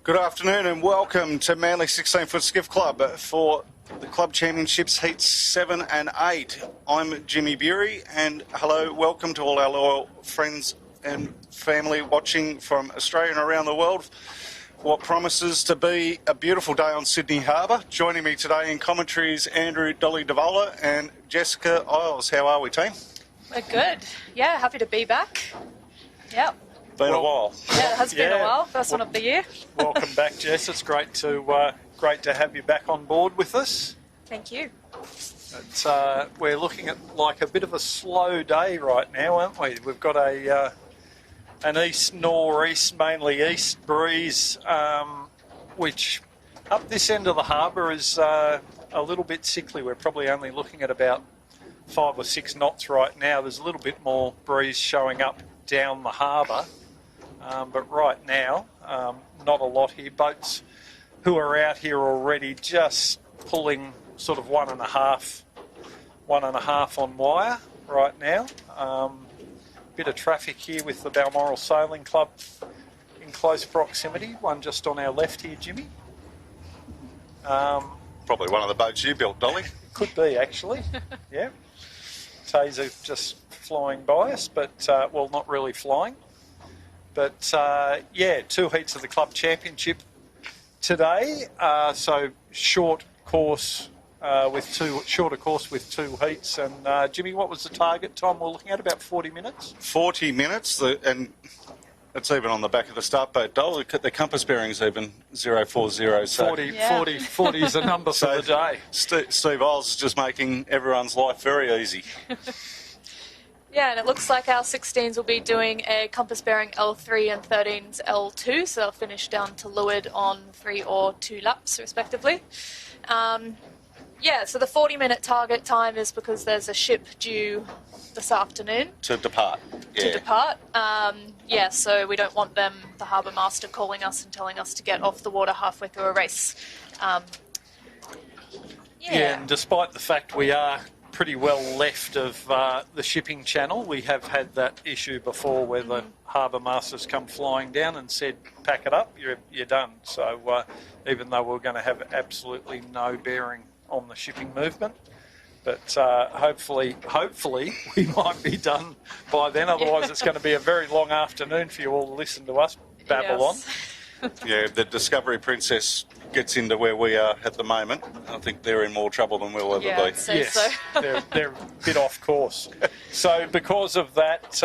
Good afternoon and welcome to Manly 16-foot Skiff Club for the Club Championships Heats 7 and 8. I'm Jimmy Bury and hello, welcome to all our loyal friends and family watching from Australia and around the world. What promises to be a beautiful day on Sydney Harbour. Joining me today in commentary is Andrew Dolly Davola and Jessica Isles. How are we, team? We're good. Yeah, happy to be back. Yep. Been a while. Yeah, it has been a while. First one of the year. Welcome back, Jess. It's great to have you back on board with us. Thank you. We're looking at like a bit of a slow day right now, aren't we? We've got an east-northeast, mainly east breeze, which up this end of the harbour is a little bit sickly. We're probably only looking at about 5 or 6 knots right now. There's a little bit more breeze showing up down the harbour, but right now, not a lot here. Boats who are out here already just pulling sort of one and a half on wire right now. Bit of traffic here with the Balmoral Sailing Club in close proximity, one just on our left here, Jimmy. Probably one of the boats you built, Dolly. Could be, actually. Yeah. Taser just flying by us, but, well, not really flying. But, 2 heats of the Club Championship today. So shorter course with 2 heats. And Jimmy, what was the target time we're looking at? About 40 minutes? 40 minutes, and it's even on the back of the start boat, Dole. The compass bearing's even 040. So 40 is a number for the day. Steve Isles is just making everyone's life very easy. Yeah, and it looks like our 16s will be doing a compass bearing L3 and 13s L2, so they'll finish down to leeward on 3 or 2 laps, respectively. So the 40-minute target time is because there's a ship due this afternoon. To depart. So we don't want the harbour master, calling us and telling us to get off the water halfway through a race. And despite the fact we are pretty well left of the shipping channel, we have had that issue before where the harbour masters come flying down and said, pack it up, you're done. So even though we're going to have absolutely no bearing on the shipping movement, but hopefully we might be done by then. Otherwise it's going to be a very long afternoon for you all to listen to us babble on. Yeah, if the Discovery Princess gets into where we are at the moment, I think they're in more trouble than we'll ever be. I'd say so. they're a bit off course. So because of that,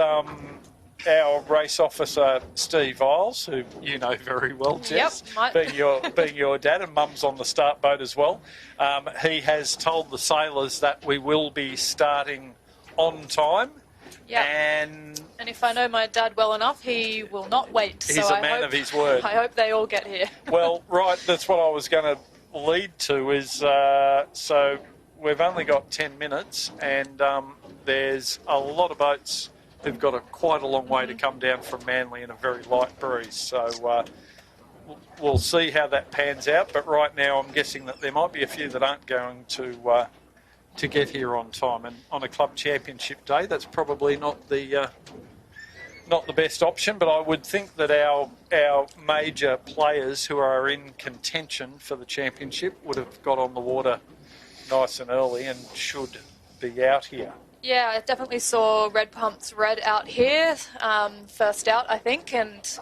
our race officer, Steve Isles, who you know very well, Jess, being your dad, and Mum's on the start boat as well, he has told the sailors that we will be starting on time. Yep. And if I know my dad well enough, he will not wait. He's a man of his word. I hope they all get here. Well, right, that's what I was going to lead to is, so we've only got 10 minutes and there's a lot of boats who've got quite a long way to come down from Manly in a very light breeze. So we'll see how that pans out. But right now I'm guessing that there might be a few that aren't going to get here on time, and on a club championship day, that's probably not the best option. But I would think that our major players who are in contention for the championship would have got on the water nice and early and should be out here. Yeah, I definitely saw Red Pumps Red out here, first out, I think, and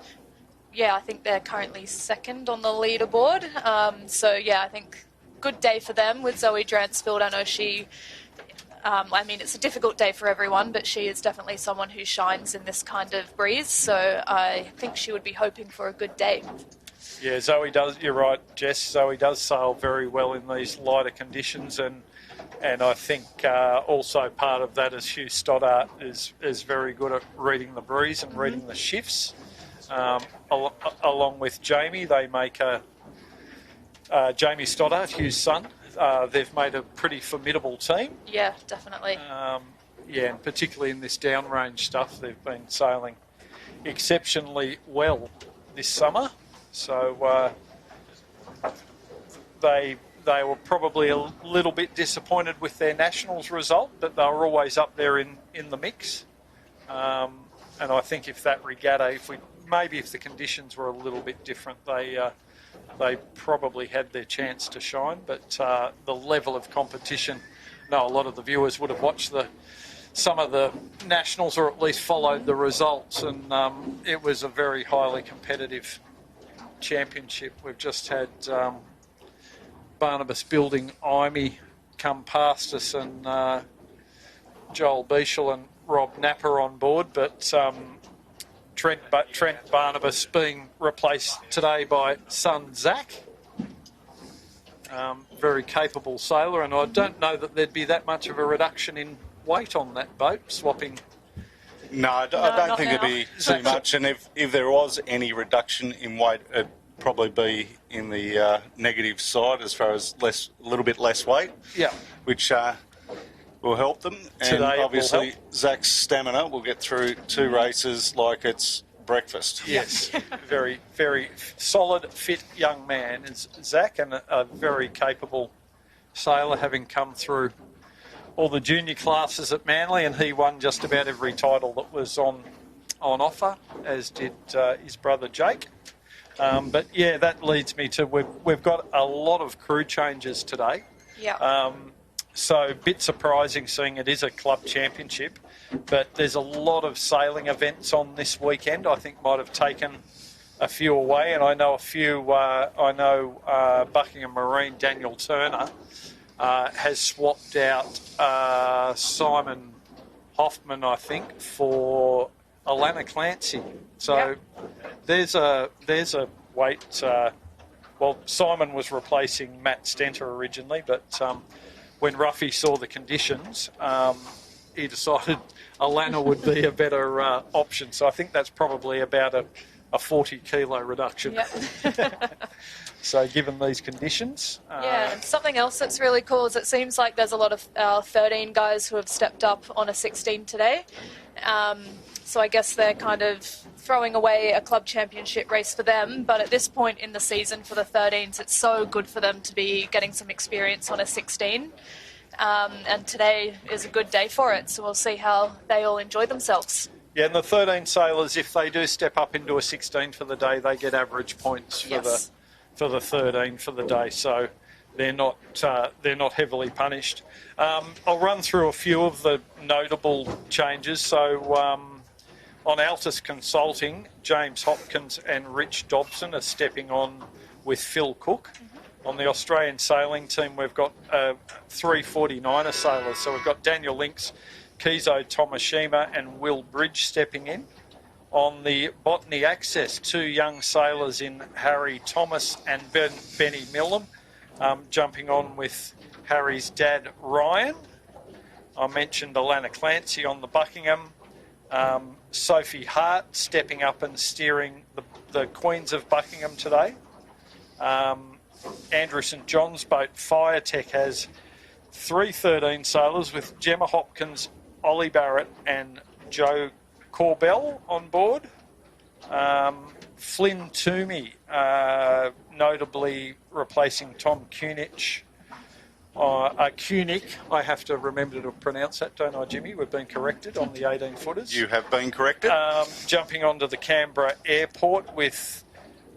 I think they're currently second on the leaderboard. I think good day for them with Zoe Dransfield. I know she, it's a difficult day for everyone, but she is definitely someone who shines in this kind of breeze, so I think she would be hoping for a good day. Yeah, Zoe does, you're right, Jess, Zoe does sail very well in these lighter conditions, and I think also part of that is Hugh Stoddart is very good at reading the breeze and reading the shifts. Along with Jamie, they make Jamie Stoddart, Hugh's son. They've made a pretty formidable team. Yeah, definitely. And particularly in this downrange stuff, they've been sailing exceptionally well this summer. So they were probably a little bit disappointed with their Nationals result, but they were always up there in the mix. And I think if that regatta, if the conditions were a little bit different, they probably had their chance to shine. But the level of competition, no, a lot of the viewers would have watched some of the nationals, or at least followed the results, and it was a very highly competitive championship. We've just had Barnabas Building Imey come past us, and Joel Beechel and Rob Napper on board, but Trent Barnabas being replaced today by son Zach. Very capable sailor, and I don't know that there'd be that much of a reduction in weight on that boat, swapping. No, I don't think it'd be too much, and if there was any reduction in weight, it'd probably be in the negative side as far as a little bit less weight. Yeah. Which will help them. And Today obviously Zach's stamina will get through 2 races like it's breakfast. Yes, very, very solid, fit young man is Zach, and a very capable sailor, having come through all the junior classes at Manly, and he won just about every title that was on offer, as did his brother Jake. But yeah, that leads me to we've got a lot of crew changes today. Yeah. So a bit surprising, seeing it is a club championship, but there's a lot of sailing events on this weekend. I think might have taken a few away, and I know a few. Buckingham Marine Daniel Turner has swapped out Simon Hoffman, I think, for Alana Clancy. So there's a weight. Well, Simon was replacing Matt Stenter originally, but when Ruffy saw the conditions, he decided Alana would be a better option. So I think that's probably about a 40 kilo reduction. Yep. So given these conditions. Yeah, and something else that's really cool is it seems like there's a lot of 13 guys who have stepped up on a 16 today. So I guess they're kind of throwing away a club championship race for them. But at this point in the season for the 13s, it's so good for them to be getting some experience on a 16. And today is a good day for it. So we'll see how they all enjoy themselves. Yeah, and the 13 sailors, if they do step up into a 16 for the day, they get average points for the 13 for the day. So they're not heavily punished. I'll run through a few of the notable changes. So on Altus Consulting, James Hopkins and Rich Dobson are stepping on with Phil Cook. Mm-hmm. On the Australian sailing team, we've got 349er sailors. So we've got Daniel Links, Kizo Tomashima and Will Bridge stepping in. On the Botany Access, 2 young sailors in Harry Thomas and Benny Millam, jumping on with Harry's dad, Ryan. I mentioned Alana Clancy on the Buckingham. Sophie Hart stepping up and steering the Queens of Buckingham today. Andrew St John's boat, Firetech, has 3 13 sailors with Gemma Hopkins, Ollie Barrett and Joe Corbell on board. Flynn Toomey, notably replacing Tom Kunich. Kunick, I have to remember to pronounce that, don't I, Jimmy? We've been corrected on the 18-footers. You have been corrected. Jumping onto the Canberra airport with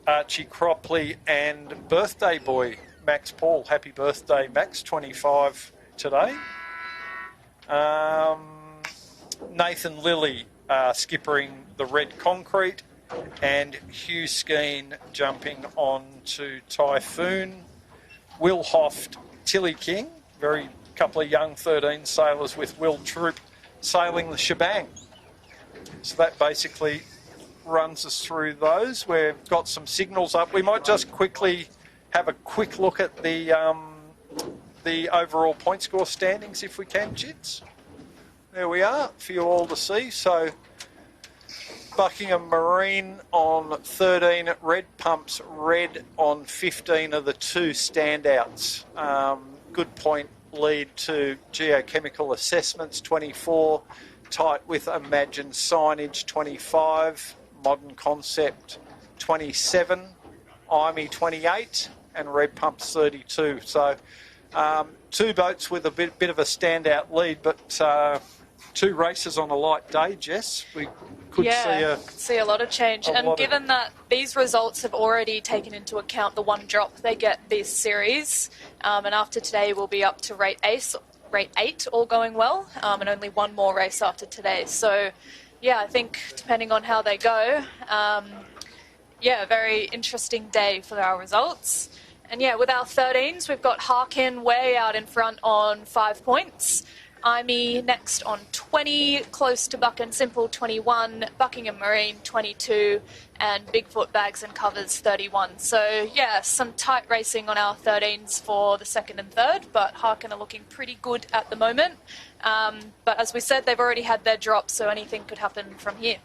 Archie Cropley and birthday boy Max Paul. Happy birthday, Max, 25 today. Nathan Lilly skippering the Red Concrete, and Hugh Skeen jumping on to Typhoon. Will Hoft, Tilly King, very couple of young 13 sailors with Will Troop sailing the shebang. So that basically runs us through those. We've got some signals up. We might just quickly have a quick look at the overall point score standings if we can, Chids. There we are for you all to see. So Buckingham Marine on 13, Red Pumps Red on 15 are the 2 standouts. Good point lead to Geochemical Assessments, 24. Tight with Imagine Signage, 25. Modern Concept, 27. Imey, 28. And Red Pumps, 32. So 2 boats with a bit of a standout lead, but 2 races on a light day, Jess. We could see a lot of change. And given that these results have already taken into account the one drop they get this series, and after today we'll be up to rate 8, all going well, and only one more race after today. So, yeah, I think depending on how they go, a very interesting day for our results. And yeah, with our 13s, we've got Harkin way out in front on 5 points. Imee next on 20, close to Buck and Simple 21, Buckingham Marine 22, and Bigfoot Bags and Covers 31. So yeah, some tight racing on our 13s for the second and third, but Harkin are looking pretty good at the moment. But as we said, they've already had their drop, so anything could happen from here.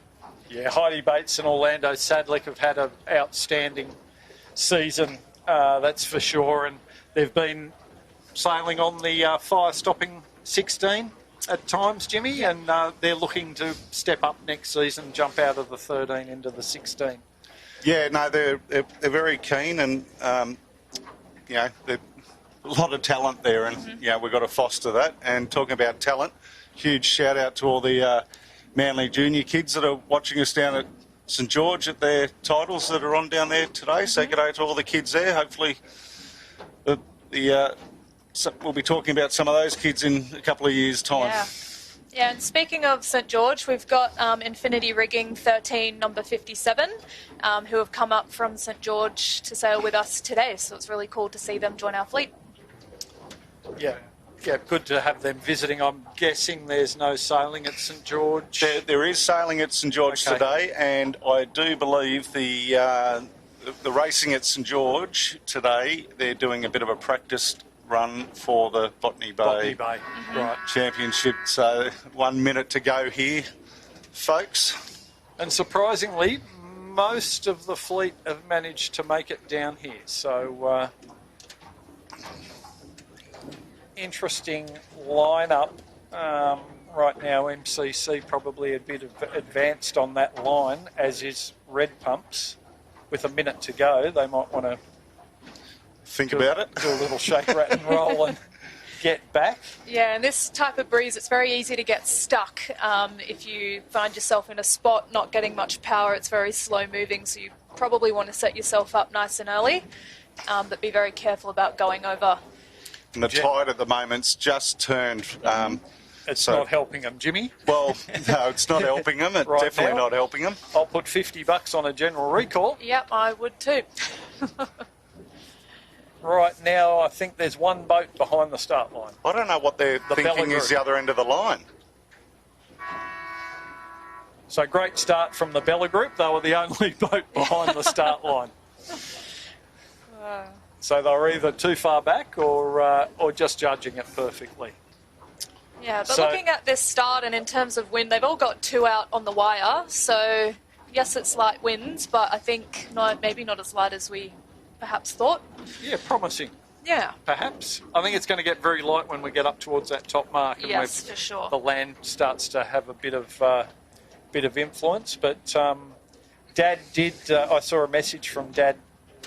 Yeah, Heidi Bates and Orlando Sadlick have had an outstanding season, that's for sure, and they've been sailing on the fire-stopping 16 at times, Jimmy, and they're looking to step up next season, jump out of the 13 into the 16. Yeah, no, they're very keen, and there's a lot of talent there, and we've got to foster that. And talking about talent, huge shout out to all the Manly junior kids that are watching us down at St George at their titles that are on down there today. So good day to all the kids there. Hopefully, we'll be talking about some of those kids in a couple of years' time. Yeah, and speaking of St George, we've got Infinity Rigging 13, number 57, who have come up from St George to sail with us today. So it's really cool to see them join our fleet. Yeah, good to have them visiting. I'm guessing there's no sailing at St George. There is sailing at St George today, and I do believe the racing at St George today, they're doing a bit of a practice run for the Botany Bay, right, Championship. So 1 minute to go here, folks. And surprisingly, most of the fleet have managed to make it down here. So interesting lineup right now. MCC probably a bit advanced on that line, as is Red Pumps. With a minute to go, they might want to think about it, do a little shake, rat and roll and get back. Yeah, and this type of breeze, it's very easy to get stuck. If you find yourself in a spot not getting much power, it's very slow moving, so you probably want to set yourself up nice and early, but be very careful about going over. And the tide at the moment's just turned. It's not helping them, Jimmy. Well, no, it's not helping them. It's right definitely now, not helping them. I'll put $50 on a general recall. Yep, I would too. Right now, I think there's one boat behind the start line. I don't know what they're thinking is the other end of the line. So great start from the Bella Group. They were the only boat behind the start line. So they were either too far back or just judging it perfectly. Yeah, but looking at this start and in terms of wind, they've all got 2 out on the wire. So yes, it's light winds, but I think maybe not as light as we perhaps thought. Yeah, promising. Yeah. Perhaps. I think it's going to get very light when we get up towards that top mark. And yes, for sure. The land starts to have a bit of influence. But Dad did, I saw a message from Dad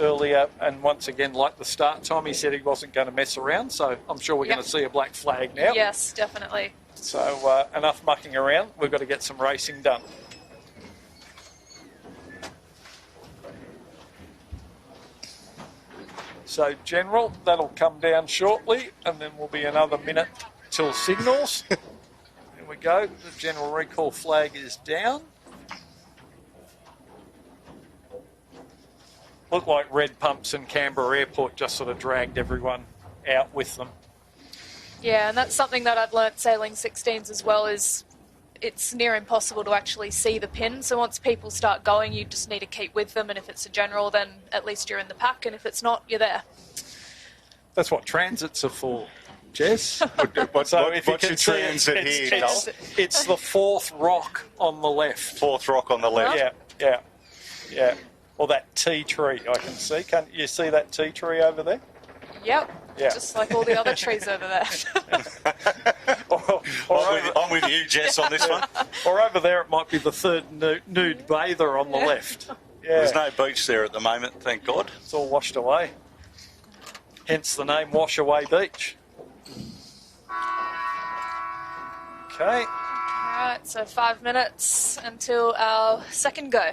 earlier, and once again, like the start time, he said he wasn't going to mess around, so I'm sure we're going to see a black flag now. Yes, definitely. So enough mucking around. We've got to get some racing done. So, General, that'll come down shortly, and then will be another minute till signals. There we go. The General recall flag is down. Looked like Red Pumps and Canberra Airport just sort of dragged everyone out with them. Yeah, and that's something that I've learnt sailing 16s as well, is it's near impossible to actually see the pin. So once people start going, you just need to keep with them, and if it's a general, then at least you're in the pack, and if it's not, you're there. That's what transits are for, Jess. What's your transit here? It's the 4th rock on the left. 4th rock on the left. Yeah. Or that tea tree I can see. Can't you see that tea tree over there? Yep. Yeah. Just like all the other trees over there. I'm with you, Jess, on this one. Or over there it might be the 3rd nude bather on the left. Yeah. There's no beach there at the moment, thank God. It's all washed away. Hence the name Wash Away Beach. Okay. Alright, so 5 minutes until our second go.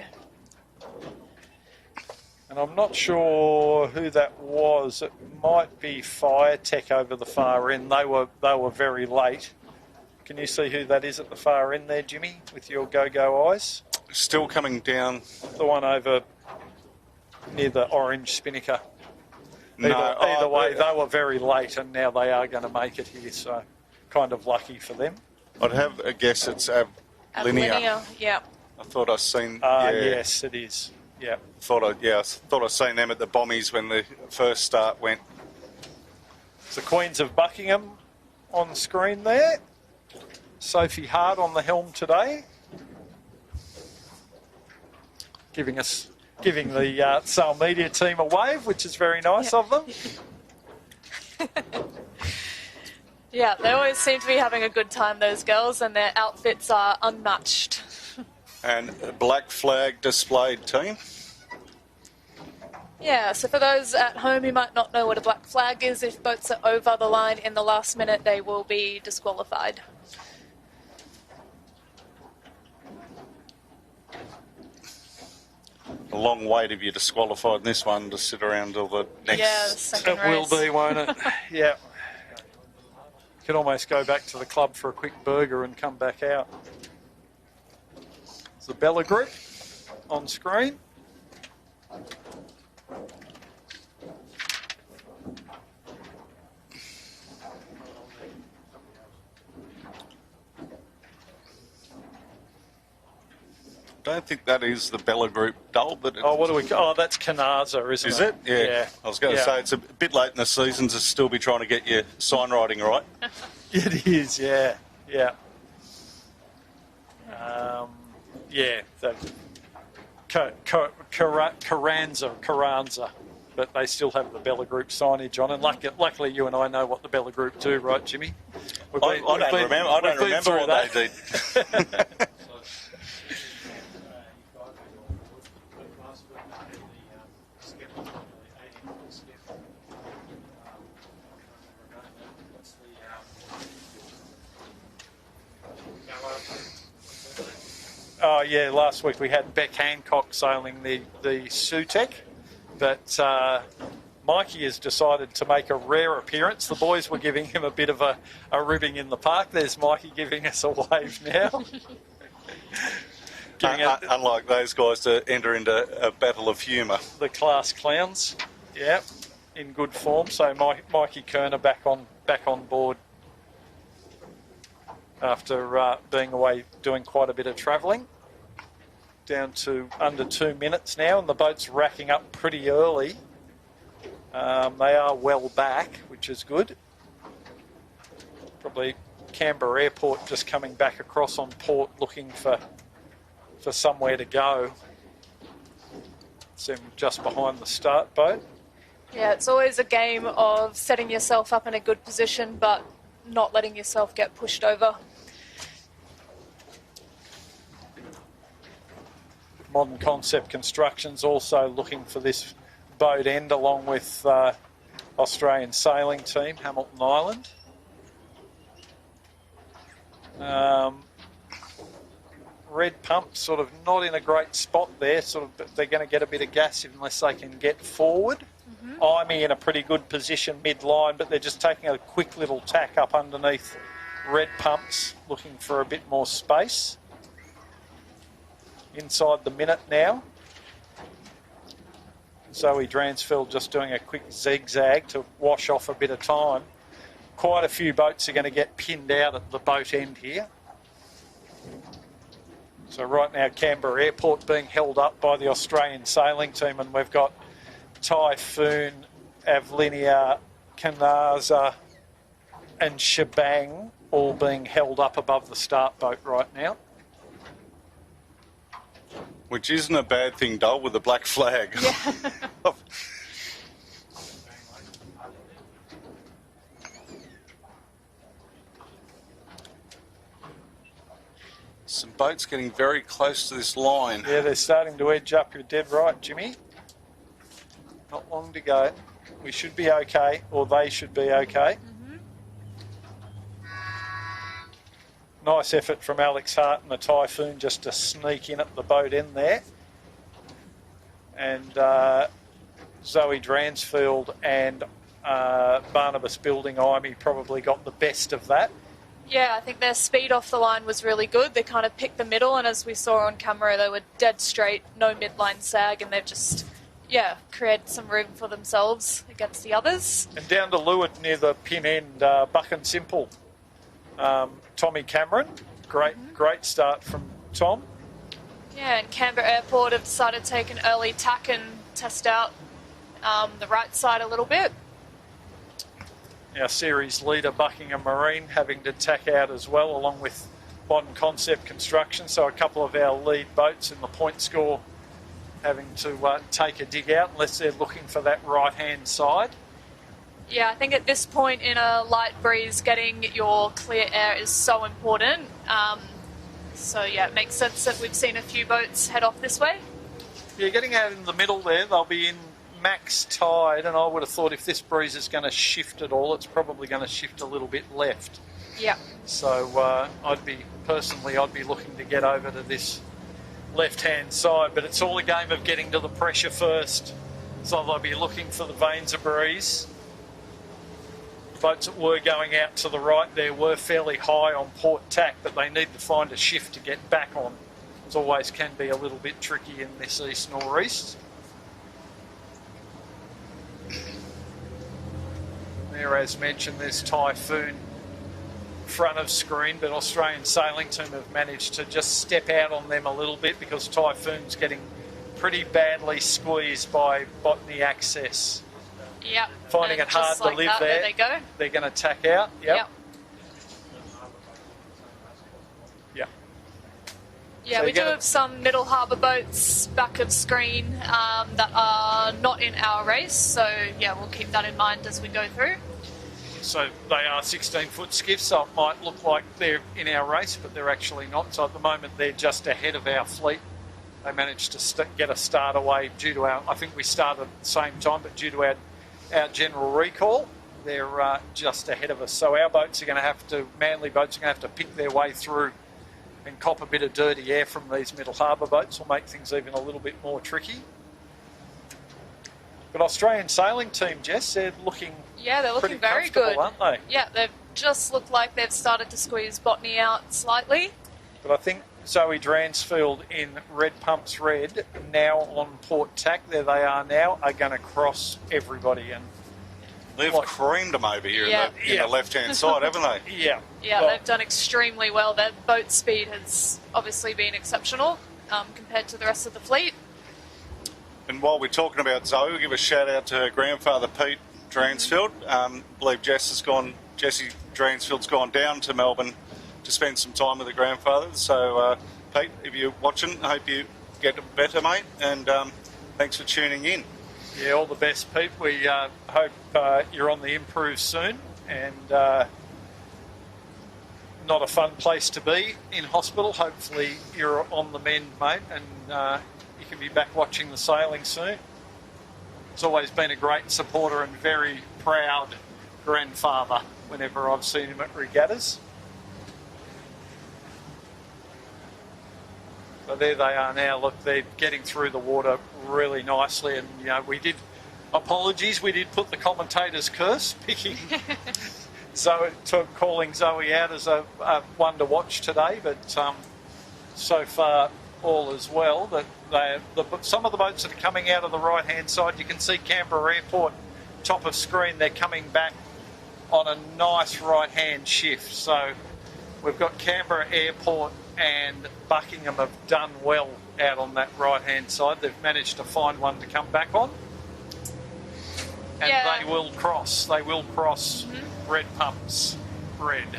And I'm not sure who that was. It might be Fire Tech over the far end. They were very late. Can you see who that is at the far end there, Jimmy, with your go-go eyes? Still coming down. The one over near the orange spinnaker. Either way, they were very late, and now they are going to make it here, so kind of lucky for them. I'd have a guess it's Linear. Yeah. I thought I'd seen... Yes, it is. Yeah. I thought I'd seen them at the Bommies when the first start went. It's the Queens of Buckingham on screen there. Sophie Hart on the helm today. Giving the Sale Media team a wave, which is very nice of them. Yeah, they always seem to be having a good time, those girls, and their outfits are unmatched. And a black flag displayed team. Yeah, so for those at home who might not know what a black flag is, if boats are over the line in the last minute, they will be disqualified. A long wait if you're disqualified in this one to sit around till the next... Yeah, the second It will race. be, won't it? Yeah. You could almost go back to the club for a quick burger and come back out. It's the Bella Group on screen. I don't think that is the Bella Group dull, but... that's Kanaza, isn't it? Is it? Yeah. I was going to Yeah. say, it's a bit late in the season to still be trying to get your sign writing right. It is, yeah. Yeah. Carranza, but they still have the Bella Group signage on. And luckily you and I know what the Bella Group do, right, Jimmy? I don't remember what they did. Oh, yeah, last week we had Beck Hancock sailing the Sutek, but Mikey has decided to make a rare appearance. The boys were giving him a bit of a ribbing in the park. There's Mikey giving us a wave now. Unlike those guys to enter into a battle of humour. The class clowns, yeah, in good form. So Mikey Kerner back on board after being away doing quite a bit of travelling. Down to under 2 minutes now, and the boat's racking up pretty early. They are well back, which is good. Probably Canberra Airport just coming back across on port looking for somewhere to go. So just behind the start boat. Yeah, it's always a game of setting yourself up in a good position, but not letting yourself get pushed over. Modern Concept Construction's also looking for this boat end along with Australian sailing team, Hamilton Island. Red Pump sort of not in a great spot there. They're going to get a bit of gas unless they can get forward. Imey in a pretty good position mid-line, but they're just taking a quick little tack up underneath Red Pumps, looking for a bit more space. Inside the minute now. Zoe Dransfield just doing a quick zigzag to wash off a bit of time. Quite a few boats are going to get pinned out at the boat end here. So right now Canberra Airport being held up by the Australian sailing team, and we've got Typhoon, Avlinia, Kanaza and Shebang all being held up above the start boat right now. Which isn't a bad thing, Dole, with the black flag. Yeah. Some boats getting very close to this line. Yeah, they're starting to edge up. You're dead right, Jimmy. Not long to go. We should be okay, or they should be okay. Nice effort from Alex Hart and the Typhoon just to sneak in at the boat end there. And Zoe Dransfield and Barnabas Building Imey probably got the best of that. Yeah, I think their speed off the line was really good. They kind of picked the middle, and as we saw on camera, they were dead straight, no midline sag, and they've just, created some room for themselves against the others. And down to leeward near the pin end, Buck and Simple. Tommy Cameron, great start from Tom. Yeah, and Canberra Airport have decided to take an early tack and test out the right side a little bit. Our series leader, Buckingham Marine, having to tack out as well, along with Modern Concept Construction. So a couple of our lead boats in the point score having to take a dig out unless they're looking for that right-hand side. Yeah, I think at this point in a light breeze, getting your clear air is so important. It makes sense that we've seen a few boats head off this way. Yeah, getting out in the middle there, they'll be in max tide, and I would have thought if this breeze is going to shift at all, it's probably going to shift a little bit left. Yeah. So I'd be looking to get over to this left-hand side, but it's all a game of getting to the pressure first. So they'll be looking for the veins of breeze. Boats that were going out to the right there were fairly high on port tack, but they need to find a shift to get back on. It always can be a little bit tricky in this east-nor'east. There, as mentioned, there's Typhoon front of screen, but Australian Sailing Team have managed to just step out on them a little bit because Typhoon's getting pretty badly squeezed by Botany Access. Yep. Finding it hard to live there. They go. They're going to tack out. Yep. Yeah. Yeah, So we do have some middle harbour boats back of screen that are not in our race. So, we'll keep that in mind as we go through. So they are 16-foot skiffs, so it might look like they're in our race, but they're actually not. So at the moment, they're just ahead of our fleet. They managed to get a start away due to I think we started at the same time, but due to our general recall, they're just ahead of us. So our boats are going to have to, Manly boats are going to have to pick their way through and cop a bit of dirty air from these middle harbour boats. Will make things even a little bit more tricky. But Australian Sailing Team, Jess, they're looking very good, aren't they? Yeah, they've just looked like they've started to squeeze Botany out slightly. But I think Zoe Dransfield in Red Pumps Red, now on port tack, there they are now, are going to cross everybody. And they've creamed them over here in the left-hand side, haven't they? Yeah. Yeah, they've done extremely well. Their boat speed has obviously been exceptional compared to the rest of the fleet. And while we're talking about Zoe, we'll give a shout out to her grandfather, Pete Dransfield. I believe Jesse Dransfield's gone down to Melbourne to spend some time with her grandfather. So, Pete, if you're watching, I hope you get better, mate. And thanks for tuning in. Yeah, all the best, Pete. We hope you're on the improve soon. And not a fun place to be in hospital. Hopefully you're on the mend, mate, and you can be back watching the sailing soon. He's always been a great supporter and very proud grandfather whenever I've seen him at regattas. So there they are now. Look, they're getting through the water really nicely. And, we did put the commentator's curse, picking Zoe, calling Zoe out as a one to watch today. But so far, all is well. But some of the boats that are coming out of the right-hand side, you can see Canberra Airport, top of screen, they're coming back on a nice right-hand shift. So we've got Canberra Airport and Buckingham have done well out on that right-hand side. They've managed to find one to come back on. And they will cross. Red Pumps Red.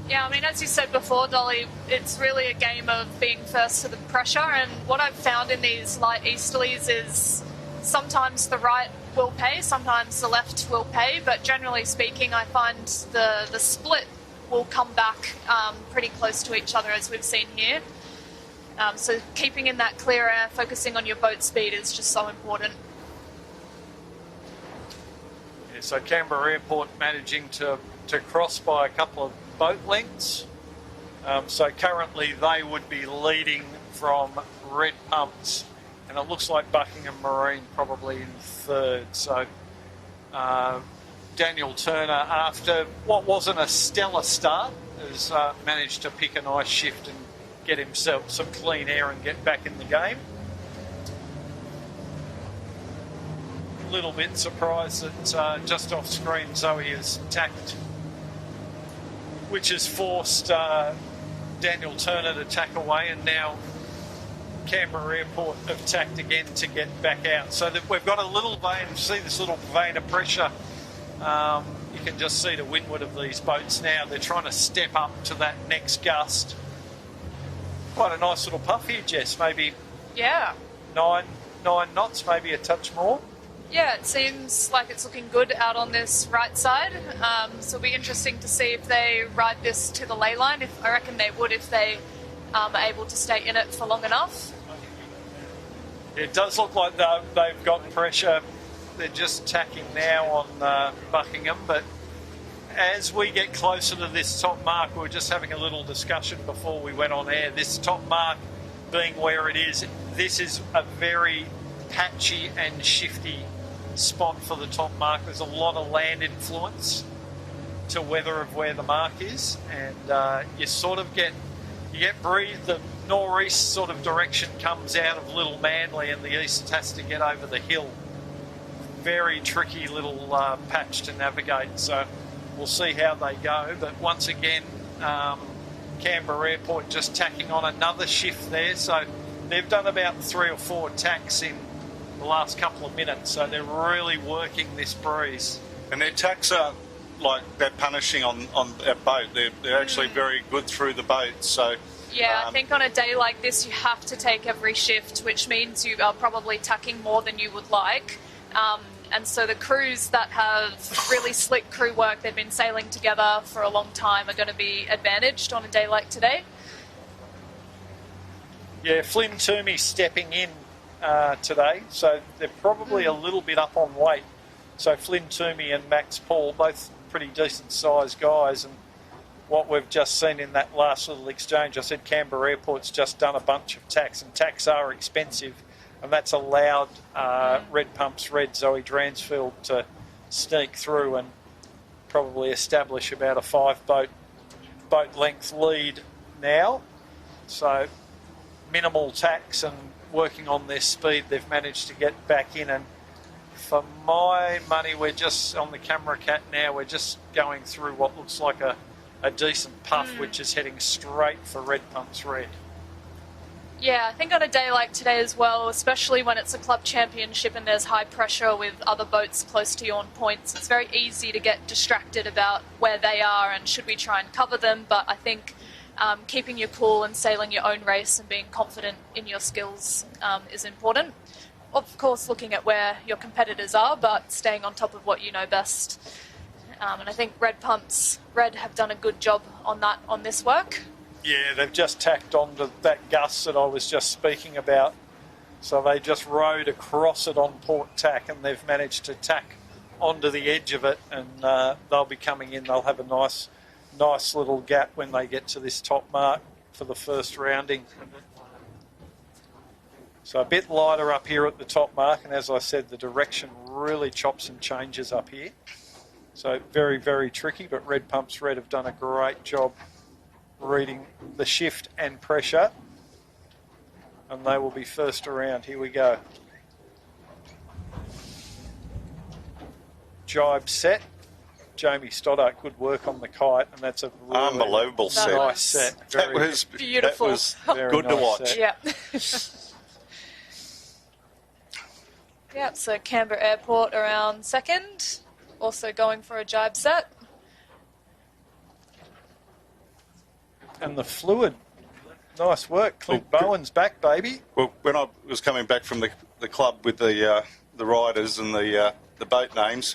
Yeah, I mean, as you said before, Dolly, it's really a game of being first to the pressure. And what I've found in these light easterlies is sometimes the right will pay, sometimes the left will pay. But generally speaking, I find the split will come back pretty close to each other, as we've seen here. So keeping in that clear air, focusing on your boat speed is just so important. Yeah, so Canberra Airport managing to cross by a couple of boat lengths. So currently they would be leading from Red Pumps, and it looks like Buckingham Marine probably in third. So Daniel Turner, after what wasn't a stellar start, has managed to pick a nice shift and get himself some clean air and get back in the game. A little bit surprised that just off screen Zoe has tacked, which has forced Daniel Turner to tack away, and now Canberra Airport have tacked again to get back out. So that we've got a little vein, see this little vein of pressure. You can just see to windward of these boats now. They're trying to step up to that next gust. Quite a nice little puff here, Jess. Maybe 9 knots, maybe a touch more. Yeah, it seems like it's looking good out on this right side. So it'll be interesting to see if they ride this to the ley line. I reckon they would if they are able to stay in it for long enough. It does look like they've got pressure. They're just tacking now on Buckingham, but as we get closer to this top mark, we were just having a little discussion before we went on air. This top mark being where it is, this is a very patchy and shifty spot for the top mark. There's a lot of land influence to weather of where the mark is, and you sort of get breeze. The northeast sort of direction comes out of Little Manly, and the east has to get over the hill. Very tricky little patch to navigate, so we'll see how they go. But once again, Canberra Airport just tacking on another shift there, so they've done about 3 or 4 tacks in the last couple of minutes, so they're really working this breeze. And their tacks are like they're punishing on a boat. They're actually very good through the boat. So yeah, I think on a day like this you have to take every shift, which means you are probably tacking more than you would like. And so the crews that have really slick crew work, they've been sailing together for a long time, are going to be advantaged on a day like today. Yeah, Flynn Toomey stepping in today, so they're probably a little bit up on weight. So Flynn Toomey and Max Paul, both pretty decent sized guys, and what we've just seen in that last little exchange, I said Canberra Airport's just done a bunch of tacks, and tacks are expensive, and that's allowed Red Pumps Red Zoe Dransfield to sneak through and probably establish about a 5 boat length lead now. So minimal tacks and working on their speed, they've managed to get back in, and for my money, we're just on the camera cat now, we're just going through what looks like a decent puff, which is heading straight for Red Pumps Red. Yeah, I think on a day like today as well, especially when it's a club championship and there's high pressure with other boats close to you on points, it's very easy to get distracted about where they are and should we try and cover them. But I think keeping your cool and sailing your own race and being confident in your skills is important. Of course, looking at where your competitors are, but staying on top of what you know best. And I think Red have done a good job on this work. Yeah, they've just tacked onto that gust that I was just speaking about. So they just rode across it on port tack, and they've managed to tack onto the edge of it, and they'll be coming in. They'll have a nice little gap when they get to this top mark for the first rounding. So a bit lighter up here at the top mark, and as I said, the direction really chops and changes up here. So very, very tricky, but Red Pumps Red have done a great job reading the shift and pressure, and they will be first around. Here we go. Jibe set. Jamie Stoddart, good work on the kite, and that's a really unbelievable set. Nice set. That was beautiful. That was nice good to watch. set. Yeah. Yeah, so Canberra Airport around second, also going for a jibe set. And the fluid, nice work. Clint Bowen's back, baby. Well, when I was coming back from the club with the riders and the boat names,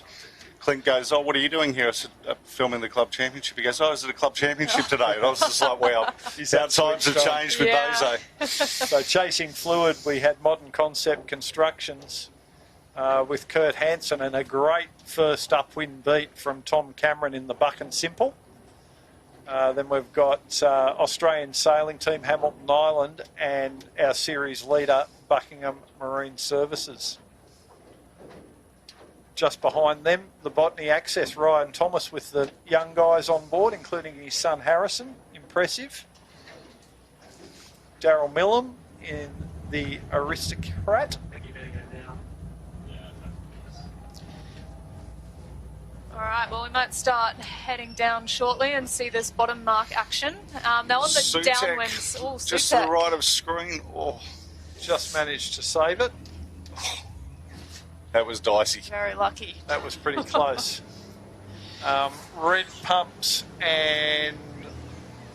Clint goes, "Oh, what are you doing here?" I said, "Filming the club championship." He goes, "Oh, is it a club championship today?" And I was just like, "Wow, our times have changed with those, eh?" So chasing fluid, we had Modern Concept Constructions with Kurt Hansen, and a great first upwind beat from Tom Cameron in the Buck and Simple. Then we've got Australian sailing team Hamilton Island and our series leader Buckingham Marine Services. Just behind them, the Botany Access, Ryan Thomas with the young guys on board, including his son Harrison. Impressive. Daryl Millam in the Aristocrat. All right, well, we might start heading down shortly and see this bottom mark action. Now on the Sutek, downwinds, just to the right of screen. Oh, Just managed to save it. that was dicey. very lucky. That was pretty close. Red Pumps and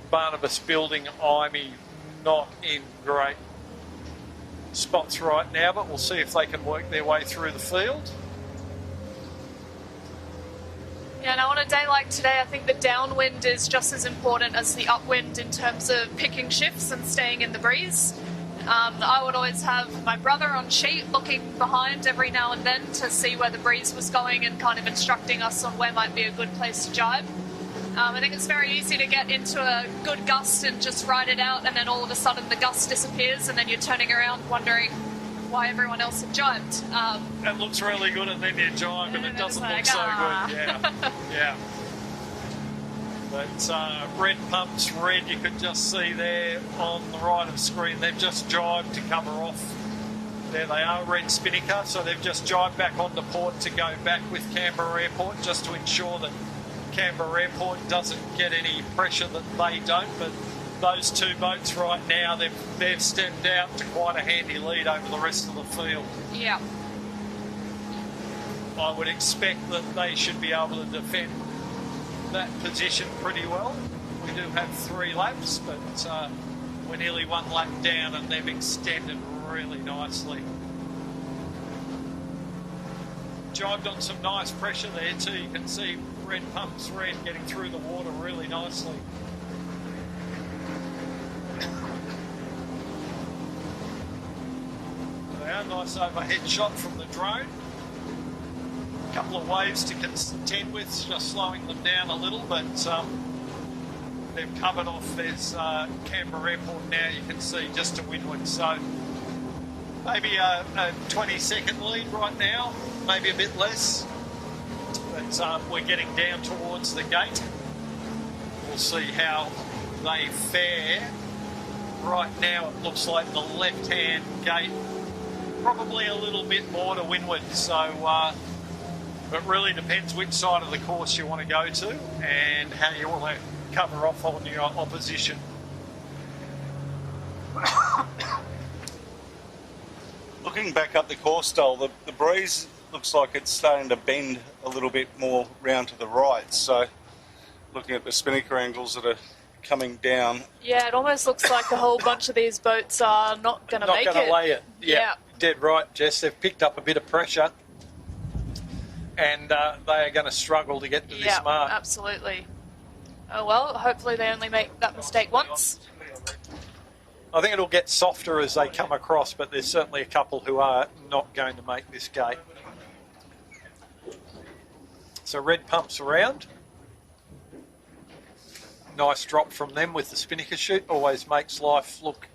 Barnabas Building Imey not in great spots right now, but we'll see if they can work their way through the field. Yeah, now on a day like today, I think the downwind is just as important as the upwind in terms of picking shifts and staying in the breeze. I would always have my brother on sheet looking behind every now and then to see where the breeze was going and kind of instructing us on where might be a good place to jibe. I think it's very easy to get into a good gust and just ride it out, and then all of a sudden the gust disappears and then you're turning around wondering why everyone else had jibed. It looks really good, and then you jibe and it doesn't look like, so good. Yeah, yeah. But Red Pumps Red, you could just see there on the right of screen, they've just jibed to cover off. There they are, Red Spinnaker, so they've just jibed back onto port to go back with Canberra Airport, just to ensure that Canberra Airport doesn't get any pressure that they don't. But those two boats right now, they've stepped out to quite a handy lead over the rest of the field. Yeah. I would expect that they should be able to defend that position pretty well. We do have 3 laps, but we're nearly 1 lap down and they've extended really nicely. Jibed on some nice pressure there too. You can see Red Pumps Red getting through the water really nicely. There, nice overhead shot from the drone. A couple of waves to contend with, just slowing them down a little, but they've covered off. There's Canberra Airport now, you can see, just to windward. So maybe a 20-second lead right now, maybe a bit less. But we're getting down towards the gate. We'll see how they fare. Right now it looks like the left-hand gate, probably a little bit more to windward. So it really depends which side of the course you want to go to and how you want to cover off on your opposition. Looking back up the course, Dole, the breeze looks like it's starting to bend a little bit more round to the right. So looking at the spinnaker angles that are coming down. Yeah, it almost looks like a whole bunch of these boats are not going to make it. Not going to lay it. Yeah, dead right, Jess. They've picked up a bit of pressure and they are going to struggle to get to this mark. Yeah, absolutely. Oh well, hopefully they only make that mistake once. I think it'll get softer as they come across, but there's certainly a couple who are not going to make this gate. So Red Pumps around. Nice drop from them with the spinnaker chute. Always makes life look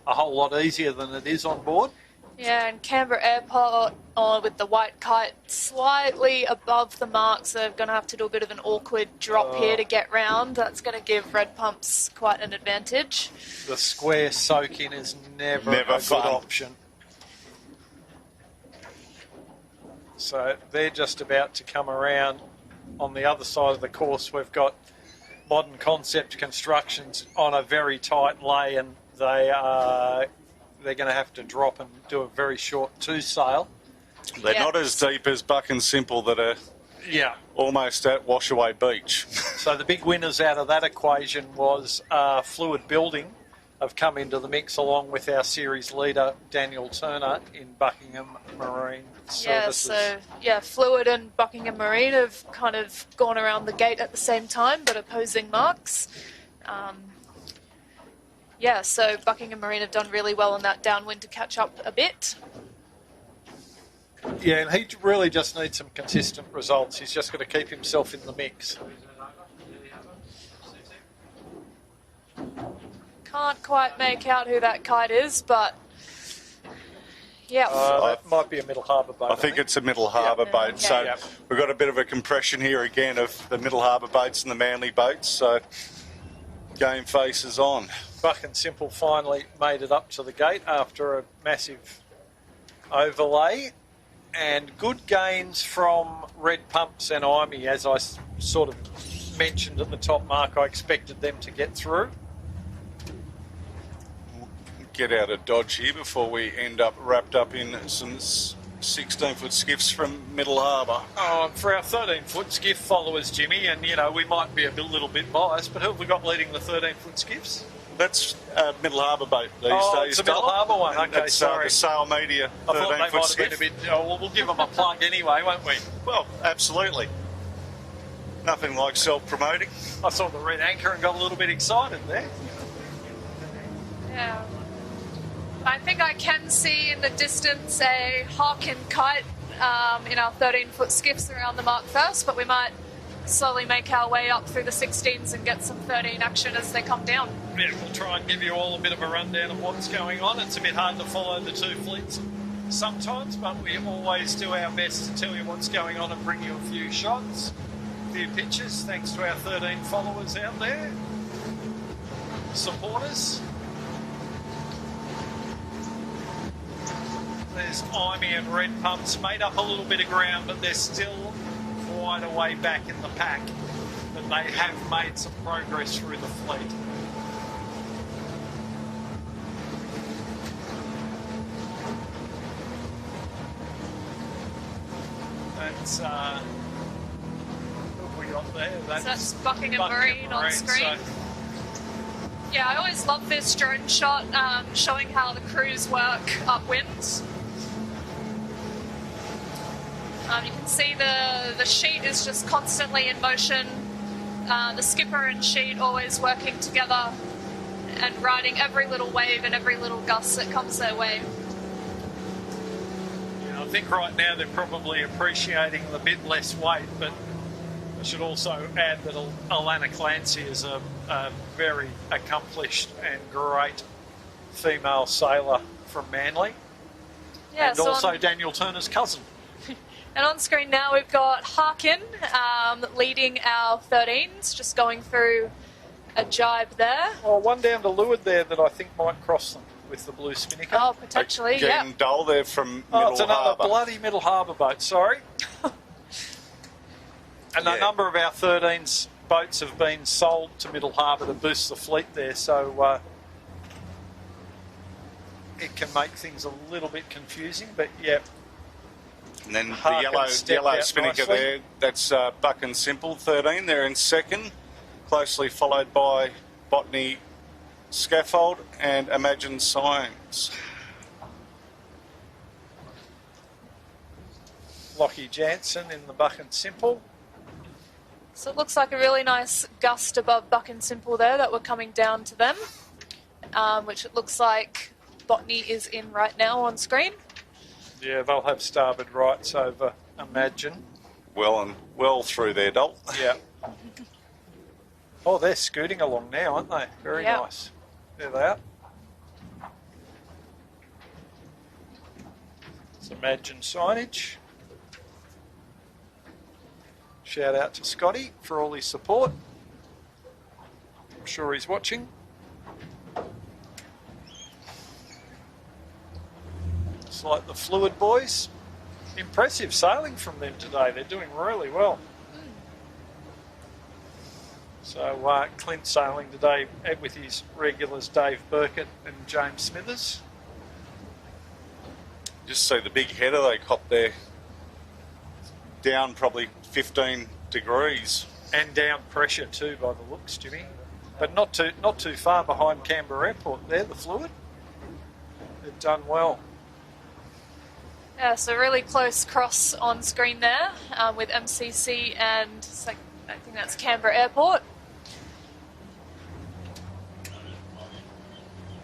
a whole lot easier than it is on board. Yeah, and Canberra Airport with the white kite slightly above the mark, so they're going to have to do a bit of an awkward drop here to get round. That's going to give Red Pumps quite an advantage. The square soak-in is never a good option. So they're just about to come around. On the other side of the course, we've got Modern Concept Constructions on a very tight lay, and they're going to have to drop and do a very short 2-sail. They're not as deep as Buck and Simple that are almost at Washaway Beach. So the big winners out of that equation was Fluid Building have come into the mix along with our series leader, Daniel Turner, in Buckingham Marine Services. Fluid and Buckingham Marine have kind of gone around the gate at the same time, but opposing marks. So Buckingham Marine have done really well on that downwind to catch up a bit. Yeah, and he really just needs some consistent results. He's just got to keep himself in the mix. Can't quite make out who that kite is, but yeah. That might be a Middle Harbour boat. I think it's a Middle Harbour boat. Okay. So Yep. we've got a bit of a compression here again of the Middle Harbour boats and the Manly boats. So game faces on. Buck and Simple finally made it up to the gate after a massive overlay. And good gains from Red Pumps and Imey, as I sort of mentioned at the top mark. I expected them to get through. Get out of Dodge here before we end up wrapped up in some 16-foot skiffs from Middle Harbour. Oh, for our 13-foot skiff followers, Jimmy, and you know, we might be a little bit biased, but who have we got leading the 13-foot skiffs? That's a Middle Harbour boat these days. It's a Middle Dom. Harbour one. Okay, That's sorry. the Sail Media I thought they 13-foot might have skiff. been a bit. Oh, well, we'll give them a plug anyway, won't we? Well, absolutely. Nothing like self-promoting. I saw the red anchor and got a little bit excited there. Yeah. I think I can see in the distance a hawk and kite in our 13-foot skiffs around the mark first, but we might slowly make our way up through the 16s and get some 13 action as they come down. Yeah, we'll try and give you all a bit of a rundown of what's going on. It's a bit hard to follow the two fleets sometimes, but we always do our best to tell you what's going on and bring you a few shots, a few pictures, thanks to our 13 followers out there, supporters. There's Imey and Red Pumps, made up a little bit of ground, but they're still quite a way back in the pack. But they have made some progress through the fleet. That's who have we got there? That's Buckingham Marine on screen. So Yeah, I always love this drone shot showing how the crews work upwind. You can see the sheet is just constantly in motion. The skipper and sheet always working together and riding every little wave and every little gust that comes their way. yeah, I think right now they're probably appreciating the bit less weight, but I should also add that Alana Clancy is a very accomplished and great female sailor from Manly, Yeah, and so also Daniel Turner's cousin. And on screen now we've got Harkin leading our 13s, just going through a jibe there. Well, one down to leeward there that I think might cross them with the blue spinnaker. Oh, potentially, yeah. Getting dull there from Oh, Middle it's another Harbour. bloody Middle Harbour boat, sorry. And Yeah. a number of our 13s boats have been sold to Middle Harbour to boost the fleet there, so it can make things a little bit confusing, but yeah. And then the Harkin stepped yellow out spinnaker nicely. there, that's Buck and Simple, 13. They're in second, closely followed by Botany Scaffold and Imagine Science. Lockie Jansen in the Buck and Simple. So it looks like a really nice gust above Buck and Simple there that we're coming down to them, which it looks like Botany is in right now on screen. Yeah, they'll have starboard rights over Imagine. Well through there, Dol. Yeah. Oh, they're scooting along now, aren't they? Very Yeah. nice. There they are. It's Imagine signage. Shout out to Scotty for all his support. I'm sure he's watching. It's like the Fluid boys. Impressive sailing from them today. They're doing really well. So Clint sailing today with his regulars Dave Burkett and James Smithers. Just see the big header they copped there. Down probably 15 degrees. And down pressure too, by the looks, Jimmy. But not too far behind Canberra Airport there, the Fluid. They've done well. Yeah, so really close cross on screen there with MCC and I think that's Canberra Airport.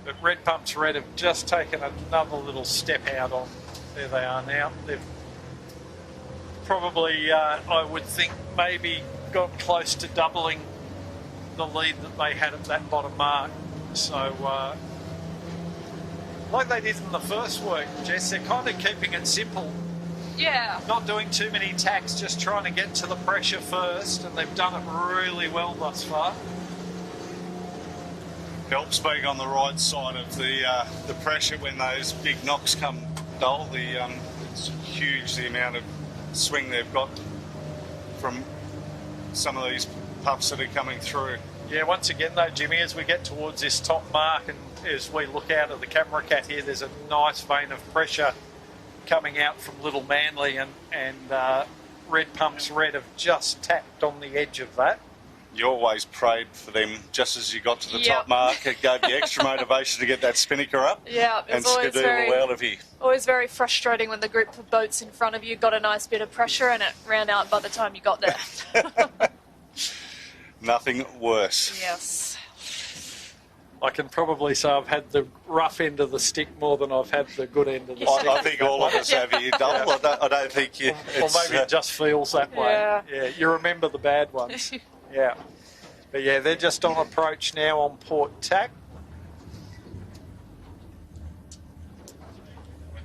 But Red Pumps Red have just taken another little step out on. There they are now. They've probably, I would think, maybe got close to doubling the lead that they had at that bottom mark. So, like they did in the first work, Jess, they're kind of keeping it simple. Yeah. Not doing too many tacks, just trying to get to the pressure first, and they've done it really well thus far. Helps being on the right side of the pressure when those big knocks come dull. It's huge the amount of swing they've got from some of these puffs that are coming through. Yeah, once again though, Jimmy, as we get towards this top mark and as we look out of the camera cat here, there's a nice vein of pressure coming out from Little Manly, and Red Pumps Red have just tapped on the edge of that. You always prayed for them just as you got to the Yep. top mark. It gave you extra motivation to get that spinnaker up Yeah, and it's always skedoodle out of here. always very frustrating when the group of boats in front of you got a nice bit of pressure and it ran out by the time you got there. Nothing worse. Yes. I can probably say I've had the rough end of the stick more than I've had the good end of the stick. I think all of us have here, Double. I don't think you... Or maybe it just feels that way. Yeah. You remember the bad ones. Yeah. But yeah, they're just on approach now on port tack.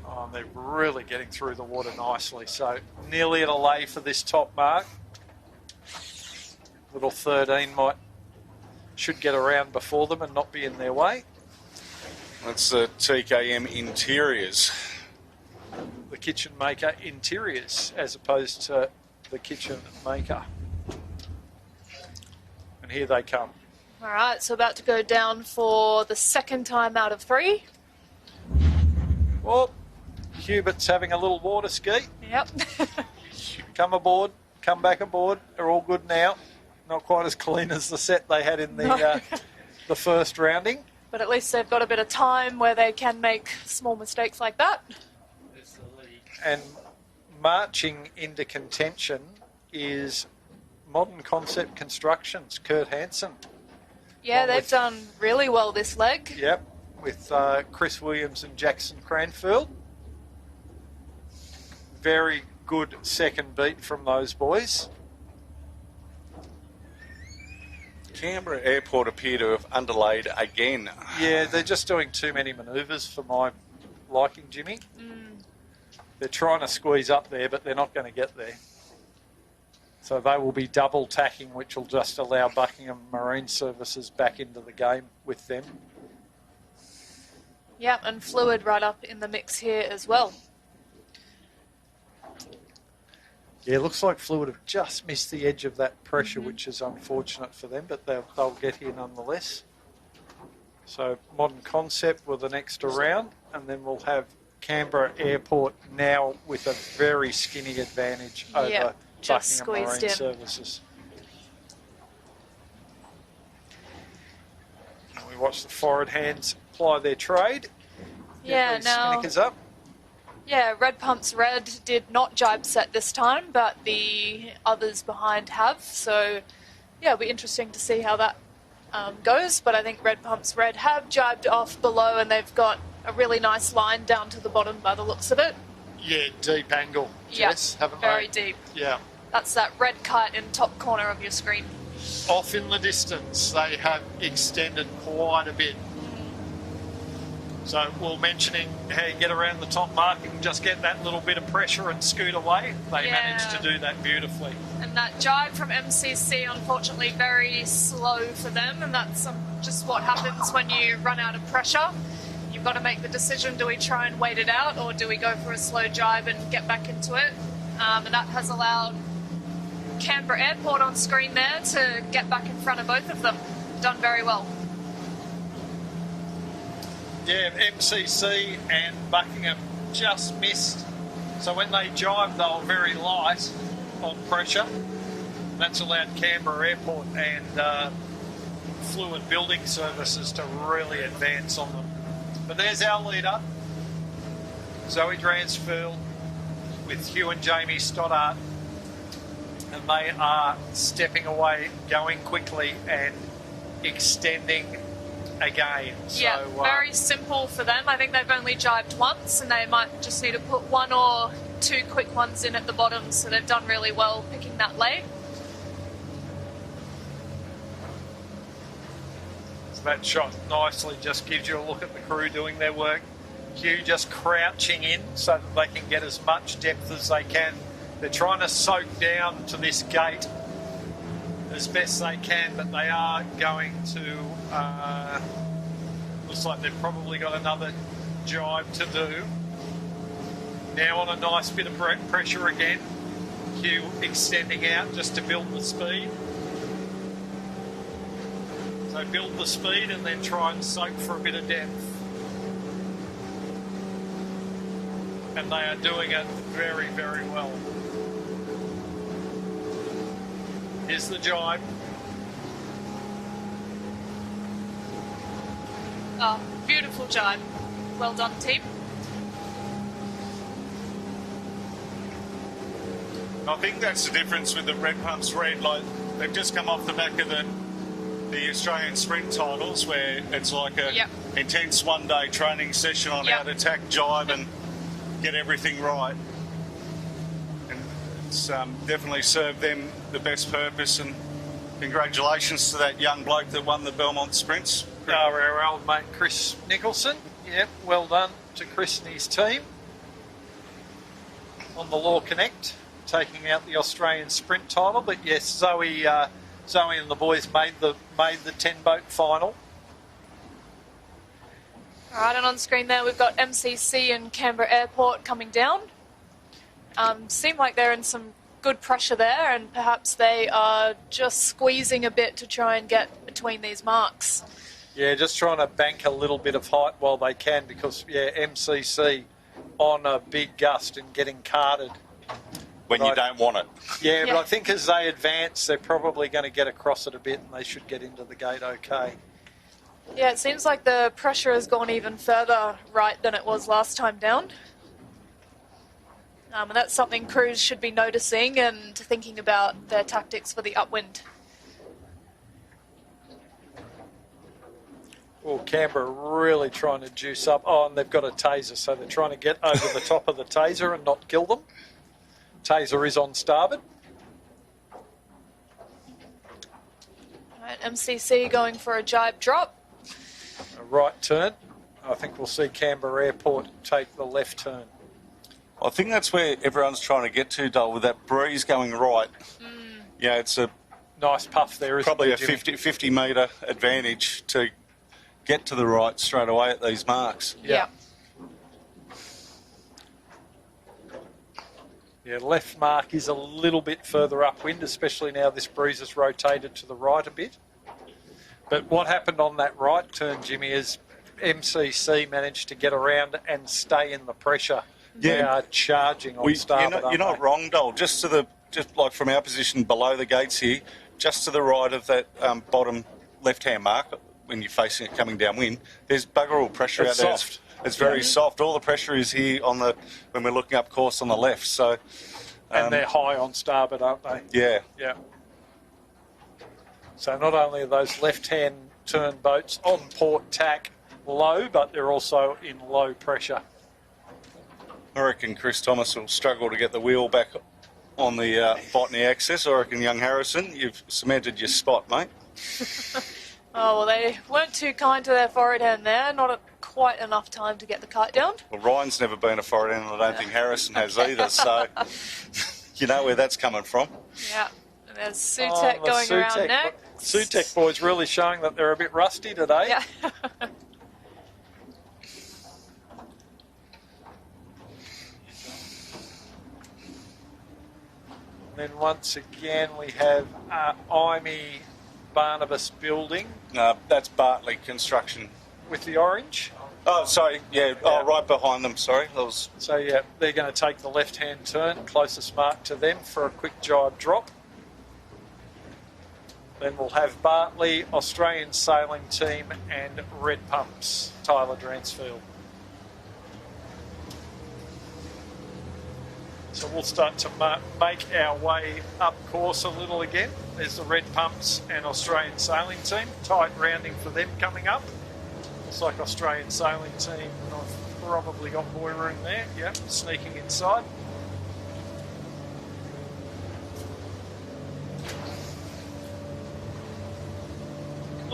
Oh, they're really getting through the water nicely. So nearly at a lay for this top mark. Little 13 should get around before them and not be in their way. That's the TKM Interiors. The kitchen maker interiors as opposed to the kitchen maker. And here they come. All right, so about to go down for the second time out of 3. Well, Hubert's having a little water ski. Yep. Come aboard, come back aboard. They're all good now. Not quite as clean as the set they had in the the first rounding. But at least they've got a bit of time where they can make small mistakes like that. And marching into contention is Modern Concept Constructions, Kurt Hansen. Yeah, Well, they've with- done really well this leg. Yep, with Chris Williams and Jackson Cranfield. Very good second beat from those boys. Canberra Airport appear to have underlaid again. Yeah, they're just doing too many manoeuvres for my liking, Jimmy. They're trying to squeeze up there, but they're not going to get there. So they will be double tacking, which will just allow Buckingham Marine Services back into the game with them. Yep, and Fluid right up in the mix here as well. Yeah, it looks like Fluid have just missed the edge of that pressure, which is unfortunate for them, but they'll get here nonetheless. So Modern Concept with an extra round, and then we'll have Canberra Airport now with a very skinny advantage over Yep, just Buckingham squeezed Marine in. Services. And we watch the forward hands ply their trade. Yeah, Get these now... spinnakers up. Yeah, Red Pumps Red did not jibe set this time, but the others behind have. So, yeah, it'll be interesting to see how that goes. But I think Red Pumps Red have jibed off below, and they've got a really nice line down to the bottom by the looks of it. Yeah, deep angle, Jess, haven't very they? deep. Yeah. That's that red kite in top corner of your screen. Off in the distance, they have extended quite a bit. So we're mentioning how you get around the top mark and just get that little bit of pressure and scoot away. They managed to do that beautifully. And that jibe from MCC, unfortunately, very slow for them. And that's just what happens when you run out of pressure. You've got to make the decision, do we try and wait it out or do we go for a slow jibe and get back into it? And that has allowed Canberra Airport on screen there to get back in front of both of them. Done very well. Yeah, MCC and Buckingham just missed. So when they jibed, they were very light on pressure. That's allowed Canberra Airport and Fluid Building Services to really advance on them. But there's our leader, Zoe Dransfield, with Hugh and Jamie Stoddart. And they are stepping away, going quickly and extending again. Yeah, So, very simple for them. I think they've only jibed once and they might just need to put one or two quick ones in at the bottom, so they've done really well picking that lay. that shot nicely. Just gives you a look at the crew doing their work. Hugh just crouching in so that they can get as much depth as they can. They're trying to soak down to this gate as best they can, but they are going to... looks like they've probably got another jibe to do. Now on a nice bit of pressure again. Hugh extending out just to build the speed. So build the speed and then try and soak for a bit of depth. And they are doing it very, very well. Here's the jibe. Oh, beautiful jibe. Well done, team. I think that's the difference with the Red Pumps Red. Like, they've just come off the back of the Australian sprint titles, where it's like a intense one-day training session on how to attack jibe and get everything right. And it's definitely served them the best purpose, and congratulations to that young bloke that won the Belmont sprints. Our old mate Chris Nicholson. Yep, well done to Chris and his team on the Law Connect, taking out the Australian sprint title. But yes, Zoe and the boys made the 10-boat final. All right, and on screen there we've got MCC and Canberra Airport coming down. Seem like they're in some good pressure there, and perhaps they are just squeezing a bit to try and get between these marks. Yeah, just trying to bank a little bit of height while they can, because, MCC on a big gust and getting carted. When you don't want it. Yeah, but I think as they advance, they're probably going to get across it a bit, and they should get into the gate okay. Yeah, it seems like the pressure has gone even further right than it was last time down. And that's something crews should be noticing and thinking about their tactics for the upwind. Well, Canberra really trying to juice up. Oh, and they've got a taser, so they're trying to get over the top of the taser and not kill them. Taser is on starboard. Right, MCC going for a jibe drop. A right turn. I think we'll see Canberra Airport take the left turn. I think that's where everyone's trying to get to, Dole, with that breeze going right. Yeah, it's a nice puff there, isn't probably it, a 50 metre advantage to get to the right straight away at these marks. Yeah. Yeah, left mark is a little bit further upwind, especially now this breeze has rotated to the right a bit. But what happened on that right turn, Jimmy, is MCC managed to get around and stay in the pressure. They are charging on starboard. You're not wrong, Dole. Just like from our position below the gates here, just to the right of that bottom left-hand mark, when you're facing it coming downwind, there's bugger all pressure out there. Soft. It's very soft. All the pressure is here when we're looking up course on the left. So, and they're high on starboard, aren't they? Yeah. Yeah. So not only are those left-hand turn boats on port tack low, but they're also in low pressure. I reckon Chris Thomas will struggle to get the wheel back on the botany axis. I reckon young Harrison, you've cemented your spot, mate. Oh, well, they weren't too kind to their forward hand there. Not quite enough time to get the kite down. Well, Ryan's never been a forward hand, and I don't think Harrison has either, so you know where that's coming from. Yeah, and there's Sutek going around next. Sutek boys really showing that they're a bit rusty today. Yeah. And then once again we have Imey Barnabas building. That's Bartley Construction. With the orange. Oh, sorry, yeah. Oh, right behind them, sorry. So, yeah, they're going to take the left-hand turn, closest mark to them for a quick jibe drop. Then we'll have Bartley, Australian Sailing Team and Red Pumps, Tyler Dransfield. So we'll start to make our way up course a little again. There's the Red Pumps and Australian Sailing Team. Tight rounding for them coming up. Looks like Australian Sailing Team, I've probably got boy room there. Yep, sneaking inside.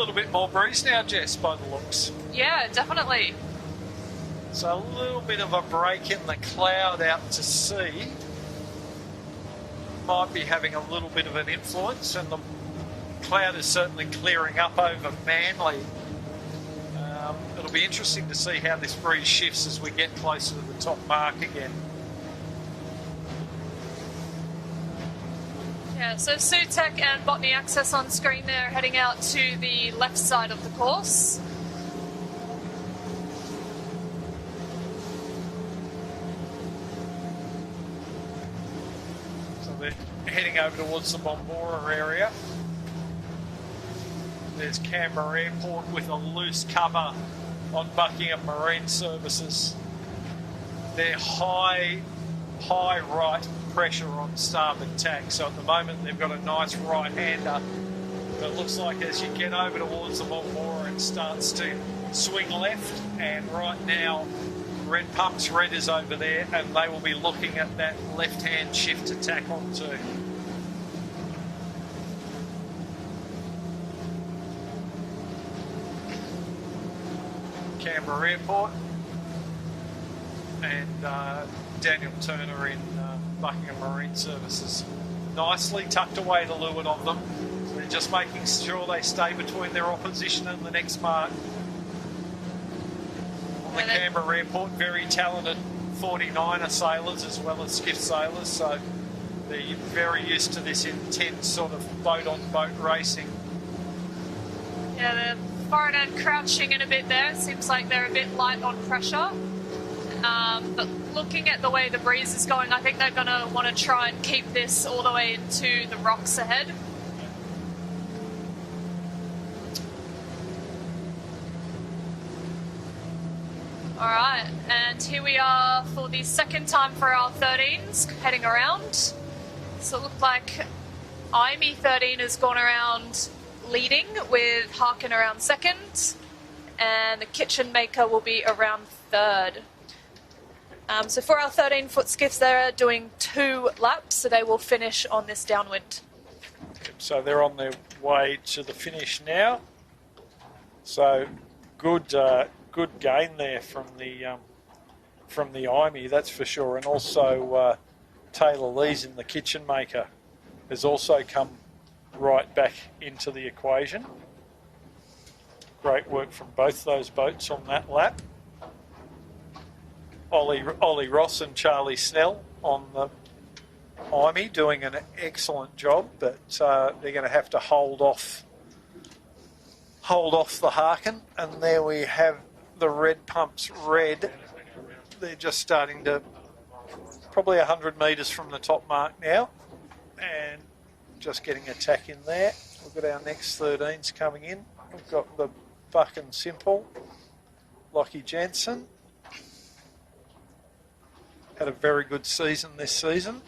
little bit more breeze now, Jess, by the looks. Yeah, definitely. So a little bit of a break in the cloud out to sea might be having a little bit of an influence, and the cloud is certainly clearing up over Manly. It'll be interesting to see how this breeze shifts as we get closer to the top mark again. Yeah, so Sutek and Botany Access on screen there, heading out to the left side of the course. So they're heading over towards the Bombora area. There's Canberra Airport with a loose cover on Buckingham Marine Services. They're high right pressure on starboard tack, so at the moment they've got a nice right-hander, but it looks like as you get over towards the Bombora it starts to swing left, and right now Red Pumps Red is over there and they will be looking at that left-hand shift to tack onto. Canberra Airport and Daniel Turner in Buckingham Marine Services. Nicely tucked away the leeward of them. So they're just making sure they stay between their opposition and the next mark. On the Canberra Airport, very talented 49er sailors as well as skiff sailors, so they're very used to this intense sort of boat-on-boat racing. Yeah, they're forward and crouching in a bit there. It seems like they're a bit light on pressure. But looking at the way the breeze is going, I think they're going to want to try and keep this all the way into the rocks ahead. All right, and here we are for the second time for our 13s heading around. So it looked like IME 13 has gone around leading with Harkin around second, and the Kitchen Maker will be around third. So for our 13-foot skiffs, they're doing 2 laps, so they will finish on this downwind. So they're on their way to the finish now. So good gain there from the IME, that's for sure, and also Taylor Lees in the Kitchen Maker has also come right back into the equation. Great work from both those boats on that lap. Ollie Ross and Charlie Snell on the IME doing an excellent job, but they're going to have to hold off the Harkin, and there we have the Red Pumps Red. They're just starting to probably 100 metres from the top mark now, and just getting a tack in there. We've got our next 13s coming in. We've got the Buck and Simple, Lockie Jensen. Had a very good season this season.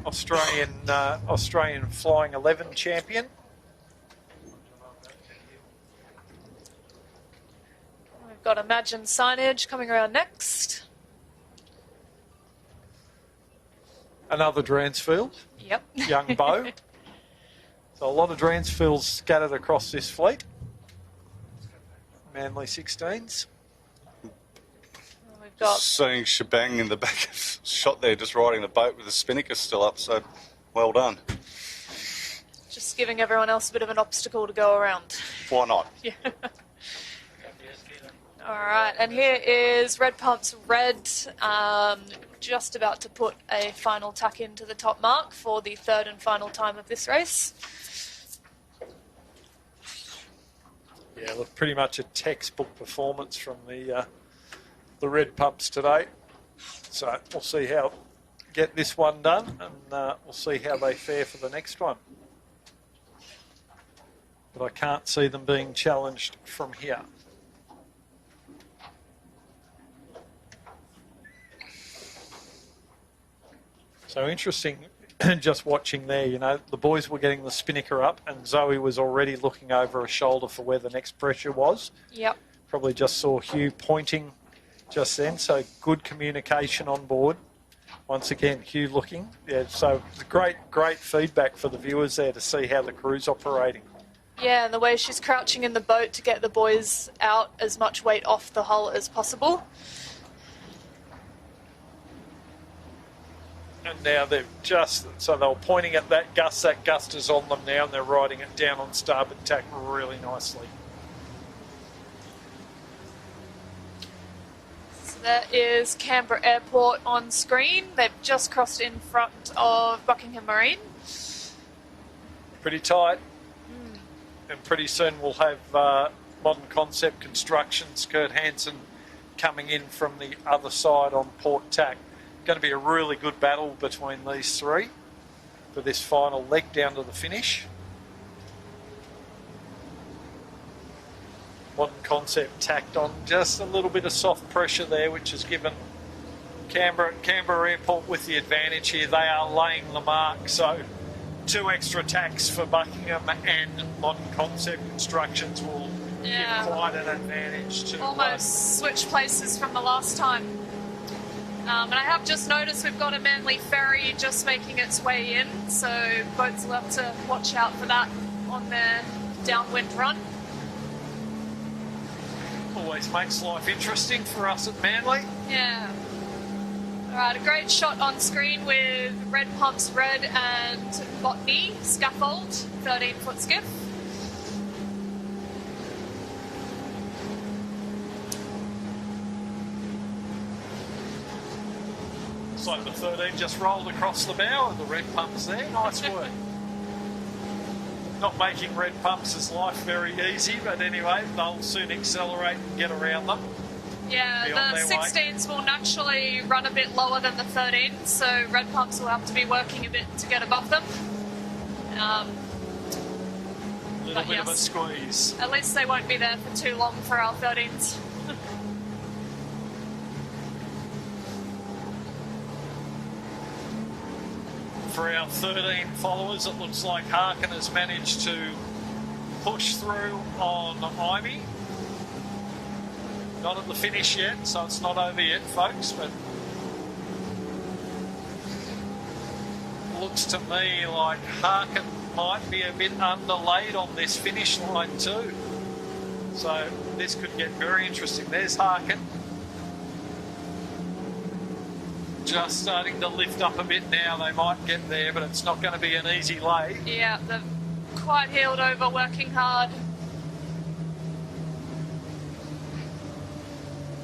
Australian Flying 11 champion. We've got Imagine Signage coming around next. Another Dransfield. Yep. Young Beau. So a lot of Dransfields scattered across this fleet. Manly 16s. We've got Seeing Shebang in the back shot there, just riding the boat with the spinnaker still up, so well done. just giving everyone else a bit of an obstacle to go around. Why not? Yeah. All right, and here is Red Pumps Red, just about to put a final tack into the top mark for the third and final time of this race. Yeah, look, pretty much a textbook performance from the Red Pumps today. So we'll see how get this one done, and we'll see how they fare for the next one. But I can't see them being challenged from here. So interesting, just watching there, you know, the boys were getting the spinnaker up and Zoe was already looking over her shoulder for where the next pressure was. Yep. Probably just saw Hugh pointing just then, so good communication on board Once again, Hugh looking. Yeah, so great feedback for the viewers there to see how the crew's operating. Yeah, and the way she's crouching in the boat to get the buoys out, as much weight off the hull as possible. And now they've so they were pointing at that gust is on them now, and they're riding it down on starboard tack really nicely. So that is Canberra Airport on screen. They've just crossed in front of Buckingham Marine. Pretty tight. And pretty soon we'll have Modern Concept Constructions, Kurt Hansen, coming in from the other side on port tack. Going to be a really good battle between these three for this final leg down to the finish. Modern Concept tacked on just a little bit of soft pressure there, which has given Canberra Airport with the advantage here. They are laying the mark, so 2 extra tacks for Buckingham and Modern Concept Constructions will give quite an advantage to... Almost switched places from the last time. And I have just noticed we've got a Manly ferry just making its way in, so boats will have to watch out for that on their downwind run. Always makes life interesting for us at Manly. Yeah. Alright, a great shot on screen with Red Pumps Red and Botany Scaffold, 13-foot skiff. So the 13 just rolled across the bow of the Red Pumps there. Nice work. Not making Red Pumps' life very easy, but anyway, they'll soon accelerate and get around them. Yeah, the 16s will naturally run a bit lower than the 13s, so Red Pumps will have to be working a bit to get above them. A little bit of a squeeze. At least they won't be there for too long for our 13s. For our 13 followers, it looks like Harkin has managed to push through on Imey. Not at the finish yet, so it's not over yet, folks, but looks to me like Harkin might be a bit underlaid on this finish line too. So this could get very interesting. There's Harkin. Just starting to lift up a bit now. They might get there, but it's not going to be an easy lay. Yeah, they've quite heeled over, working hard.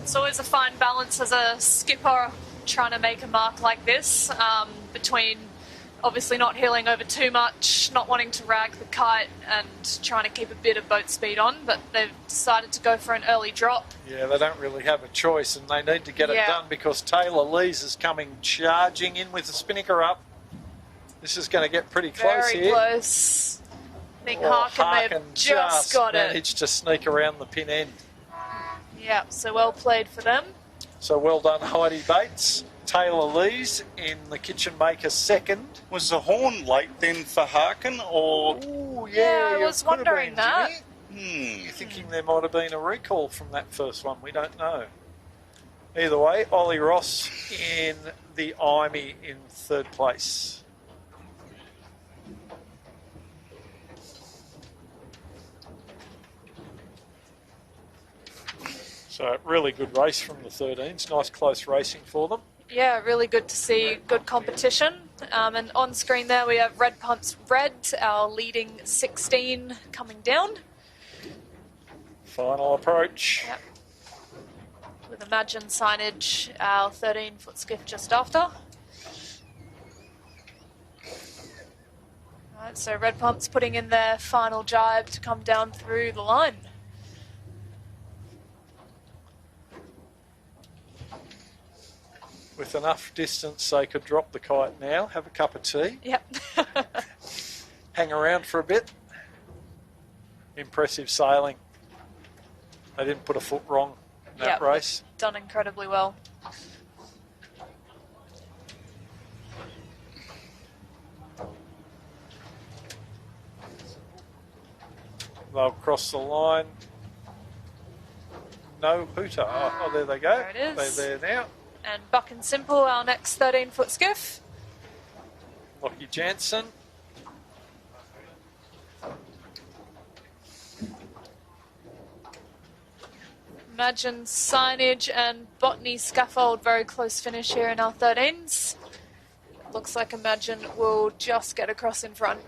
It's always a fine balance as a skipper trying to make a mark like this, between obviously not heeling over too much, not wanting to rag the kite, and trying to keep a bit of boat speed on, but they've decided to go for an early drop. Yeah, they don't really have a choice, and they need to get it done because Taylor Lees is coming charging in with the spinnaker up. This is going to get pretty close here. Very close. I think Harkin, they've just got it. Managed to sneak around the pin end. Yeah, so well played for them. So well done, Heidi Bates. Taylor Lees in the Kitchen Maker second. Was the horn late then for Harkin, or...? Ooh, yeah, I was wondering that. You're thinking there might have been a recall from that first one. We don't know. Either way, Ollie Ross in the Imey in third place. So really good race from the 13s. Nice close racing for them. Yeah, really good to see good competition. And on screen there we have Red Pumps Red, our leading 16 coming down. Final approach. Yep. With Imagine signage, our 13-foot skiff just after. Right, so Red Pumps putting in their final jibe to come down through the line. With enough distance, they could drop the kite now, have a cup of tea. Yep. Hang around for a bit. Impressive sailing. They didn't put a foot wrong in that race. Done incredibly well. They'll cross the line. No hooter. Oh, there they go. There it is. They're there now. And Buck and Simple, our next 13-foot skiff. Lockie Jansen. Imagine Signage and Botany Scaffold, very close finish here in our 13s. Looks like Imagine will just get across in front.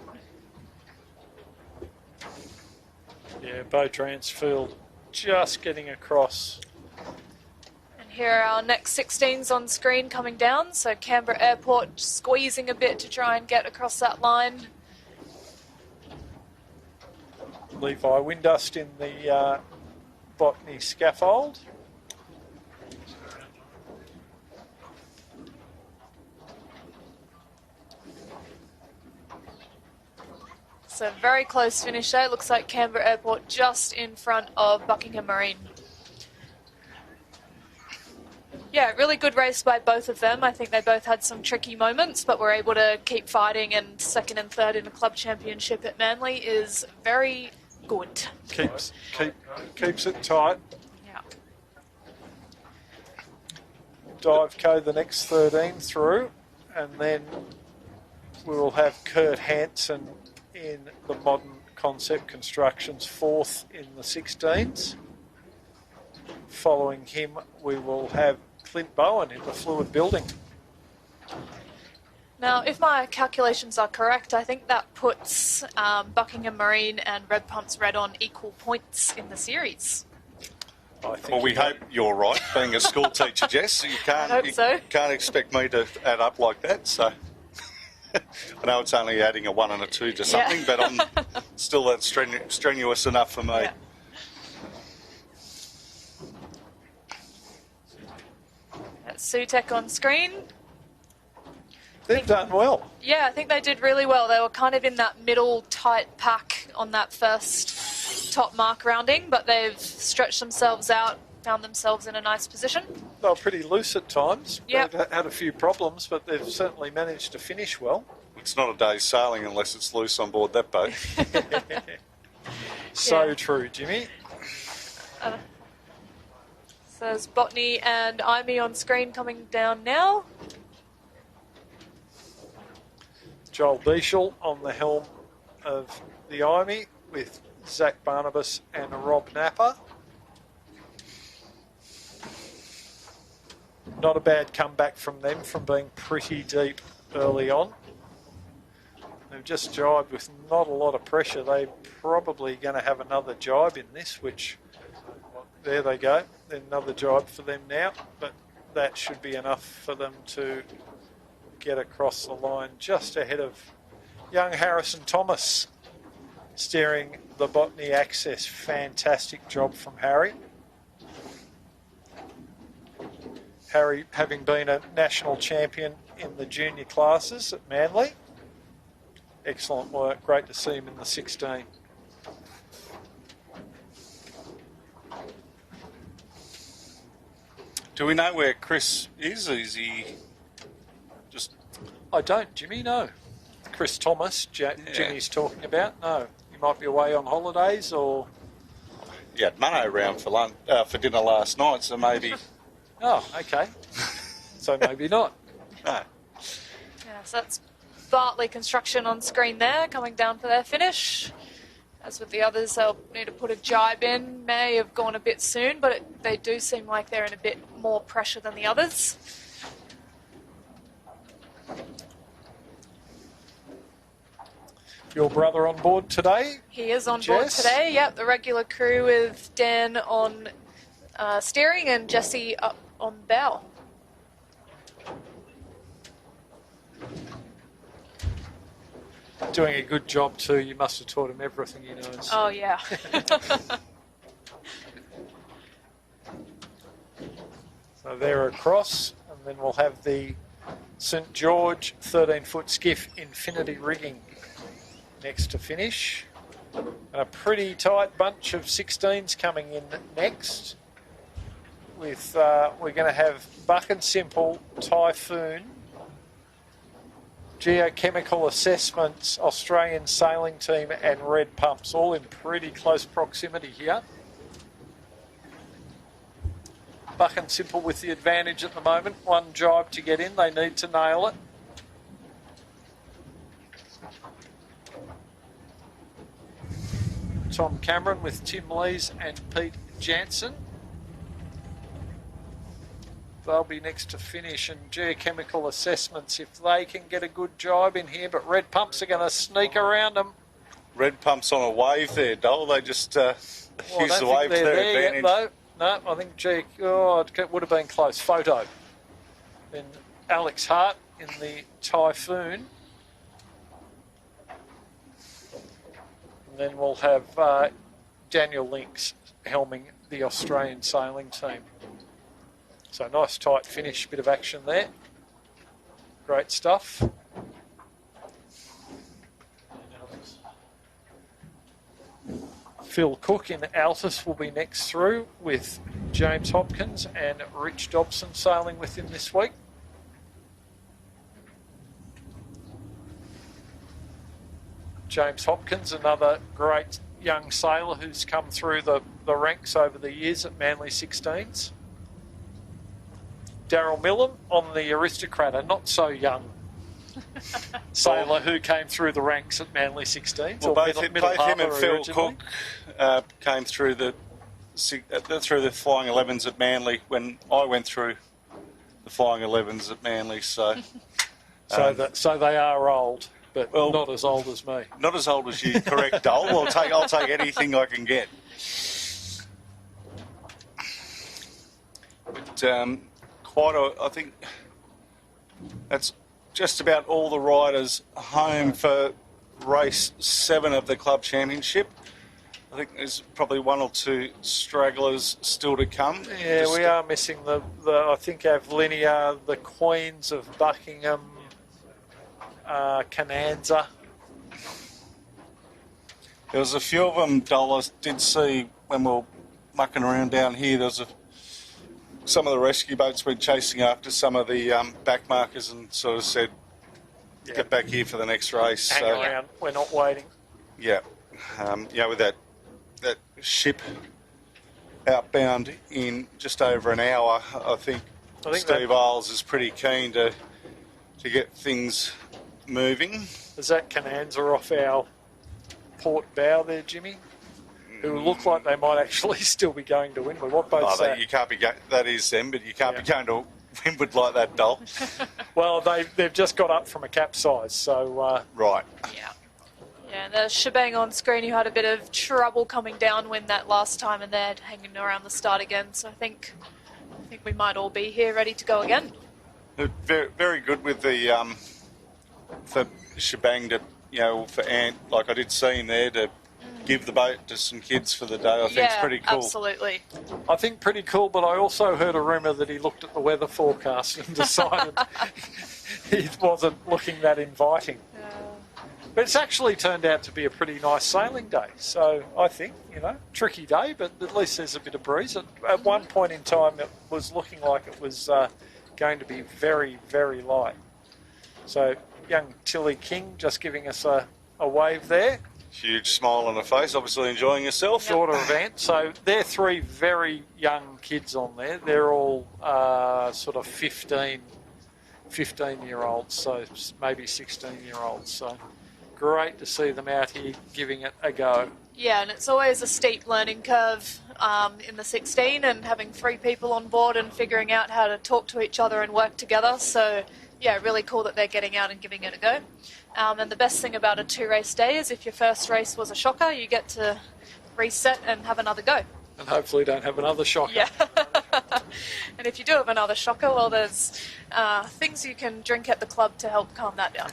Yeah, Beau Dransfield just getting across. And here are our next 16s on screen coming down. So Canberra Airport squeezing a bit to try and get across that line. Levi Windust in the Botany Scaffold. So very close finish there. It looks like Canberra Airport just in front of Buckingham Marine. Yeah, really good race by both of them. I think they both had some tricky moments, but were able to keep fighting, and second and third in a club championship at Manly is very good. Keeps it tight. Yeah. Diveco the next 13 through, and then we will have Kurt Hansen in the Modern Concept Constructions 4th in the 16s. Following him, we will have Clint Bowen in the Fluid Building. Now, if my calculations are correct, I think that puts Buckingham Marine and Red Pumps Red on equal points in the series. Well, we hope you're right. Being a school teacher, Jess, you can't expect me to add up like that. So I know it's only adding a 1 and a 2 to something, but I'm still that's strenuous enough for me. Yeah. That's Sutek on screen. They've done well. Yeah, I think they did really well. They were kind of in that middle tight pack on that first top mark rounding, but they've stretched themselves out, found themselves in a nice position. They were pretty loose at times. Yep. They've had a few problems, but they've certainly managed to finish well. It's not a day's sailing unless it's loose on board that boat. So true, Jimmy. So there's Botany and Imee on screen coming down now. Joel Beechel on the helm of the Imee with Zach Barnabas and Rob Napper. Not a bad comeback from them from being pretty deep early on. They've just jibed with not a lot of pressure. They're probably going to have another jibe in this, which, there they go. Another jibe for them now, but that should be enough for them to get across the line just ahead of young Harrison Thomas steering the Botany Access. Fantastic job from Harry. Harry having been a national champion in the junior classes at Manly. Excellent work. Great to see him in the 16. Do we know where Chris is? Is he just... I don't, Jimmy, no. Chris Thomas, Jimmy's talking about, no. He might be away on holidays or... He had Munno around for dinner last night, so maybe... Oh, okay. So maybe not. No. Yeah, so that's Bartley Construction on screen there, coming down for their finish. As with the others, they'll need to put a jibe in. May have gone a bit soon, but they do seem like they're in a bit more pressure than the others. Your brother on board today? He is on board today, yep. The regular crew with Dan on steering and Jesse up on bow. Doing a good job too. You must have taught him everything he knows. Oh, yeah. So they're across, and then we'll have the St George 13-foot skiff Infinity rigging next to finish. And a pretty tight bunch of 16s coming in next. With we're going to have Buck and Simple, Typhoon, Geochemical Assessments, Australian Sailing Team and Red Pumps, all in pretty close proximity here. Buck and Simple with the advantage at the moment. One jibe to get in. They need to nail it. Tom Cameron with Tim Lees and Pete Jansen. They'll be next to finish, and geochemical assessments if they can get a good jibe in here, but Red Pumps are going to sneak around them. Red Pump's on a wave there, Dole. They just use the wave to their advantage. Yet, though. No, I think it would have been close. Photo. Then Alex Hart in the Typhoon. And then we'll have Daniel Links helming the Australian sailing team. So nice tight finish, bit of action there. Great stuff. Phil Cook in Altus will be next through with James Hopkins and Rich Dobson sailing with him this week. James Hopkins, another great young sailor who's come through the ranks over the years at Manly 16s. Daryl Millam on the Aristocrat, a not so young sailor who came through the ranks at Manly 16s. Well, both him and Phil Cook came through the Flying 11s at Manly when I went through the Flying 11s at Manly. So, so they are old, but not as old as me. Not as old as you, correct, Dole. I'll take anything I can get. But, I think that's just about all the riders home for race 7 of the club championship. I think there's probably 1 or 2 stragglers still to come. Yeah, we are missing the I think Avlinia, the Queens of Buckingham, Cananza. There was a few of them, Dole, I did see when we were mucking around down here. There was some of the rescue boats were chasing after some of the back markers and sort of said, get back here for the next race. Hang around, we're not waiting. Yeah. With that ship outbound in just over an hour, I think Steve Isles is pretty keen to get things moving. Is that Cananza off our port bow there, Jimmy? Who look like they might actually still be going to Windward. What boat's that? You can't be that is them, but you can't be going to Windward like that, Dole. Well, they've just got up from a capsize, so... Right. Yeah, the shebang on screen, who had a bit of trouble coming downwind that last time, and they're hanging around the start again. So I think we might all be here ready to go again. Very, very good with the for shebang to for Ant, like I did see him there to give the boat to some kids for the day. I think it's pretty cool. Absolutely. I think pretty cool, but I also heard a rumour that he looked at the weather forecast and decided he wasn't looking that inviting. But it's actually turned out to be a pretty nice sailing day. So I think, tricky day, but at least there's a bit of breeze. At one point in time, it was looking like it was going to be very, very light. So young Tilly King just giving us a wave there. Huge smile on her face, obviously enjoying herself. Daughter of Ant. So they're 3 very young kids on there. They're all sort of 15-year-olds, so maybe 16-year-olds. So great to see them out here giving it a go. Yeah, and it's always a steep learning curve in the 16 and having 3 people on board and figuring out how to talk to each other and work together. So, yeah, really cool that they're getting out and giving it a go. And the best thing about a 2-race day is if your first race was a shocker, you get to reset and have another go. And hopefully don't have another shocker. Yeah. And if you do have another shocker, well, there's things you can drink at the club to help calm that down.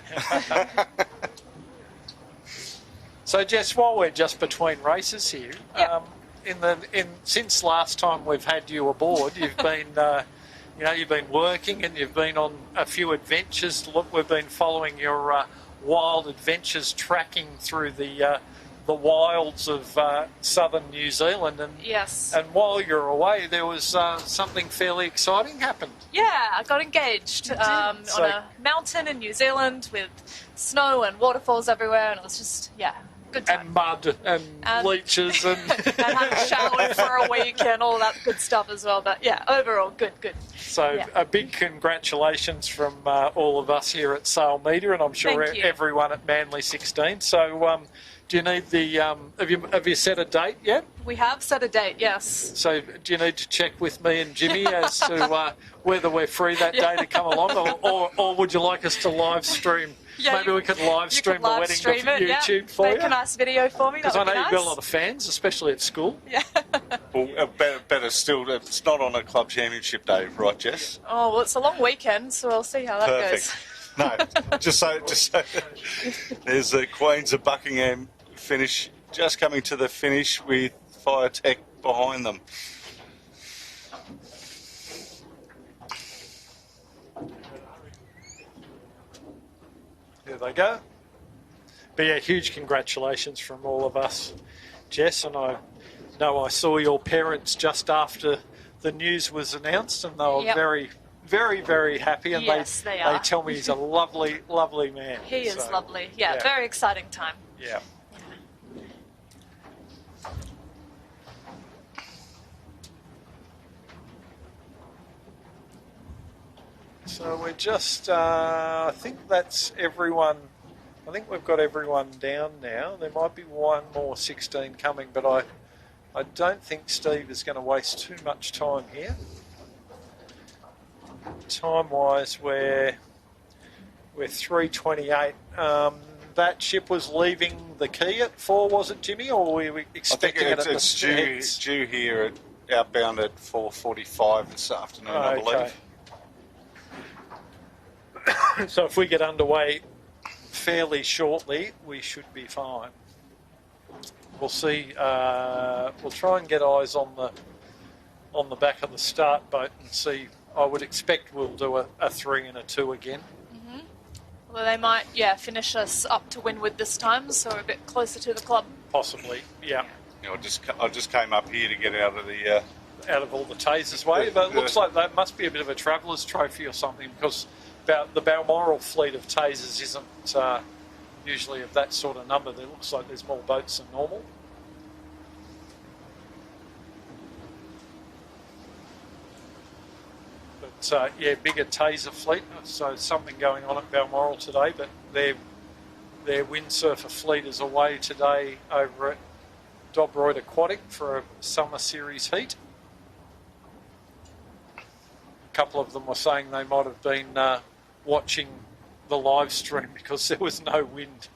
So, Jess, while we're just between races here, since last time we've had you aboard, you've been, you've been working and you've been on a few adventures. Look, we've been following your wild adventures, tracking through the wilds of southern New Zealand. And yes. And while you're away, there was something fairly exciting happened. Yeah, I got engaged on a mountain in New Zealand with snow and waterfalls everywhere, and it was just, Good time. and mud and leeches and And haven't showered for a week and all that good stuff as well. But yeah, overall, good. So Yeah. a big congratulations from all of us here at Sale Media, and I'm sure Thank you. everyone at Manly 16. So do you need the have you set a date yet? We have set a date, yes. So do you need to check with me and Jimmy as to whether we're free that day to come along, or would you like us to live stream? Yeah, Maybe we could live stream the wedding to YouTube for Make you. a nice video for me. Because I know nice. you've got a lot of fans, especially at school. Yeah. Well, better still, it's not on a club championship day, right, Jess? Oh, well, it's a long weekend, so we'll see how that Perfect. No, just so there's the Queens of Buckingham finish, just coming to the finish with Fire Tech behind them. There they go. But yeah, huge congratulations from all of us, Jess. And I know I saw your parents just after the news was announced, and they were Yep. very, very, very happy. And Yes, they they are. tell me he's a lovely, lovely man. He is So, lovely. Yeah, yeah. very exciting time. Yeah. So we're just, I think that's everyone. I think we've got everyone down now. There might be one more 16 coming, but I don't think Steve is going to waste too much time here. Time-wise, we're 3:28. That ship was leaving the quay at 4, was it, Jimmy? Or were we I think expecting it at it's the heads? due here at outbound at 4:45 this afternoon, I believe. So if we get underway fairly shortly, we should be fine. We'll see. We'll try and get eyes on the back of the start boat and see. I would expect we'll do a 3 and a 2 again. Well, they might, finish us up to windward this time, so we're a bit closer to the club. Possibly, yeah. You know, I just came up here to get out of the. Out of all the tasers way, but it looks like that must be a bit of a traveller's trophy or something, because the Balmoral fleet of tasers isn't usually of that sort of number. There looks like there's more boats than normal. But bigger taser fleet. So something going on at Balmoral today, but their windsurfer fleet is away today over at Dobroyd Aquatic for a summer series heat. A couple of them were saying they might have been watching the live stream because there was no wind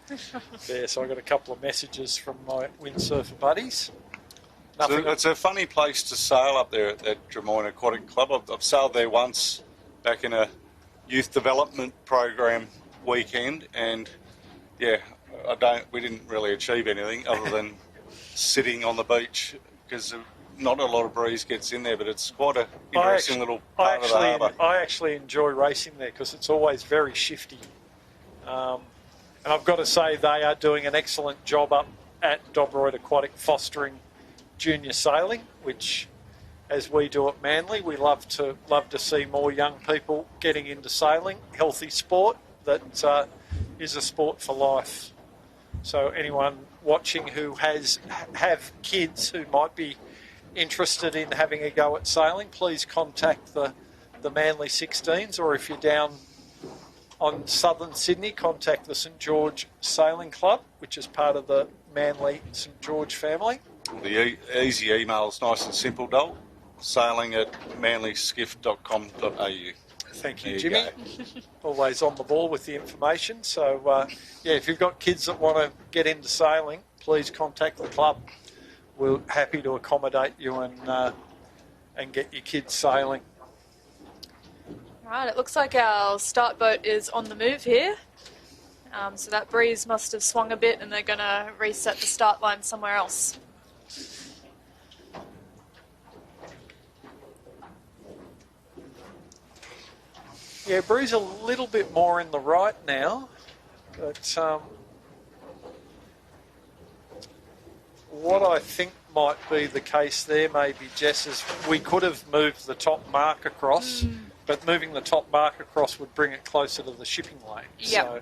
there. So I got a couple of messages from my windsurfer buddies. It's a funny place to sail up there at Drummoyne Aquatic Club. I've sailed there once back in a youth development program weekend, and we didn't really achieve anything other than sitting on the beach because not a lot of breeze gets in there, but it's quite an interesting little part of the harbour. I actually enjoy racing there because it's always very shifty. And I've got to say they are doing an excellent job up at Dobroyd Aquatic fostering junior sailing, which, as we do at Manly, we love to see more young people getting into sailing, healthy sport that is a sport for life. So anyone watching who have kids who might be interested in having a go at sailing, please contact the Manly 16s, or if you're down on southern Sydney, contact the St George Sailing Club, which is part of the Manly St George family. The easy email is nice and simple, Dole. sailing@manlyskiff.com.au. Thank you, There Jimmy. Always on the ball with the information. So, if you've got kids that want to get into sailing, please contact the club. We're happy to accommodate you and get your kids sailing. Right, it looks like our start boat is on the move here. So that breeze must have swung a bit and they're going to reset the start line somewhere else. Yeah, breeze a little bit more in the right now, but what I think might be the case there, maybe, Jess, is we could have moved the top mark across, but moving the top mark across would bring it closer to the shipping lane. Yep. So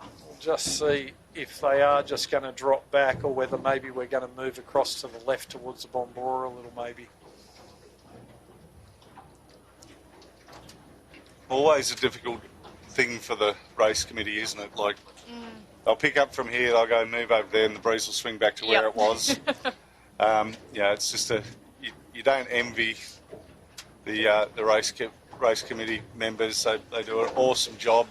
we'll just see if they are just going to drop back or whether maybe we're going to move across to the left towards the Bombora a little maybe. Always a difficult thing for the race committee, isn't it? Like, they'll pick up from here, they'll go move over there, and the breeze will swing back to where it was. It's just you don't envy the race committee members. They do an awesome job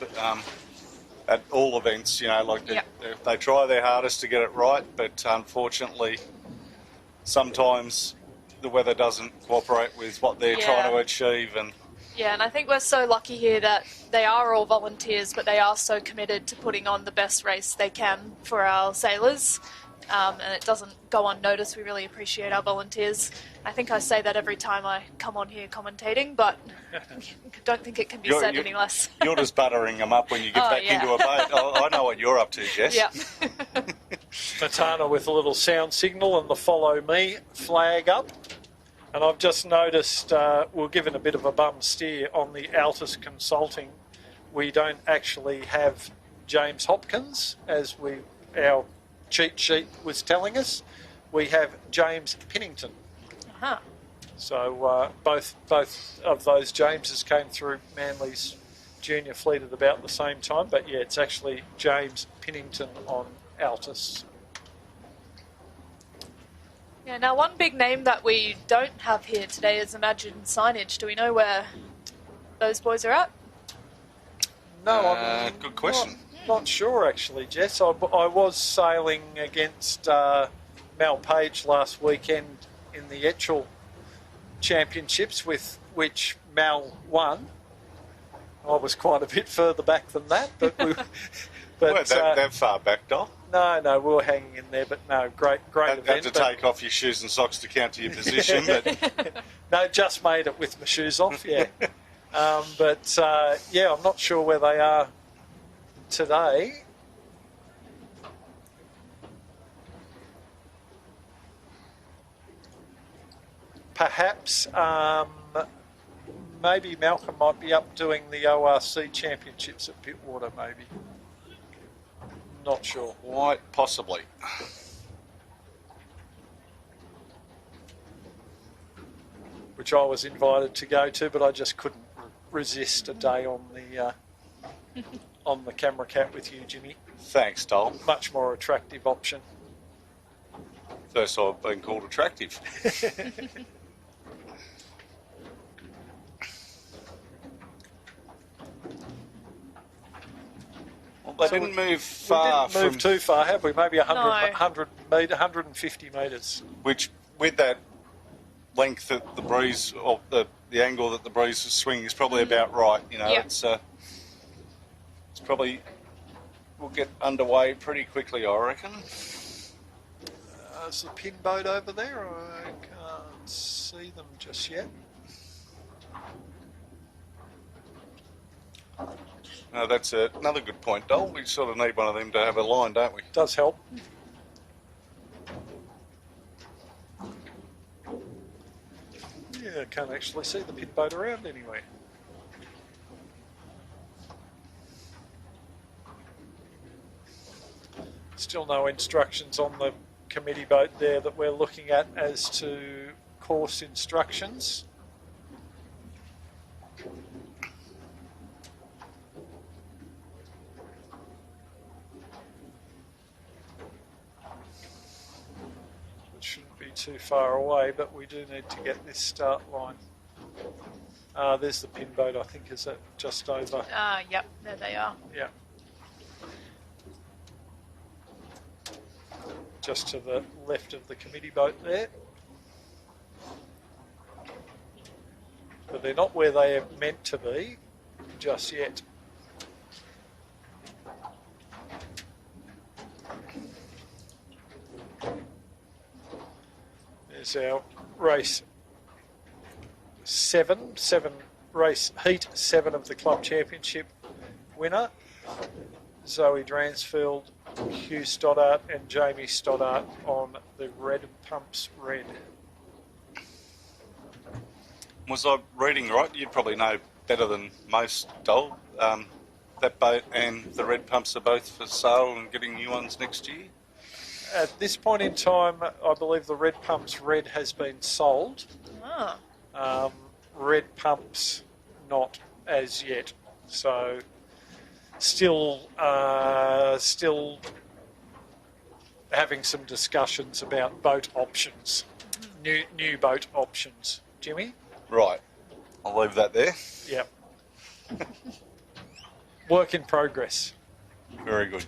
at all events. They try their hardest to get it right, but unfortunately, sometimes the weather doesn't cooperate with what they're trying to achieve. And I think we're so lucky here that they are all volunteers, but they are so committed to putting on the best race they can for our sailors. And it doesn't go unnoticed. We really appreciate our volunteers. I think I say that every time I come on here commentating, but I don't think it can be said any less. You're just buttering them up when you get back into a boat. I know what you're up to, Jess. Yeah. Matana with a little sound signal and the follow me flag up. And I've just noticed we're given a bit of a bum steer on the Altus Consulting. We don't actually have James Hopkins, as our cheat sheet was telling us. We have James Pennington. Uh-huh. So both of those Jameses came through Manly's junior fleet at about the same time. But yeah, it's actually James Pennington on Altus. Yeah, now one big name that we don't have here today is Imagine Signage. Do we know where those boys are at? No, good question. Not sure actually, Jess. I was sailing against Mal Page last weekend in the Etchell Championships, with which Mal won. I was quite a bit further back than that, but weren't that far back, Dol? No, we were hanging in there, but no, great event. Had to take off your shoes and socks to count to your position, but no, just made it with my shoes off. Yeah, I'm not sure where they are today. Perhaps maybe Malcolm might be up doing the ORC Championships at Pittwater, maybe. Not sure. Quite possibly. Which I was invited to go to, but I just couldn't resist a day on the camera cat with you, Jimmy. Thanks, Dol. Much more attractive option. First I've been called attractive. Well, they didn't move far. We didn't move too far, have we? Maybe 150 metres. Which, with that length that the breeze, or the angle that the breeze is swinging, is probably about right. It's probably, we'll get underway pretty quickly, I reckon. Is the pin boat over there? I can't see them just yet. No, that's another good point, Dol. We sort of need one of them to have a line, don't we? Does help. Yeah, I can't actually see the pin boat around anyway. Still no instructions on the committee boat there that we're looking at as to course instructions. Too far away, but we do need to get this start line. There's the pin boat, I think, is it just over? Yep, there they are. Yeah. Just to the left of the committee boat there. But they're not where they are meant to be just yet. There's our race 7 race heat 7 of the club championship winner, Zoe Dransfield, Hugh Stoddart and Jamie Stoddart on the Red Pumps Red. Was I reading right? You'd probably know better than most, Dol. that boat and the red pumps are both for sale and getting new ones next year? At this point in time, I believe the red pumps red has been sold. Ah. Red pumps not as yet. So still having some discussions about boat options, new boat options. Jimmy? Right. I'll leave that there. Yep. Work in progress. Very good.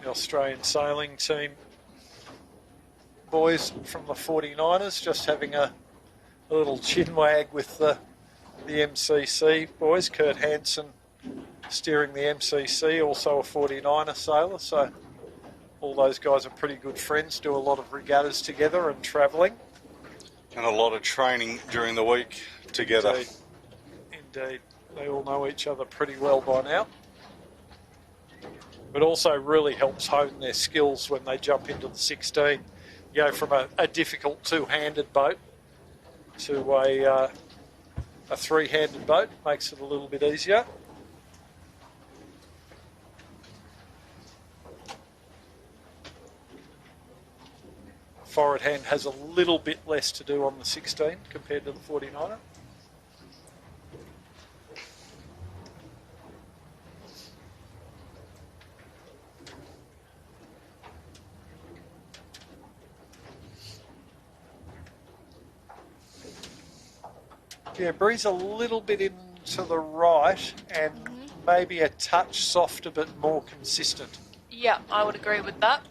The Australian sailing team boys from the 49ers just having a little chin wag with the MCC boys. Kurt Hansen steering the MCC, also a 49er sailor, so all those guys are pretty good friends, do a lot of regattas together and travelling. And a lot of training during the week together. Indeed. They all know each other pretty well by now. But also really helps hone their skills when they jump into the 16. You go from a difficult two-handed boat to a three-handed boat, makes it a little bit easier. Forward hand has a little bit less to do on the 16 compared to the 49er. Yeah, breeze a little bit into the right and maybe a touch softer but more consistent. Yeah, I would agree with that.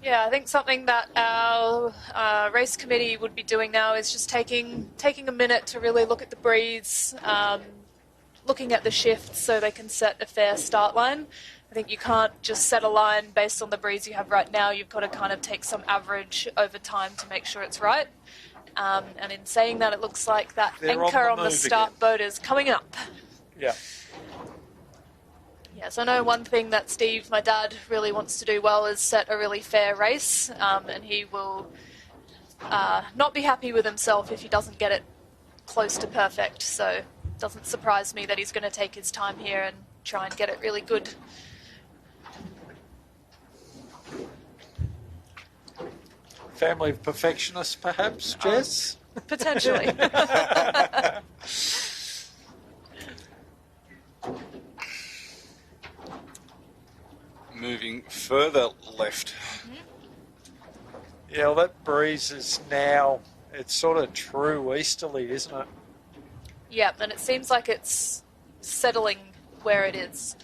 Yeah, I think something that our race committee would be doing now is just taking a minute to really look at the breeze, looking at the shifts so they can set a fair start line. I think you can't just set a line based on the breeze you have right now. You've got to kind of take some average over time to make sure it's right. And in saying that, it looks like that anchor on the start boat is coming up. Yeah. Yes, I know one thing that Steve, my dad, really wants to do well is set a really fair race, and he will not be happy with himself if he doesn't get it close to perfect. So it doesn't surprise me that he's going to take his time here and try and get it really good. Family of perfectionists, perhaps, Jess? Potentially. Moving further left. Yeah, well, that breeze is now, it's sort of true easterly, isn't it? Yeah, and it seems like it's settling where it is.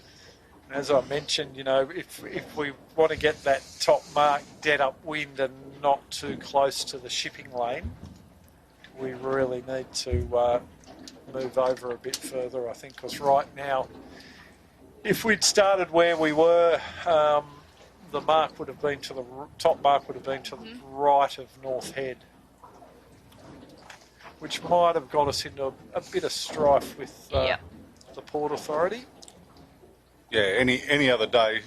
As I mentioned, you know, if we want to get that top mark dead upwind and not too close to the shipping lane, we really need to move over a bit further, I think, because right now, if we'd started where we were, the mark would have been to the top mark would have been to the right of North Head, which might have got us into a bit of strife with the Port Authority. Yeah, any other day,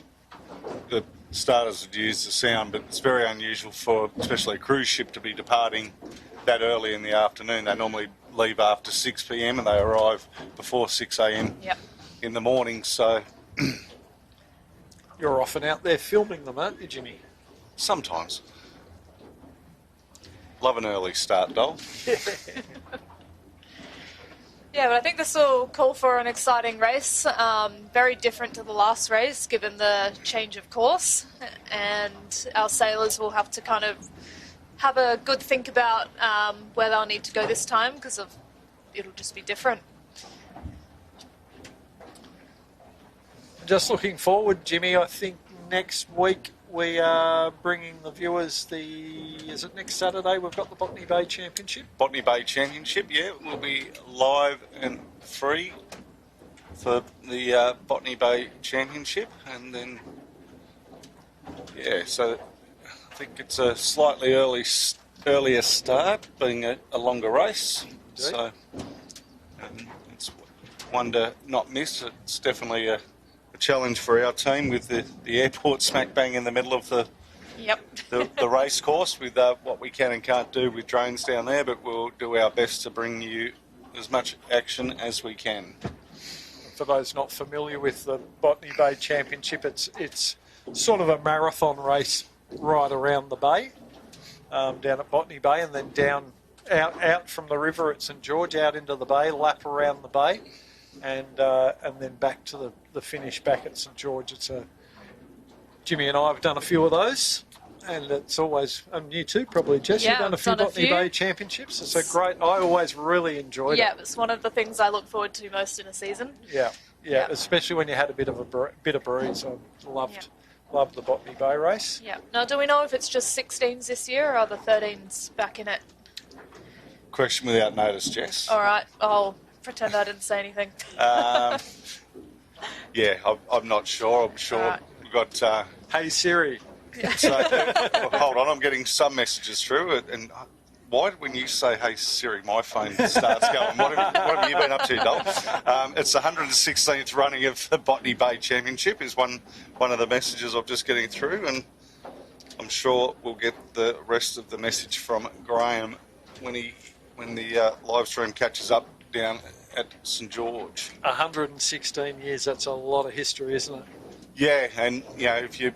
the starters would use the sound, but it's very unusual for especially a cruise ship to be departing that early in the afternoon. They normally leave after 6 p.m. and they arrive before 6 a.m. In the morning, so... You're often out there filming them, aren't you, Jimmy? Sometimes. Love an early start, Dole. Yeah, but I think this will call for an exciting race. Very different to the last race, given the change of course. And our sailors will have to kind of have a good think about where they'll need to go this time, because it'll just be different. Just looking forward, Jimmy, I think next week we are bringing the viewers is it next Saturday we've got the Botany Bay Championship? Botany Bay Championship, yeah, will be live and free for the Botany Bay Championship. And then, yeah, so I think it's a slightly earlier start, being a longer race. Indeed. So it's one to not miss. It's definitely a challenge for our team with the airport smack bang in the middle of the Yep. the race course with what we can and can't do with drones down there, but we'll do our best to bring you as much action as we can. For those not familiar with the Botany Bay Championship, it's sort of a marathon race right around the bay, down at Botany Bay, and then down out from the river at St George, out into the bay, lap around the bay, and then back to the finish back at St George. Jimmy and I have done a few of those, and it's always, and you too probably, Jess, Yeah, you've done a few Botany Bay Championships. It's a great, I always really enjoyed it. Yeah, it's one of the things I look forward to most in a season. Yeah, especially when you had a bit of a breeze. I loved the Botany Bay race. Yeah. Now, do we know if it's just 16s this year, or are the 13s back in it? Question without notice, Jess. All right, I'll pretend I didn't say anything. Yeah, I'm not sure. I'm sure Right. we've got... Hey Siri. So, well, hold on, I'm getting some messages through, and why, when you say, hey Siri, my phone starts going? What have you been up to, Dol? It's the 116th running of the Botany Bay Championship is one of the messages I'm just getting through, and I'm sure we'll get the rest of the message from Graham when the live stream catches up down at St George. 116 years, that's a lot of history, isn't it? Yeah, and if you,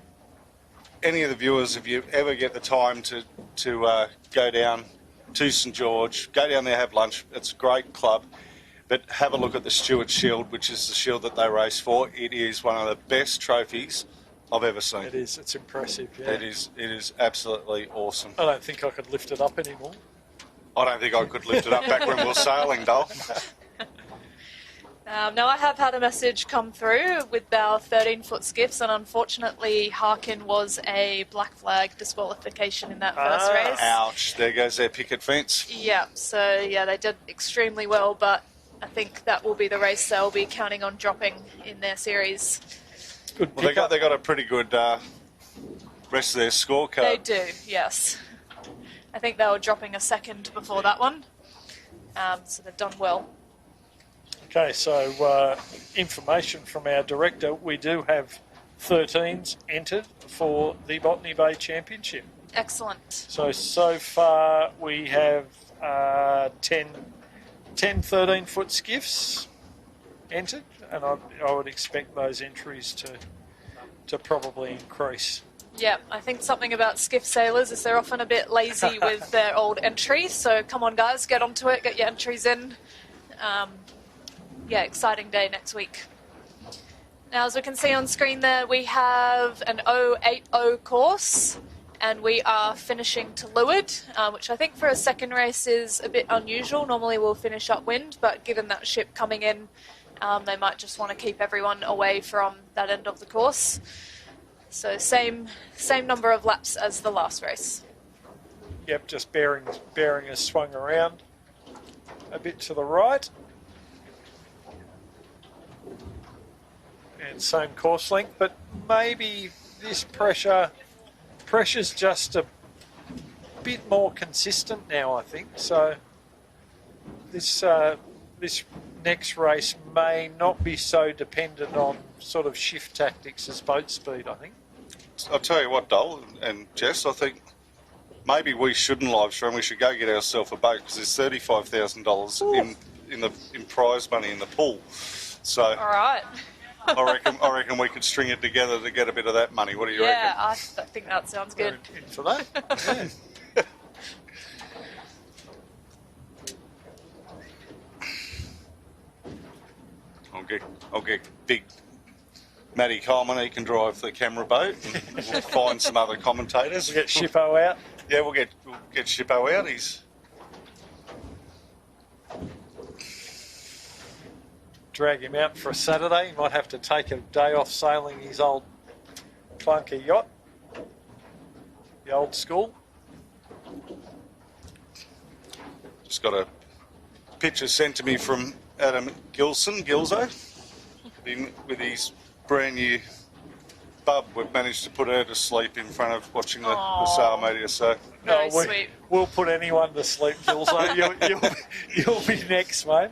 any of the viewers, if you ever get the time to go down to St George, go down there, have lunch. It's a great club, but have a look at the Stewart Shield, which is the shield that they race for. It is one of the best trophies I've ever seen. It is. It's impressive. Yeah. It is absolutely awesome. I don't think I could lift it up anymore. I don't think I could lift it up back when we were sailing, Dol. Now, I have had a message come through with our 13-foot skiffs, and unfortunately, Harkin was a black flag disqualification in that first race. Ouch, there goes their picket fence. Yeah, so, yeah, they did extremely well, but I think that will be the race they'll be counting on dropping in their series. Good. Well, they got a pretty good rest of their scorecard. They do, yes. I think they were dropping a second before that one, so they've done well. Okay, so information from our director. We do have 13s entered for the Botany Bay Championship. Excellent. So far we have 10 13-foot skiffs entered, and I would expect those entries to probably increase. Yeah, I think something about skiff sailors is they're often a bit lazy with their old entries, so come on guys, get onto it, get your entries in. Yeah, exciting day next week. Now, as we can see on screen there, we have an 080 course, and we are finishing to leeward, which I think for a second race is a bit unusual. Normally we'll finish upwind, but given that ship coming in, they might just want to keep everyone away from that end of the course. So same number of laps as the last race. Yep, just bearing has swung around a bit to the right. And same course length, but maybe this pressure's just a bit more consistent now, I think. So this next race may not be so dependent on sort of shift tactics as boat speed, I think. I'll tell you what, Dol and Jess, I think maybe we shouldn't live stream. We should go get ourselves a boat because there's $35,000 in prize money in the pool. So All right. I reckon we could string it together to get a bit of that money. What do you reckon? Yeah, I think that sounds good. In for that. Yeah. I'll get big Matty Coleman. He can drive the camera boat. And we'll find some other commentators. We'll get Shippo out. Yeah, we'll get Shippo out. He's Drag him out for a Saturday. He might have to take a day off sailing his old clunky yacht, the old school. just got a picture sent to me from Adam Gilzo, with his brand new bub. We've managed to put her to sleep in front of watching the sail media. So Very sweet. We'll put anyone to sleep, Gilzo. You'll be next, mate.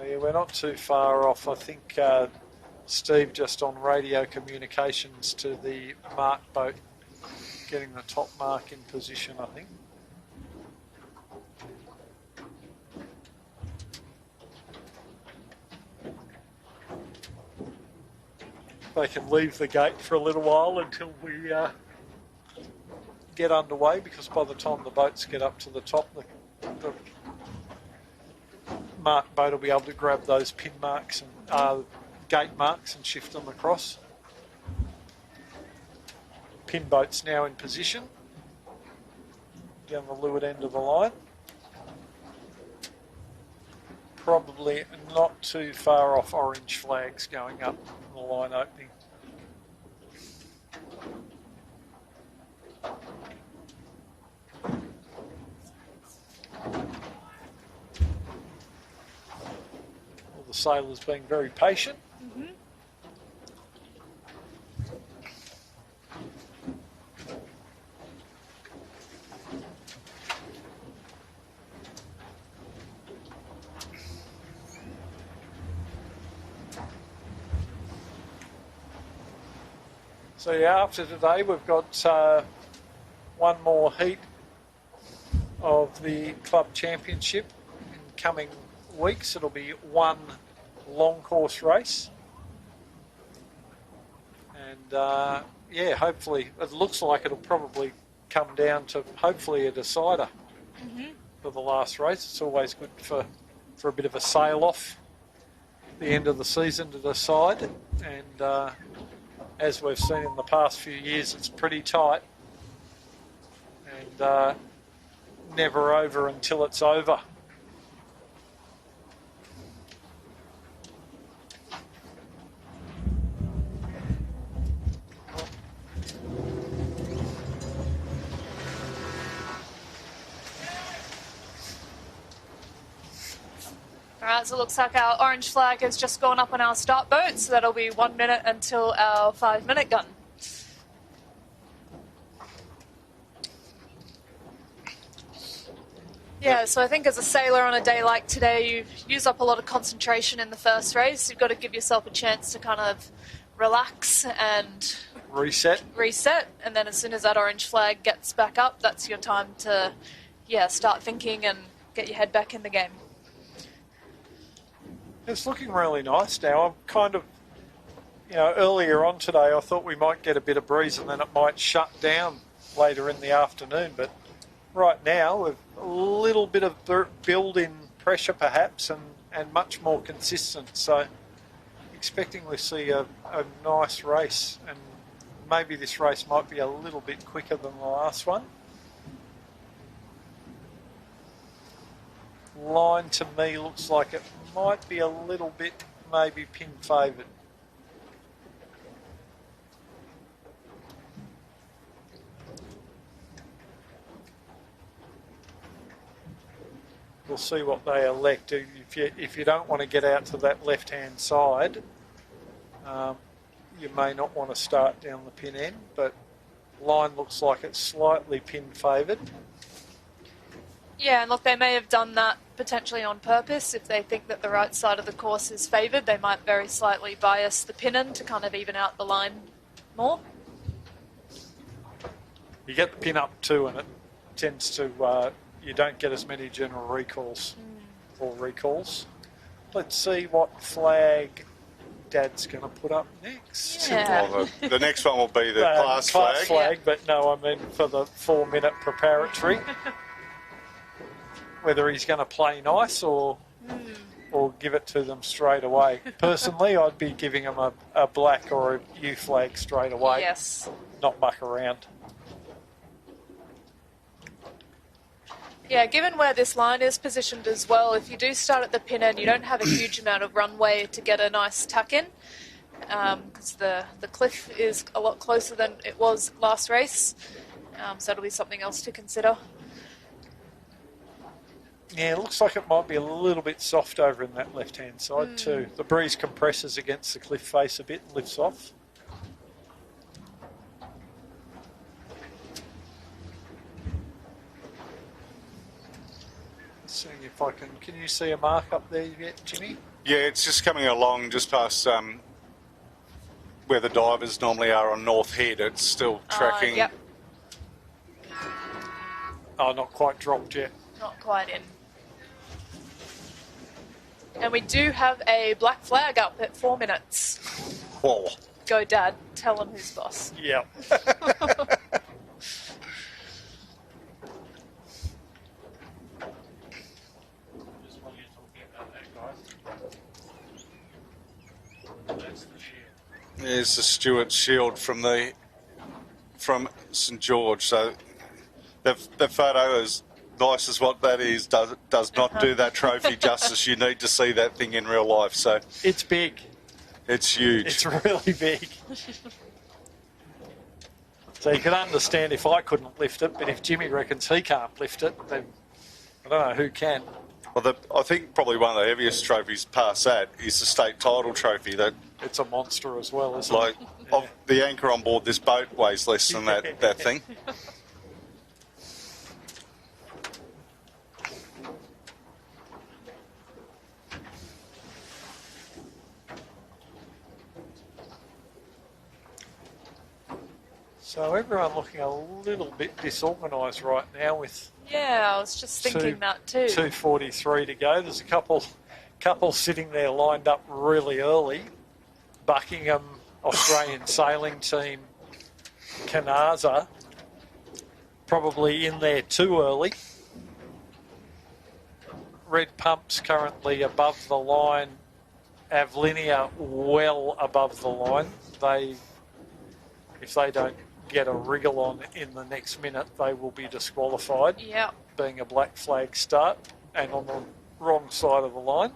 yeah, we're not too far off. I think Steve just on radio communications to the mark boat, getting the top mark in position, I think. They can leave the gate for a little while until we get underway, because by the time the boats get up to the top, the mark boat will be able to grab those pin marks and gate marks and shift them across. Pin boat's now in position down the leeward end of the line. Probably not too far off orange flags going up in the line opening. All the sailors being very patient. Mm-hmm. So yeah, after today we've got one more heat of the club championship in coming weeks. It'll be one long course race, and yeah, hopefully it looks like it'll probably come down to hopefully a decider for the last race. It's always good for a bit of a sail off the end of the season to decide, and as we've seen in the past few years, it's pretty tight and never over until it's over. Alright, so it looks like our orange flag has just gone up on our start boat, so that'll be 1 minute until our 5-minute gun. Yeah, so I think as a sailor on a day like today, you use up a lot of concentration in the first race. You've got to give yourself a chance to kind of relax and Reset. And then as soon as that orange flag gets back up, that's your time to, yeah, start thinking and get your head back in the game. It's looking really nice now. I'm kind of, earlier on today I thought we might get a bit of breeze and then it might shut down later in the afternoon. But right now we've a little bit of build-in pressure perhaps and much more consistent. So expecting to see a nice race, and maybe this race might be a little bit quicker than the last one. Line to me looks like it might be a little bit maybe pin favoured. We'll see what they elect. If you don't want to get out to that left-hand side, you may not want to start down the pin end, but line looks like it's slightly pin favoured. Yeah, and look, they may have done that potentially on purpose. If they think that the right side of the course is favoured, they might very slightly bias the pin in to kind of even out the line more. You get the pin up too, and it tends to, you don't get as many general recalls or recalls. Let's see what flag Dad's going to put up next. Yeah. Well, the next one will be the class flag. Yeah. But no, I mean for the 4-minute preparatory. Whether he's going to play nice or give it to them straight away. Personally, I'd be giving him a black or a U flag straight away. Yes. Not muck around. Yeah, given where this line is positioned as well, if you do start at the pin end, you don't have a huge amount of runway to get a nice tuck in, because the cliff is a lot closer than it was last race, so that'll be something else to consider. Yeah, it looks like it might be a little bit soft over in that left-hand side too. The breeze compresses against the cliff face a bit and lifts off. Seeing if I can you see a mark up there yet, Jimmy? Yeah, it's just coming along just past where the divers normally are on North Head. It's still tracking. Yep, Oh, not quite dropped yet. not quite in. And we do have a black flag up at 4 minutes. Whoa. Go, Dad. Tell him who's boss. Yeah. There's the Stewart Shield from St George. So the photo, as nice as what that is, does not do that trophy justice. You need to see that thing in real life. So It's big. it's huge. It's really big. So you can understand if I couldn't lift it, but if Jimmy reckons he can't lift it, then I don't know who can. Well, I think probably one of the heaviest trophies past that is the state title trophy. That, It's a monster as well, isn't like, it? of the anchor on board this boat weighs less than that thing. So everyone looking a little bit disorganised right now with Yeah, I was just thinking that too. 2:43 to go. There's a couple sitting there lined up really early. Buckingham, Australian sailing team, Kanaza, probably in there too early. Red Pump's currently above the line. Avlinia well above the line. If they don't get a wriggle on in the next minute, they will be disqualified, Yeah. being a black flag start and on the wrong side of the line.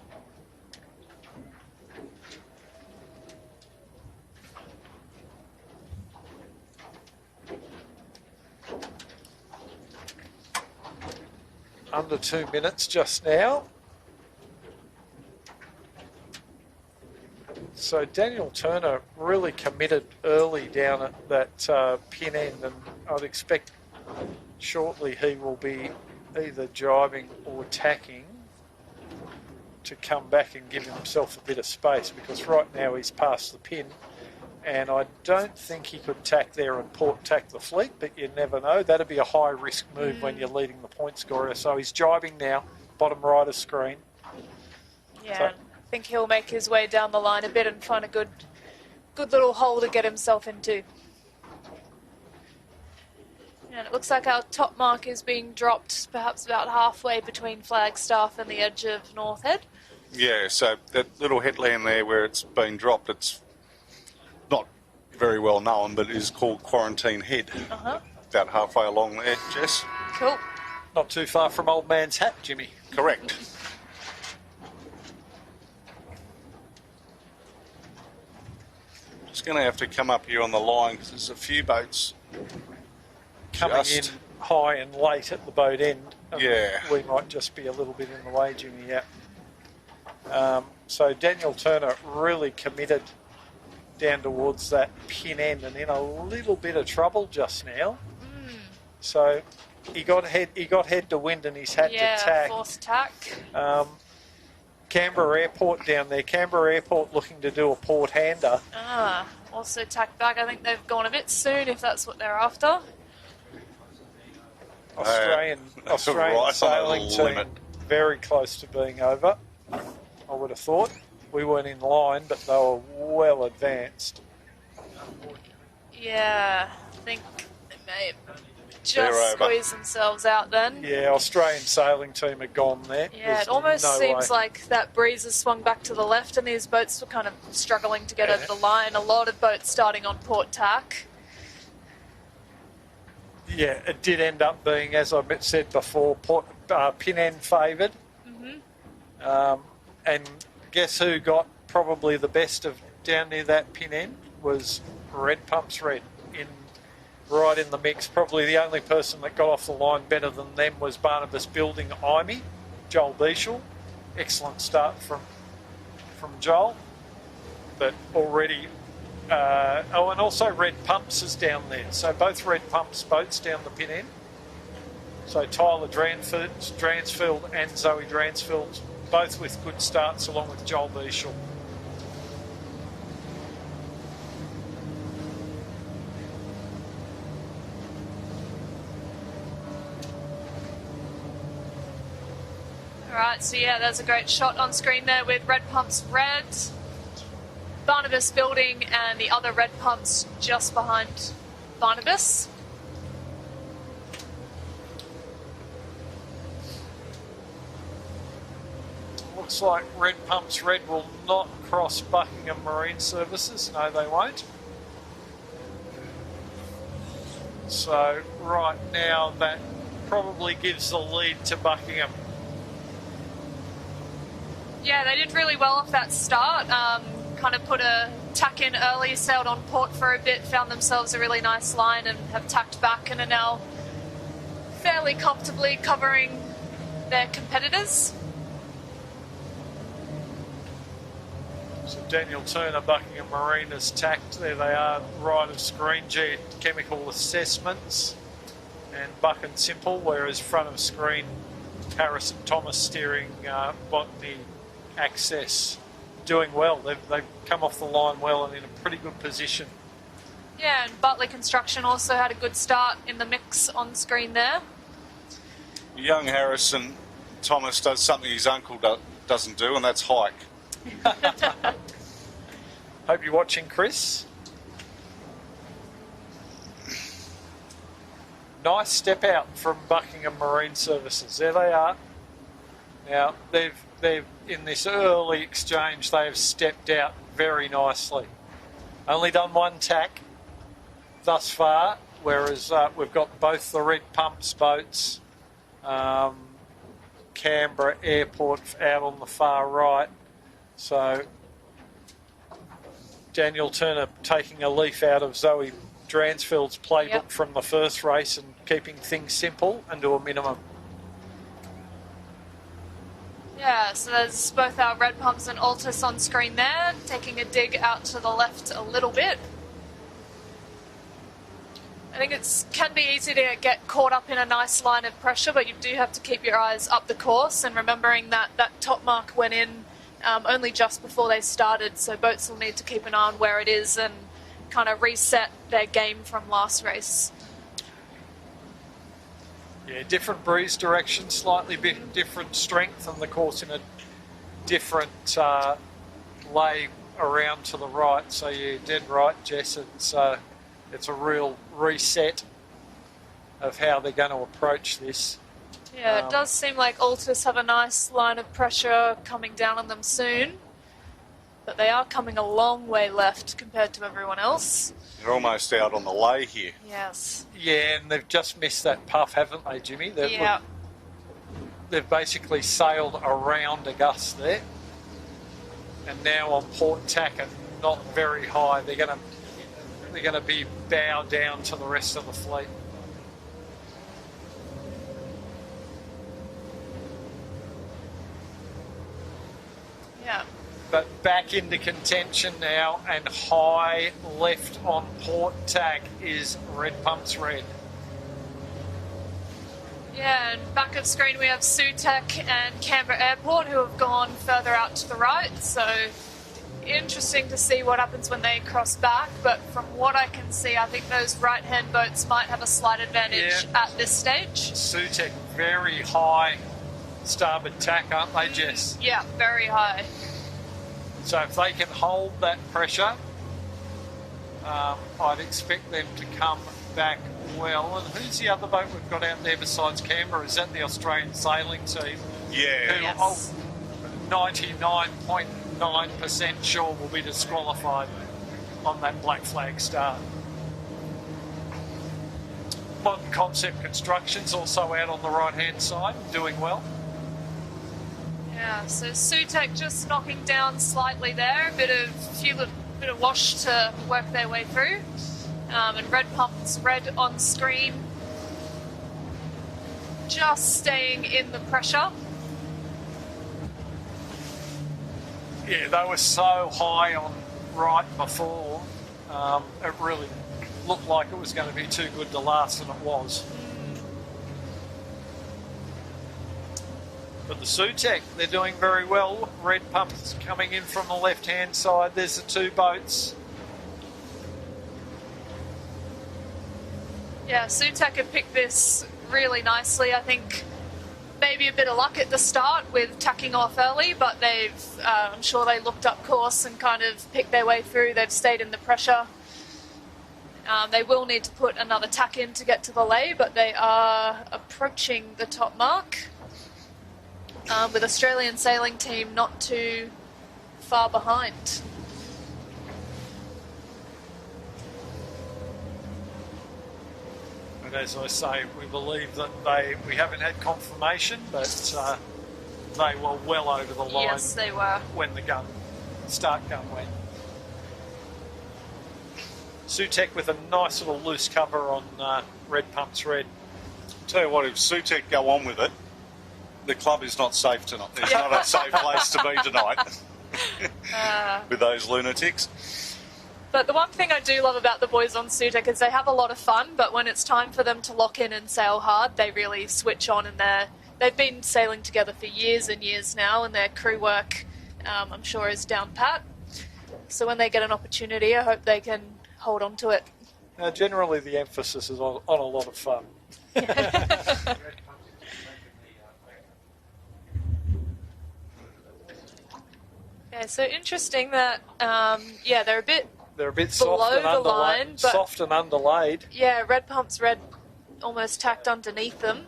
Under 2 minutes just now. So Daniel Turner really committed early down at that pin end, and I'd expect shortly he will be either jibing or tacking to come back and give himself a bit of space, because right now he's past the pin, and I don't think he could tack there and port tack the fleet, but you never know. That'd be a high risk move when you're leading the point scorer. So he's jibing now, bottom right of screen. Yeah. So- I think he'll make his way down the line a bit and find a good little hole to get himself into. And it looks like our top mark is being dropped perhaps about halfway between Flagstaff and the edge of North Head. Yeah, so that little headland there where it's been dropped, it's not very well known, but it is called Quarantine Head. About halfway along there, Jess. Cool. Not too far from Old Man's Hat, Jimmy. Correct. Just going to have to come up here on the line because there's a few boats Coming in high and late at the boat end. Yeah. We might just be a little bit in the way, Jimmy, yeah. So Daniel Turner really committed down towards that pin end and in a little bit of trouble just now. So he got head to wind and he's had to tack. Forced tack. Canberra Airport down there. Canberra Airport looking to do a port hander. Also tack back. I think they've gone a bit soon if that's what they're after. Australian right on sailing the team limit. very close to being over, I would have thought. We weren't in line, but they were well advanced. Yeah, I think they may They're just over. squeeze themselves out then. Yeah, Australian sailing team are gone there. Yeah, There's it almost no seems way. like that breeze has swung back to the left and these boats were kind of struggling to get over the line. A lot of boats starting on port tack. Yeah, it did end up being, as I said before, pin end favoured. And guess who got probably the best of down near that pin end was Red Pumps Red, right in the mix. Probably the only person that got off the line better than them was Barnabas Building Imey, Joel Beashel. Excellent start from Joel, but already. And also Red Pumps is down there. So both Red Pumps boats down the pin end. So Tyler Dransfield and Zoe Dransfield both with good starts along with Joel Bieshel. Alright, so yeah, there's a great shot on screen there with red pumps red, Barnabas building, and the other red pumps just behind Barnabas. Looks like red pumps red will not cross Buckingham Marine Services. No, they won't. So right now that probably gives the lead to Buckingham. Yeah, they did really well off that start. Kind of put a tack in early, sailed on port for a bit, found themselves a really nice line and have tacked back and are now fairly comfortably covering their competitors. So Daniel Turner, Buckingham Marine has tacked. There they are, right of screen, geochemical assessments and Buck and Simple, whereas front of screen, Harrison Thomas steering botany access. Doing well. They've come off the line well and in a pretty good position. Yeah, and Butley Construction also had a good start in the mix on screen there. Young Harrison Thomas does something his uncle doesn't do, and that's hike. Hope you're watching, Chris. Nice step out from Buckingham Marine Services. There they are. Now, they've in this early exchange, they have stepped out very nicely. Only done one tack thus far, whereas we've got both the red pumps boats, Canberra Airport out on the far right. So Daniel Turner taking a leaf out of Zoe Dransfield's playbook from the first race and keeping things simple and to a minimum. Yeah, so there's both our red pumps and Altus on screen there, taking a dig out to the left a little bit. I think it can be easy to get caught up in a nice line of pressure, but you do have to keep your eyes up the course and remembering that that top mark went in only just before they started, so boats will need to keep an eye on where it is and kind of reset their game from last race. Yeah, different breeze direction, slightly bit different strength, and the course in a different lay around to the right. So you're dead right, Jess. It's a real reset of how they're going to approach this. Yeah, it does seem like Altus have a nice line of pressure coming down on them soon, but they are coming a long way left compared to everyone else. They're almost out on the lay here. Yes. Yeah, and they've just missed that puff, haven't they, Jimmy? Yeah. They've basically sailed around Augusta there, and now on port tack and not very high. They're going to be bow down to the rest of the fleet. Yeah. But back into contention now, and high left on port tack is red pumps red. Yeah, and back of screen we have Sutek and Canberra Airport who have gone further out to the right, so interesting to see what happens when they cross back, but from what I can see, I think those right-hand boats might have a slight advantage at this stage. Sutek very high starboard tack, aren't they, Jess? Yeah, very high. So if they can hold that pressure, I'd expect them to come back well. And who's the other boat we've got out there besides Canberra? Is that the Australian sailing team? Yeah. Who, Yes. 99.9% sure will be disqualified on that black flag start. Modern Concept Construction's also out on the right-hand side, doing well. Yeah, so Sutek just knocking down slightly there, a bit of wash to work their way through. And red pumps red on screen, just staying in the pressure. Yeah, they were so high on right before, it really looked like it was going to be too good to last, and it was. But the Sutek, they're doing very well. Red Pumps coming in from the left-hand side. There's the two boats. Yeah, Sutek have picked this really nicely. I think maybe a bit of luck at the start with tacking off early, but I'm sure they looked up course and kind of picked their way through. They've stayed in the pressure. They will need to put another tack in to get to the lay, but they are approaching the top mark. With Australian sailing team not too far behind. And as I say, we believe that we haven't had confirmation, but they were well over the line. Yes, they were. When the start gun went. Sutek with a nice little loose cover on Red Pumps Red. Tell you what, if Sutek go on with it, the club is not safe tonight. It's not a safe place to be tonight with those lunatics. But the one thing I do love about the boys on Sutek is they have a lot of fun, but when it's time for them to lock in and sail hard, they really switch on, and they've been sailing together for years and years now, and their crew work, I'm sure, is down pat. So when they get an opportunity, I hope they can hold on to it. Generally, the emphasis is on a lot of fun. Yeah, so interesting that, they're a bit soft and below the line, but soft and underlaid. Yeah, Red Pumps Red almost tacked underneath them,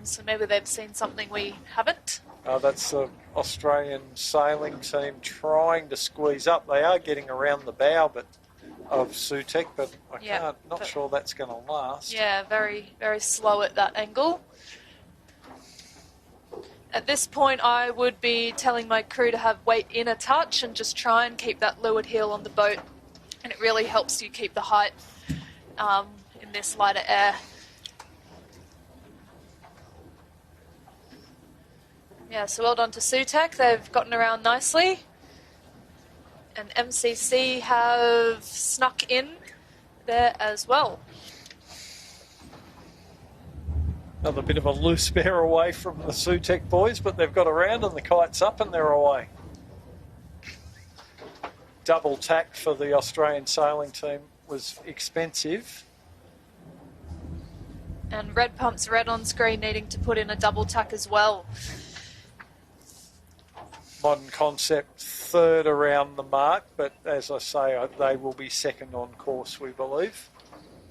so maybe they've seen something we haven't. That's the Australian sailing team trying to squeeze up. They are getting around the bow of Sutek, but not sure that's going to last. Yeah, very, very slow at that angle. At this point, I would be telling my crew to have weight in a touch and just try and keep that leeward heel on the boat. And it really helps you keep the height in this lighter air. Yeah, so well done to Sutek. They've gotten around nicely. And MCC have snuck in there as well. Another bit of a loose bear away from the Sutek boys, but they've got around and the kite's up and they're away. Double tack for the Australian sailing team was expensive. And Red Pumps Red on screen needing to put in a double tack as well. Modern Concept third around the mark, but as I say, they will be second on course, we believe.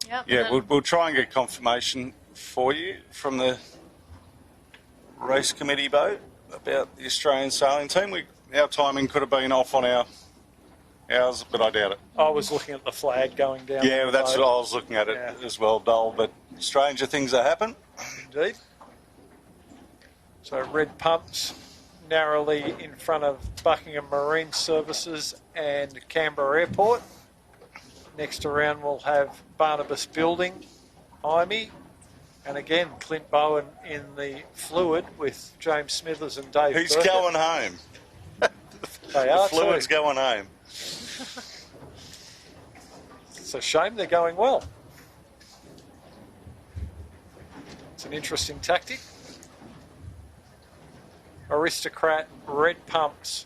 Yep, Yeah, we'll try and get confirmation for you from the race committee boat about the Australian sailing team. Our timing could have been off on ours, but I doubt it. I was looking at the flag going down. Yeah, that's what I was looking at it as well, Dole, but stranger things have happened. Indeed. So Red Pumps narrowly in front of Buckingham Marine Services and Canberra Airport. Next around we'll have Barnabas Building, Imey, and again Clint Bowen in the fluid with James Smithers and Dave Who's Burkett. going home? They are The fluid's too. going home. It's a shame they're going well. It's an interesting tactic. Aristocrat, Red Pumps,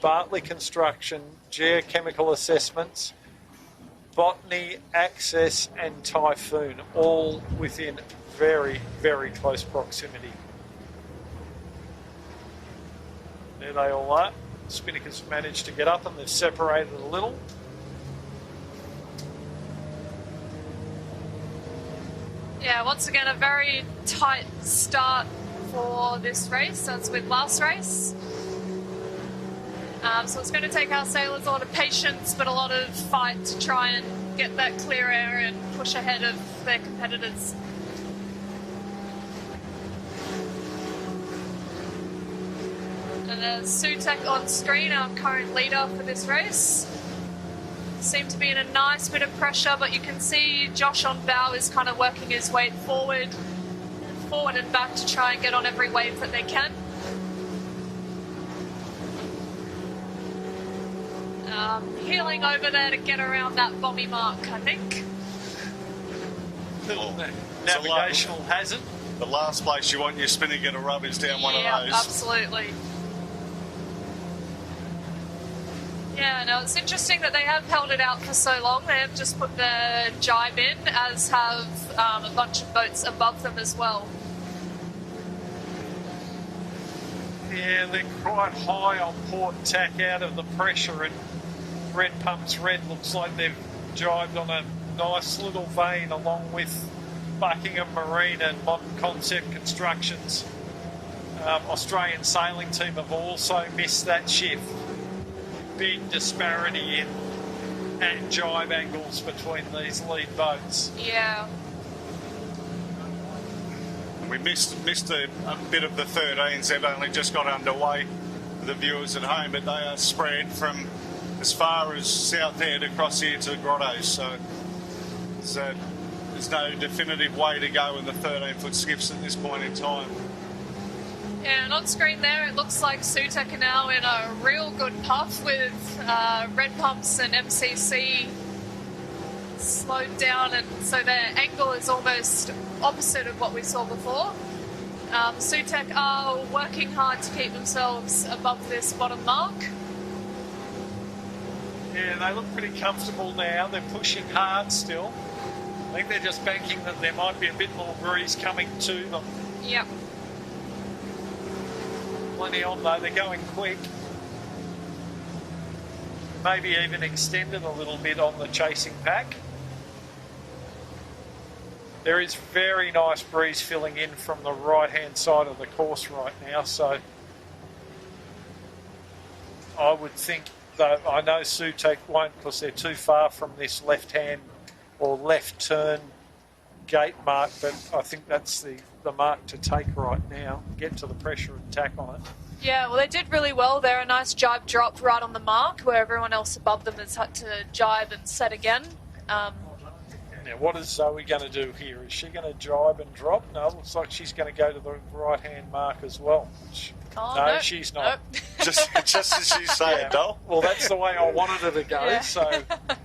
Bartley Construction, Geochemical Assessments, Botany, Access and Typhoon, all within very, very close proximity. There they all are. Spinnaker's managed to get up and they've separated a little. Yeah, once again, a very tight start for this race, as with last race. So it's going to take our sailors a lot of patience, but a lot of fight to try and get that clear air and push ahead of their competitors. And there's Sutek on screen, our current leader for this race. Seem to be in a nice bit of pressure, but you can see Josh on bow is kind of working his way forward and back to try and get on every wave that they can. Heeling over there to get around that bomby mark, I think. Little navigational hazard. the last place you want your spinner to rub is down one of those. Absolutely. Yeah, no, it's interesting that they have held it out for so long. They have just put the jibe in, as have a bunch of boats above them as well. Yeah, they're quite high on port tack out of the pressure, and Red Pumps Red looks like they've jibed on a nice little vein along with Buckingham Marine and Modern Concept Constructions. Australian sailing team have also missed that shift. Big disparity in jibe angles between these lead boats. Yeah. We missed a bit of the 13s. They've only just got underway for the viewers at home, but they are spread from as far as Southend across here to the Grottos. So there's no definitive way to go in the 13-foot skiffs at this point in time. Yeah, and on screen there, it looks like Sutek are now in a real good puff with Red Pumps and MCC slowed down, and so their angle is almost opposite of what we saw before. Sutek are working hard to keep themselves above this bottom mark. Yeah, they look pretty comfortable now. They're pushing hard still. I think they're just banking that there might be a bit more breeze coming to them. Yep. Plenty on though, they're going quick. Maybe even extended a little bit on the chasing pack. There is very nice breeze filling in from the right-hand side of the course right now, so I would think, though, I know Sutek won't because they're too far from this left-hand or left turn gate mark, but I think that's the mark to take right now. Get to the pressure and tack on it. Yeah, well, they did really well there. A nice jibe drop right on the mark where everyone else above them has had to jibe and set again. Now, what is Zoe going to do here? Is she going to jibe and drop? No, it looks like she's going to go to the right-hand mark as well. No, she's not. Nope. just as you say it, Dol. Well, that's the way I wanted her to go. Yeah. So,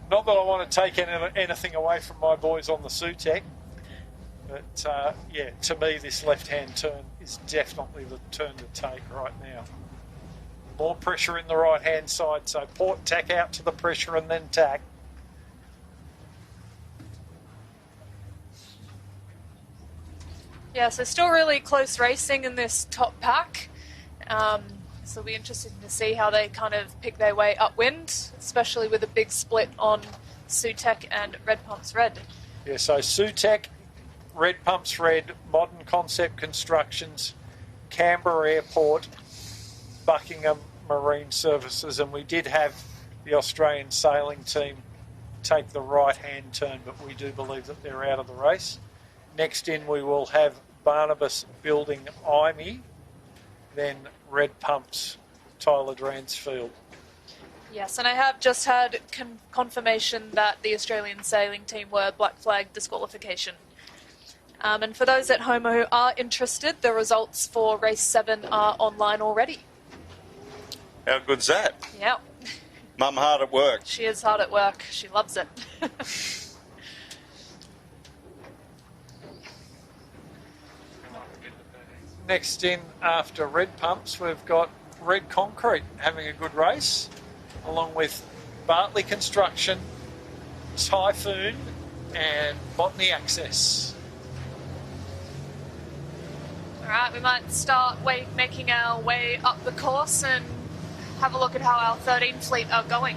not that I want to take anything away from my boys on the Sutek, but yeah, to me, this left-hand turn is definitely the turn to take right now. More pressure in the right-hand side, so port tack out to the pressure and then tack. Yeah, so still really close racing in this top pack. So it'll be interesting to see how they kind of pick their way upwind, especially with a big split on Sutek and Red Pumps Red. Yeah, so Sutek, Red Pumps Red, Modern Concept Constructions, Canberra Airport, Buckingham Marine Services, and we did have the Australian sailing team take the right-hand turn, but we do believe that they're out of the race. Next in, we will have Barnabas Building IME, then Red Pumps Tyler Dransfield. Yes, and I have just had confirmation that the Australian sailing team were black flag disqualification. And for those at home who are interested, the results for Race-7 are online already. How good's that? Yeah. Mum hard at work. She is hard at work. She loves it. Next in after Red Pumps, we've got Red Concrete having a good race, along with Bartley Construction, Typhoon and Botany Access. All right, we might start making our way up the course and have a look at how our 13 fleet are going.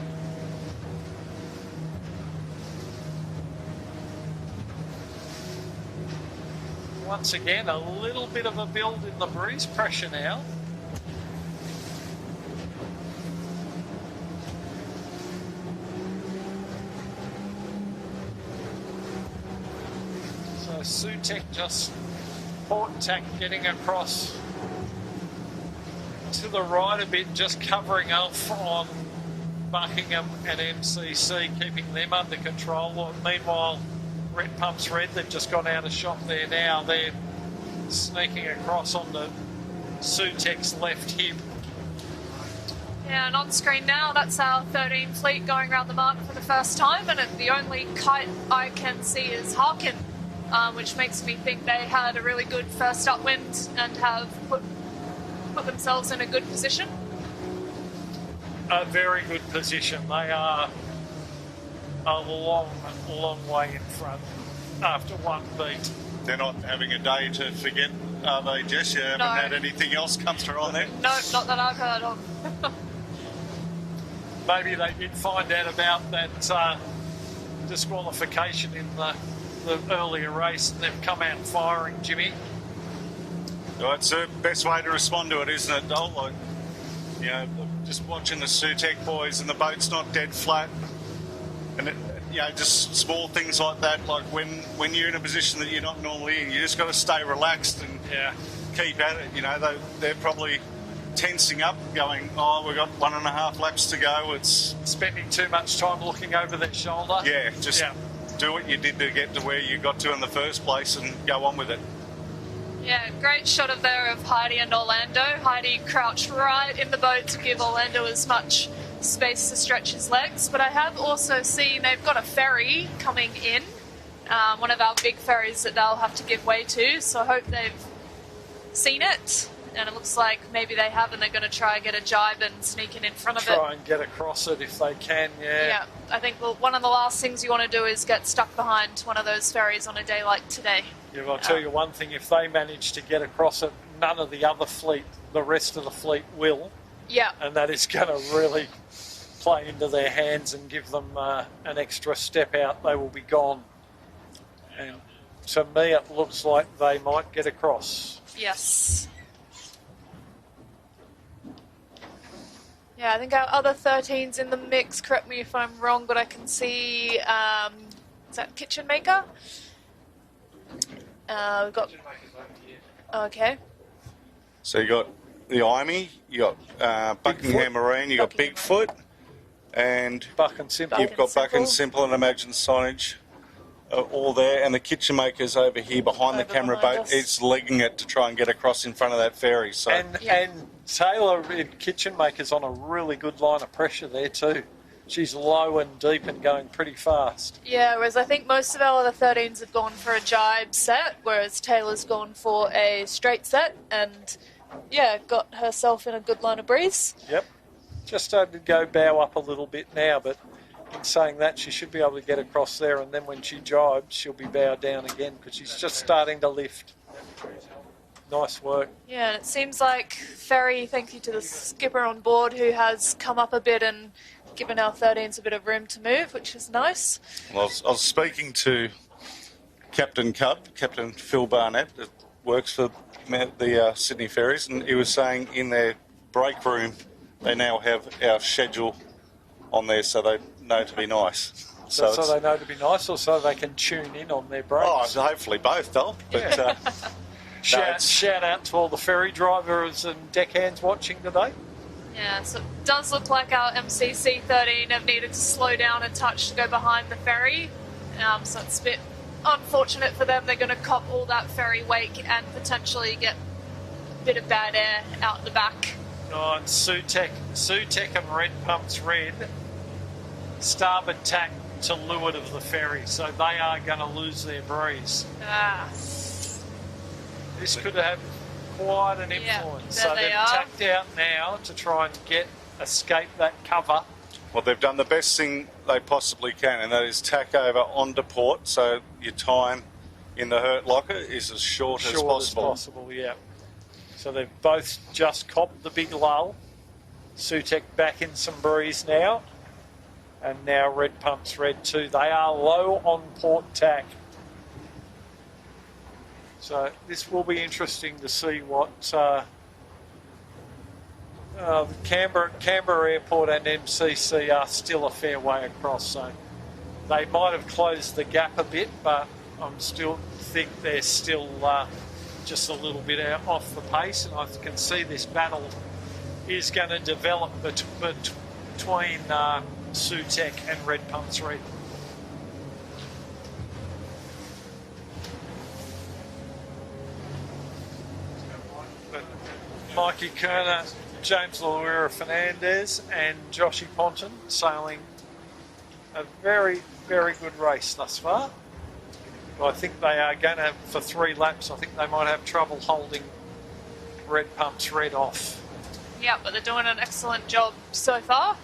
Once again, a little bit of a build in the breeze pressure now. So Sutek just port tack getting across to the right a bit, just covering off on Buckingham and MCC, keeping them under control. Meanwhile, Red Pumps Red, they've just gone out of shot there now. They're sneaking across on the Sutek's left hip. Yeah, and on screen now, that's our 13 fleet going around the mark for the first time, and the only kite I can see is Harkin which makes me think they had a really good first upwind and have put themselves in a good position. A very good position. They are a long way in front after one beat. They're not having a day to forget, are they, Jess? You haven't had anything else come through on them? No, not that I've heard of. Maybe they did find out about that disqualification in the earlier race and they've come out firing, Jimmy. Well, it's the best way to respond to it, isn't it, Dole? Like, you know, just watching the Sutec boys and the boat's not dead flat. And, just small things like that, like when you're in a position that you're not normally in, you just got to stay relaxed and keep at it. You know, they're probably tensing up, going, oh, we've got 1.5 laps to go. It's spending too much time looking over their shoulder. Yeah, just do what you did to get to where you got to in the first place and go on with it. Yeah, great shot of Heidi and Orlando. Heidi crouched right in the boat to give Orlando as much space to stretch his legs. But I have also seen they've got a ferry coming in, one of our big ferries that they'll have to give way to. So I hope they've seen it. And it looks like maybe they have, and they're going to try and get a jibe and sneak in front of it. Try and get across it if they can, Yeah, I think one of the last things you want to do is get stuck behind one of those ferries on a day like today. Yeah, well, I'll tell you one thing, if they manage to get across it, none of the other fleet, the rest of the fleet will. Yeah. And that is going to really play into their hands and give them an extra step out. They will be gone. And to me, it looks like they might get across. Yes. Yeah, I think our other 13's in the mix. Correct me if I'm wrong, but I can see, is that Kitchen Maker? We've got... Okay. So you got the IME, you got Buckingham Marine, you got Bigfoot, and Buck and Simple. You've got Buck and Simple and Imagine Signage all there, and the Kitchen Maker's over here behind the camera boat. It's legging it to try and get across in front of that ferry. So and Taylor in Kitchen Maker's on a really good line of pressure there too. She's low and deep and going pretty fast. Yeah, whereas I think most of our other 13s have gone for a jibe set, whereas Taylor's gone for a straight set and, got herself in a good line of breeze. Yep. Just started to go bow up a little bit now, but in saying that, she should be able to get across there, and then when she jibes, she'll be bowed down again because she's just starting to lift. Nice work. Yeah, and it seems like ferry, thank you to the skipper on board who has come up a bit and given our 13s a bit of room to move, which is nice. Well, I was speaking to Captain Phil Barnett, that works for the Sydney Ferries, and he was saying in their break room they now have our schedule on there so they know to be nice. So they know to be nice, or so they can tune in on their breaks? Oh, so hopefully both, though. But, shout out to all the ferry drivers and deckhands watching today. Yeah, so it does look like our MCC 13 have needed to slow down a touch to go behind the ferry. So it's a bit unfortunate for them. They're going to cop all that ferry wake and potentially get a bit of bad air out the back. Oh, and Sutec and Red Pumps Red, starboard tack to leeward of the ferry, so they are going to lose their breeze. This could have quite an influence. So they've tacked out now to try and escape that cover. Well, they've done the best thing they possibly can, and that is tack over onto port, so your time in the hurt locker is as short as possible. Yeah. So they've both just copped the big lull. Sutec back in some breeze now. And now Red Pumps Red too. They are low on port tack. So this will be interesting to see what Canberra Airport and MCC are still a fair way across. So they might have closed the gap a bit, but I still think they're still just a little bit off the pace, and I can see this battle is going to develop between Sutec and Red Pumps Red. Mikey Kerner, James Luera Fernandez and Joshy Ponton sailing a very, very good race thus far. But I think they are going to, for 3 laps, I think they might have trouble holding Red Pumps Red off. Yeah, but they're doing an excellent job so far.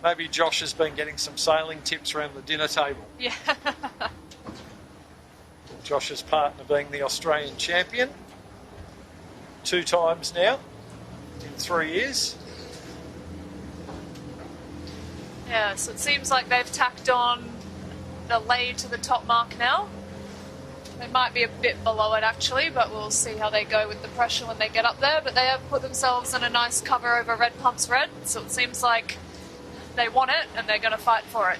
Maybe Josh has been getting some sailing tips around the dinner table. Yeah. Josh's partner being the Australian champion 2 times now in 3 years. Yeah, so it seems like they've tacked on the lay to the top mark now. They might be a bit below it actually, but we'll see how they go with the pressure when they get up there. But they have put themselves in a nice cover over Red Pumps Red, so it seems like they want it and they're going to fight for it.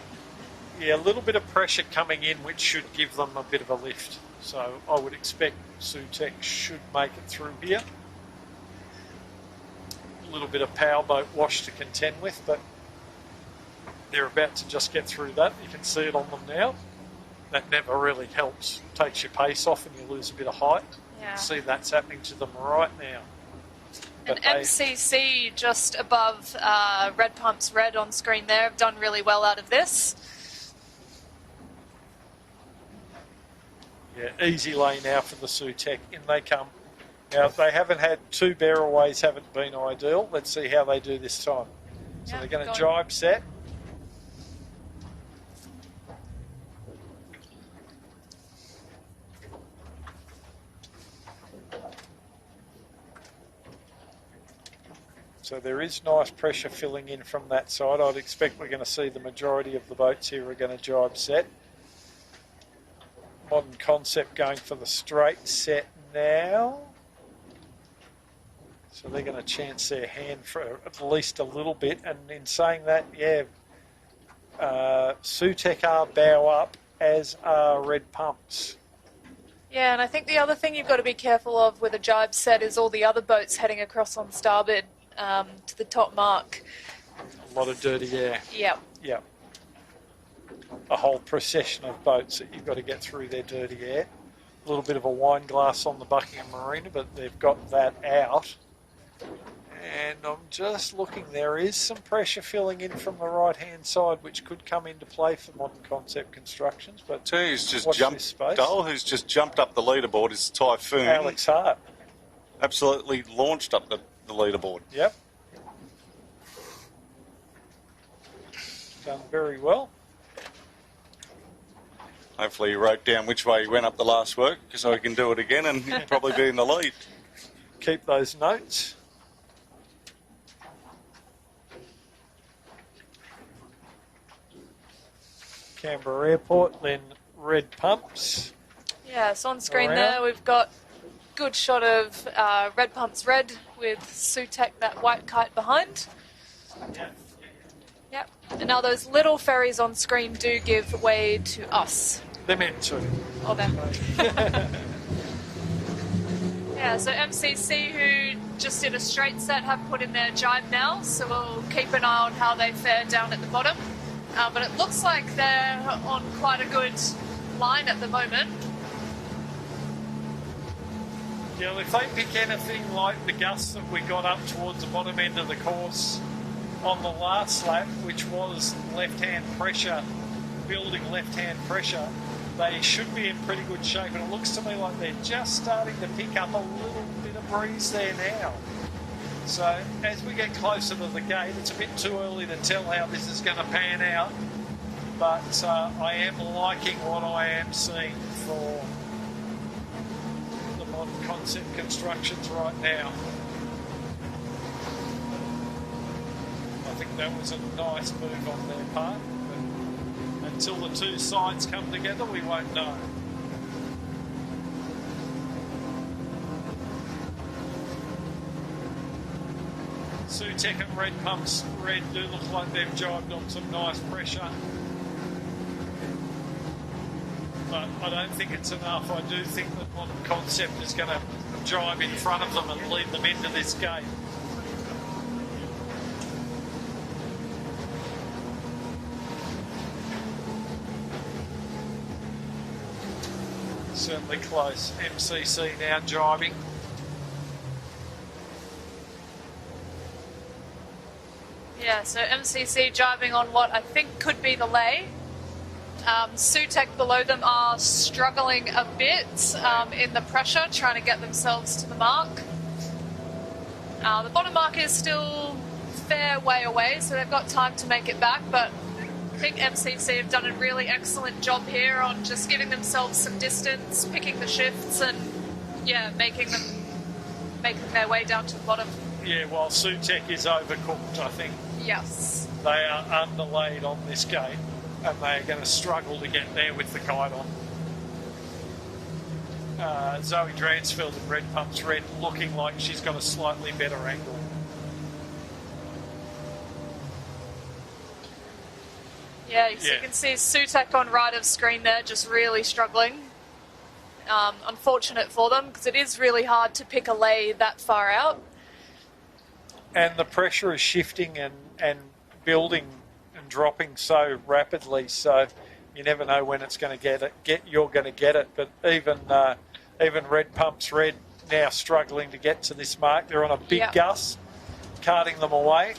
Yeah, a little bit of pressure coming in, which should give them a bit of a lift. So I would expect Sutek should make it through here. A little bit of powerboat wash to contend with, but they're about to just get through that. You can see it on them now. That never really helps. Takes your pace off and you lose a bit of height. Yeah. You can see that's happening to them right now. And But MCC just above Red Pumps Red on screen there have done really well out of this. Yeah, easy lay now for the Sutek. In they come. Now, they haven't had 2 barrelways, haven't been ideal. Let's see how they do this time. So Yeah, they're going to go on. jibe set. So there is nice pressure filling in from that side. I'd expect we're going to see the majority of the boats here are going to jibe set. Modern Concept going for the straight set now. So they're going to chance their hand for at least a little bit. And in saying that, yeah, Sutek are bow up, as are Red Pumps. Yeah, and I think the other thing you've got to be careful of with a jibe set is all the other boats heading across on starboard to the top mark. A lot of dirty air. Yep. Yeah. A whole procession of boats that you've got to get through their dirty air. A little bit of a wine glass on the Buckingham Marina, but they've got that out. And I'm just looking, there is some pressure filling in from the right-hand side, which could come into play for Modern Concept Constructions. But Tell you who's just watch jumped, this space. Dole, who's just jumped up the leaderboard is Typhoon. Alex Hart. Absolutely launched up the leaderboard. Yep. Done very well. Hopefully he wrote down which way he went up the last work, so he can do it again and he'll probably be in the lead. Keep those notes. Canberra Airport, then Red Pumps. Yeah, so on screen Around. there we've got good shot of Red Pumps Red with Sutek, that white kite behind. Yep. And now those little ferries on screen do give way to us. They're meant to. Or them. Yeah, so MCC, who just did a straight set, have put in their jibe now, so we'll keep an eye on how they fare down at the bottom. But it looks like they're on quite a good line at the moment. Yeah, if they pick anything like the gusts that we got up towards the bottom end of the course on the last lap, which was left-hand pressure, building left-hand pressure, they should be in pretty good shape. And it looks to me like they're just starting to pick up a little bit of breeze there now. So as we get closer to the gate, it's a bit too early to tell how this is going to pan out. But I am liking what I am seeing for the Modern Concept Constructions right now. I think that was a nice move on their part. But until the two sides come together, we won't know. Sutek and Red Pumps Red do look like they've jibed on some nice pressure. But I don't think it's enough. I do think that Modern Concept is going to jibe in front of them and lead them into this gate. Certainly close. MCC now jibing. Yeah, so MCC jibing on what I think could be the lay. Sutek below them are struggling a bit in the pressure, trying to get themselves to the mark. The bottom mark is still fair way away, so they've got time to make it back, but I think MCC have done a really excellent job here on just giving themselves some distance, picking the shifts, and yeah, making their way down to the bottom. Yeah, while Sutek is overcooked, I think. Yes. They are underlaid on this gate, and they are going to struggle to get there with the kite on. Zoe Dransfield and Red Pumps Red looking like she's got a slightly better angle. Yeah, so you can see Sutek on right of screen there, just really struggling. Unfortunate for them, because it is really hard to pick a lay that far out. And the pressure is shifting and building and dropping so rapidly, so you never know when it's going to you're going to get it. But even Red Pumps Red now struggling to get to this mark. They're on a big gust, carting them away.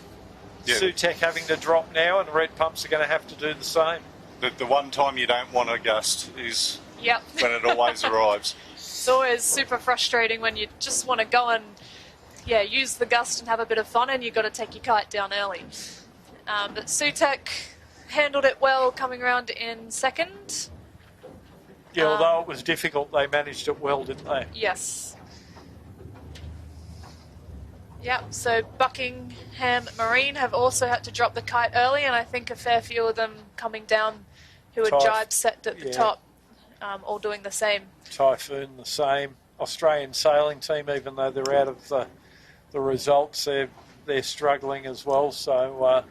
Yep. Sutek having to drop now, and Red Pumps are going to have to do the same. The one time you don't want a gust is when it always arrives. It's always super frustrating when you just want to go and use the gust and have a bit of fun, and you've got to take your kite down early. But Sutek handled it well, coming around in second. Yeah, although it was difficult, they managed it well, didn't they? Yes. Yep, so Buckingham Marine have also had to drop the kite early, and I think a fair few of them coming down who had jibe set at the top, all doing the same. Typhoon the same. Australian sailing team, even though they're out of the results, they're struggling as well. So,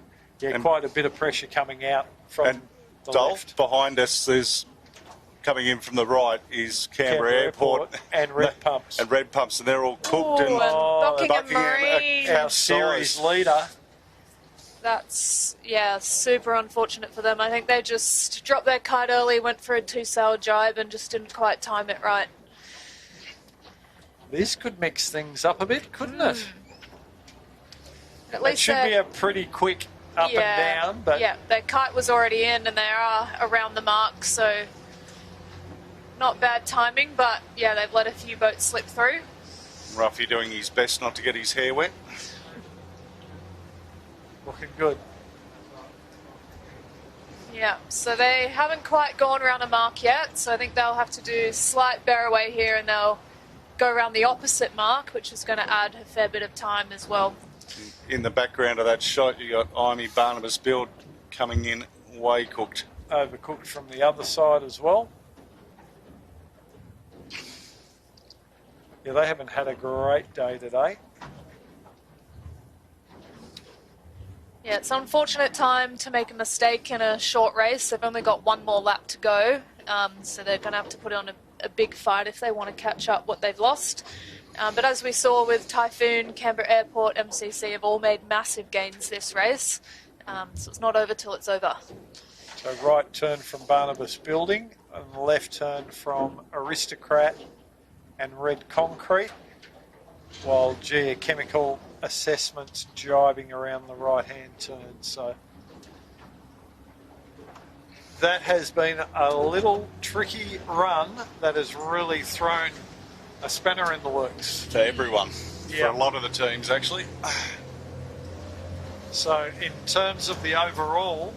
quite a bit of pressure coming out from the left. Behind us, there's coming in from the right is Canberra Airport and Red Pumps. And Red Pumps, and they're all cooked. Ooh, and Buckingham Marine. Our series leader. That's, super unfortunate for them. I think they just dropped their kite early, went for a two-sail jibe, and just didn't quite time it right. This could mix things up a bit, couldn't it? At least it should be a pretty quick up and down. But their kite was already in, and they are around the mark, so not bad timing, but they've let a few boats slip through. Ruffy doing his best not to get his hair wet. Looking good. Yeah, so they haven't quite gone around a mark yet, so I think they'll have to do slight bear away here, and they'll go around the opposite mark, which is going to add a fair bit of time as well. In the background of that shot, you got Amy Barnabas Build coming in way cooked. Overcooked from the other side as well. Yeah, they haven't had a great day today. Yeah, it's an unfortunate time to make a mistake in a short race. They've only got one more lap to go, so they're going to have to put on a big fight if they want to catch up what they've lost. But as we saw with Typhoon, Canberra Airport, MCC have all made massive gains this race, so it's not over till it's over. So right turn from Barnabas Building, and left turn from Aristocrat and Red Concrete, while Geochemical Assessments jibing around the right-hand turn. So that has been a little tricky run that has really thrown a spanner in the works. To everyone. For a lot of the teams, actually. So in terms of the overall,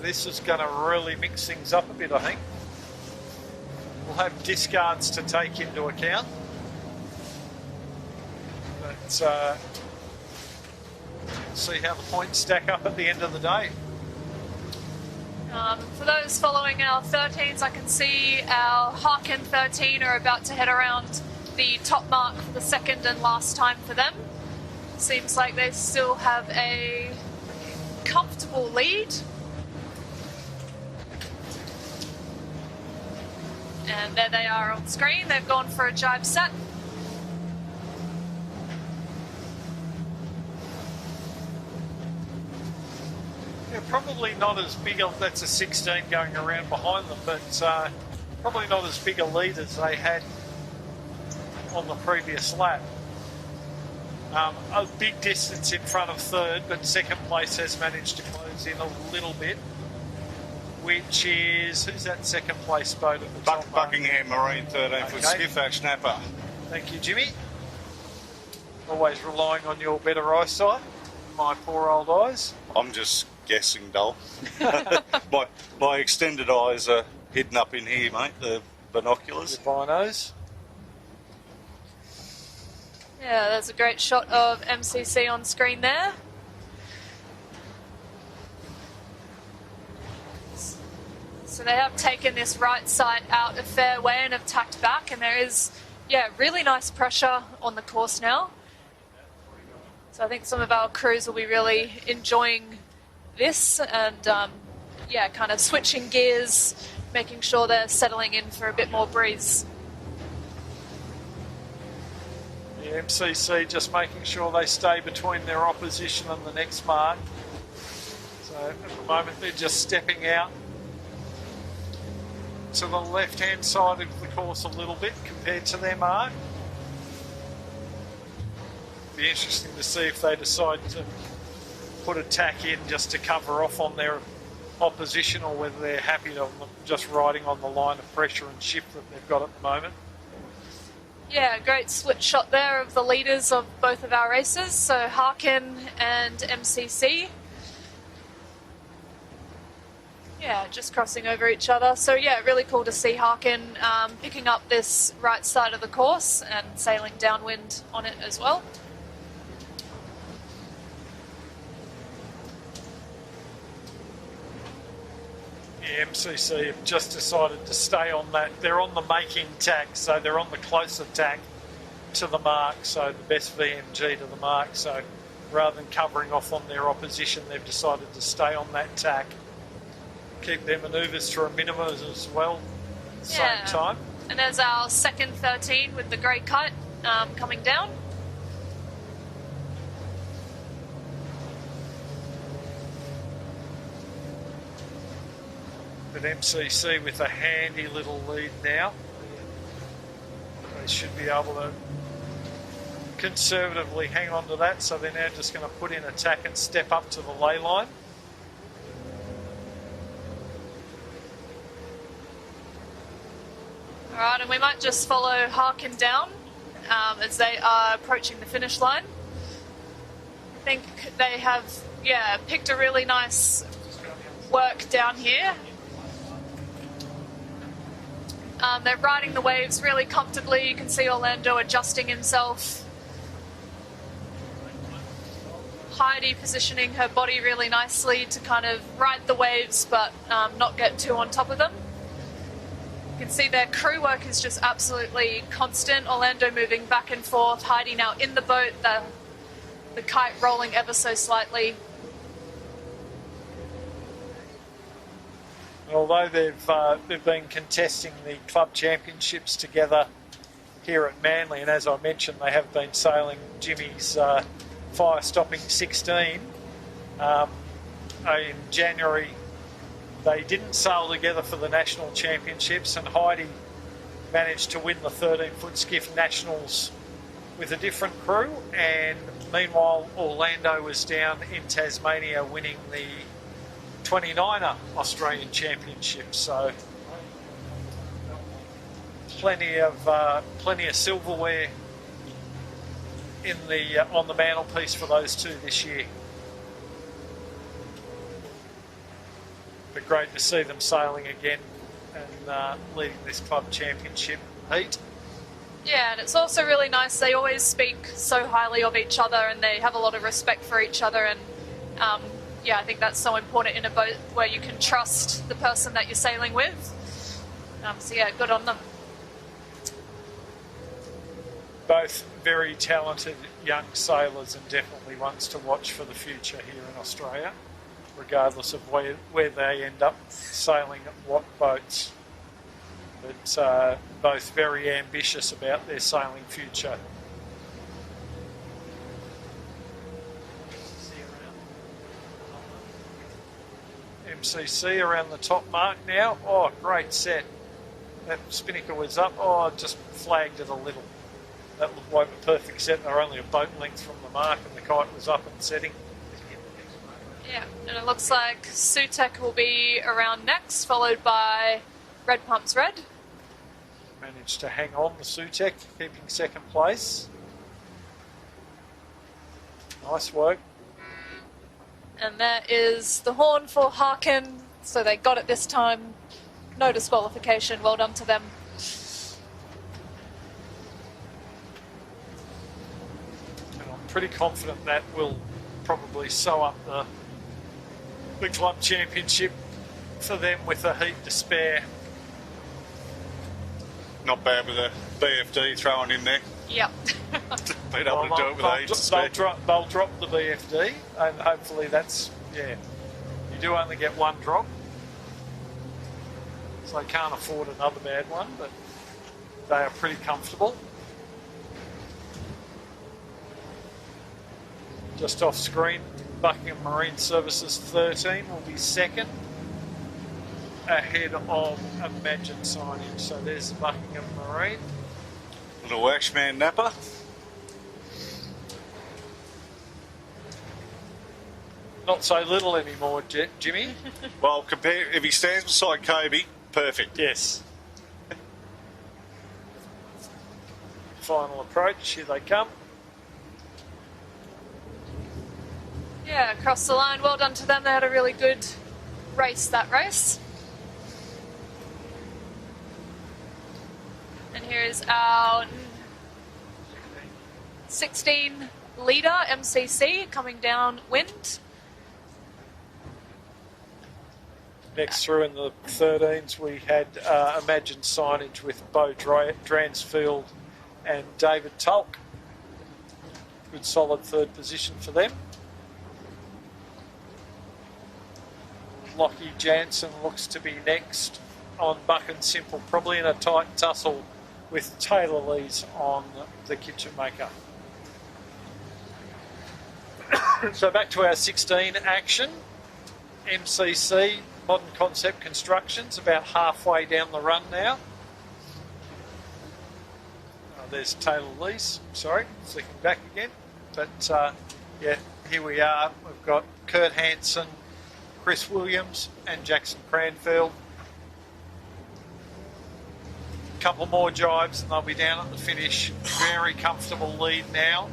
this is going to really mix things up a bit, I think. We'll have discards to take into account. But see how the points stack up at the end of the day. For those following our 13s, I can see our Harkin 13 are about to head around the top mark for the second and last time for them. Seems like they still have a comfortable lead. And there they are on screen. They've gone for a jibe set. Yeah, probably not as big a, that's a 16 going around behind them, but probably not as big a lead as they had on the previous lap. A big distance in front of third, but second place has managed to close in a little bit. which is, who's that second place boat at the top? Buckingham Marine 13-foot Okay. skiff at Schnapper. Thank you, Jimmy. Always relying on your better eyesight, my poor old eyes. I'm just guessing, Dole. my extended eyes are hidden up in here, mate, the binoculars. The binos. Yeah, there's a great shot of MCC on screen there. So they have taken this right side out a fair way and have tacked back, and there is, yeah, really nice pressure on the course now. So I think some of our crews will be really enjoying this and, yeah, kind of switching gears, making sure they're settling in for a bit more breeze. The MCC just making sure they stay between their opposition and the next mark. So at the moment they're just stepping out to the left-hand side of the course a little bit compared to their mark. Be interesting to see if they decide to put a tack in just to cover off on their opposition, or whether they're happy to just riding on the line of pressure and shift that they've got at the moment. Yeah, great split shot there of the leaders of both of our races, so Harkin and MCC. Yeah, just crossing over each other. So yeah, really cool to see Harkin picking up this right side of the course and sailing downwind on it as well. Yeah, MCC have just decided to stay on that. They're on the making tack, so they're on the closer tack to the mark, so the best VMG to the mark. So rather than covering off on their opposition, they've decided to stay on that tack. Keep their manoeuvres to a minimum as well at the same time. And there's our second 13 with the grey kite coming down. But MCC with a handy little lead now. They should be able to conservatively hang on to that, so they're now just going to put in a tack and step up to the ley line. Alright, and we might just follow Harkin down as they are approaching the finish line. I think they have, yeah, picked a really nice work down here. They're riding the waves really comfortably. You can see Orlando adjusting himself. Heidi positioning her body really nicely to kind of ride the waves but not get too on top of them. You can see their crew work is just absolutely constant. Orlando moving back and forth, Heidi now in the boat, the kite rolling ever so slightly. Although they've been contesting the club championships together here at Manly, and as I mentioned, they have been sailing Jimmy's fire-stopping 16. In January, they didn't sail together for the national championships, and Heidi managed to win the 13-foot skiff nationals with a different crew, and meanwhile Orlando was down in Tasmania winning the 29er Australian Championship. So plenty of silverware in the on the mantelpiece for those two this year. But great to see them sailing again and leading this club championship heat. Yeah, and it's also really nice. They always speak so highly of each other and they have a lot of respect for each other, and yeah, I think that's so important in a boat where you can trust the person that you're sailing with. So yeah, good on them. Both very talented young sailors and definitely ones to watch for the future here in Australia, regardless of where they end up sailing at what boats. But both very ambitious about their sailing future. MCC around the top mark now. Oh, great set. That spinnaker was up. Oh, just flagged it a little. That looked like a perfect set. They're only a boat length from the mark and the kite was up and setting. Yeah, and it looks like Sutek will be around next, followed by Red Pumps Red. Managed to hang on the Sutek, keeping second place. Nice work. And there is the horn for Harkin, so they got it this time. No disqualification, well done to them. And I'm pretty confident that will probably sew up the club championship for them with a heat to spare. Not bad with a BFD thrown in there. Yep. Been able to do it with a heat to spare. They'll drop the BFD, and hopefully that's, yeah. You do only get one drop, so they can't afford another bad one, but they are pretty comfortable. Just off screen, Buckingham Marine Services 13 will be second, ahead of Imagine Signage. So there's the Buckingham Marine. Little Waxman Napper. Not so little anymore, Jimmy. Well, compare if he stands beside Kobe, perfect. Yes. Final approach, here they come. Yeah, across the line, well done to them. They had a really good race, that race. And here's our 16 leader, MCC, coming downwind. Next through in the 13s, we had Imagine Signage with Bo Dransfield and David Tulk. Good solid third position for them. Lockie Jansen looks to be next on Buck and Simple, probably in a tight tussle with Taylor Lees on the Kitchen Maker. So back to our 16 action. MCC, Modern Concept Constructions, about halfway down the run now. There's Taylor Lees, sorry, flicking back again. But yeah, here we are. We've got Kurt Hansen, Chris Williams and Jackson Cranfield. A couple more jibes and they'll be down at the finish. Very comfortable lead now.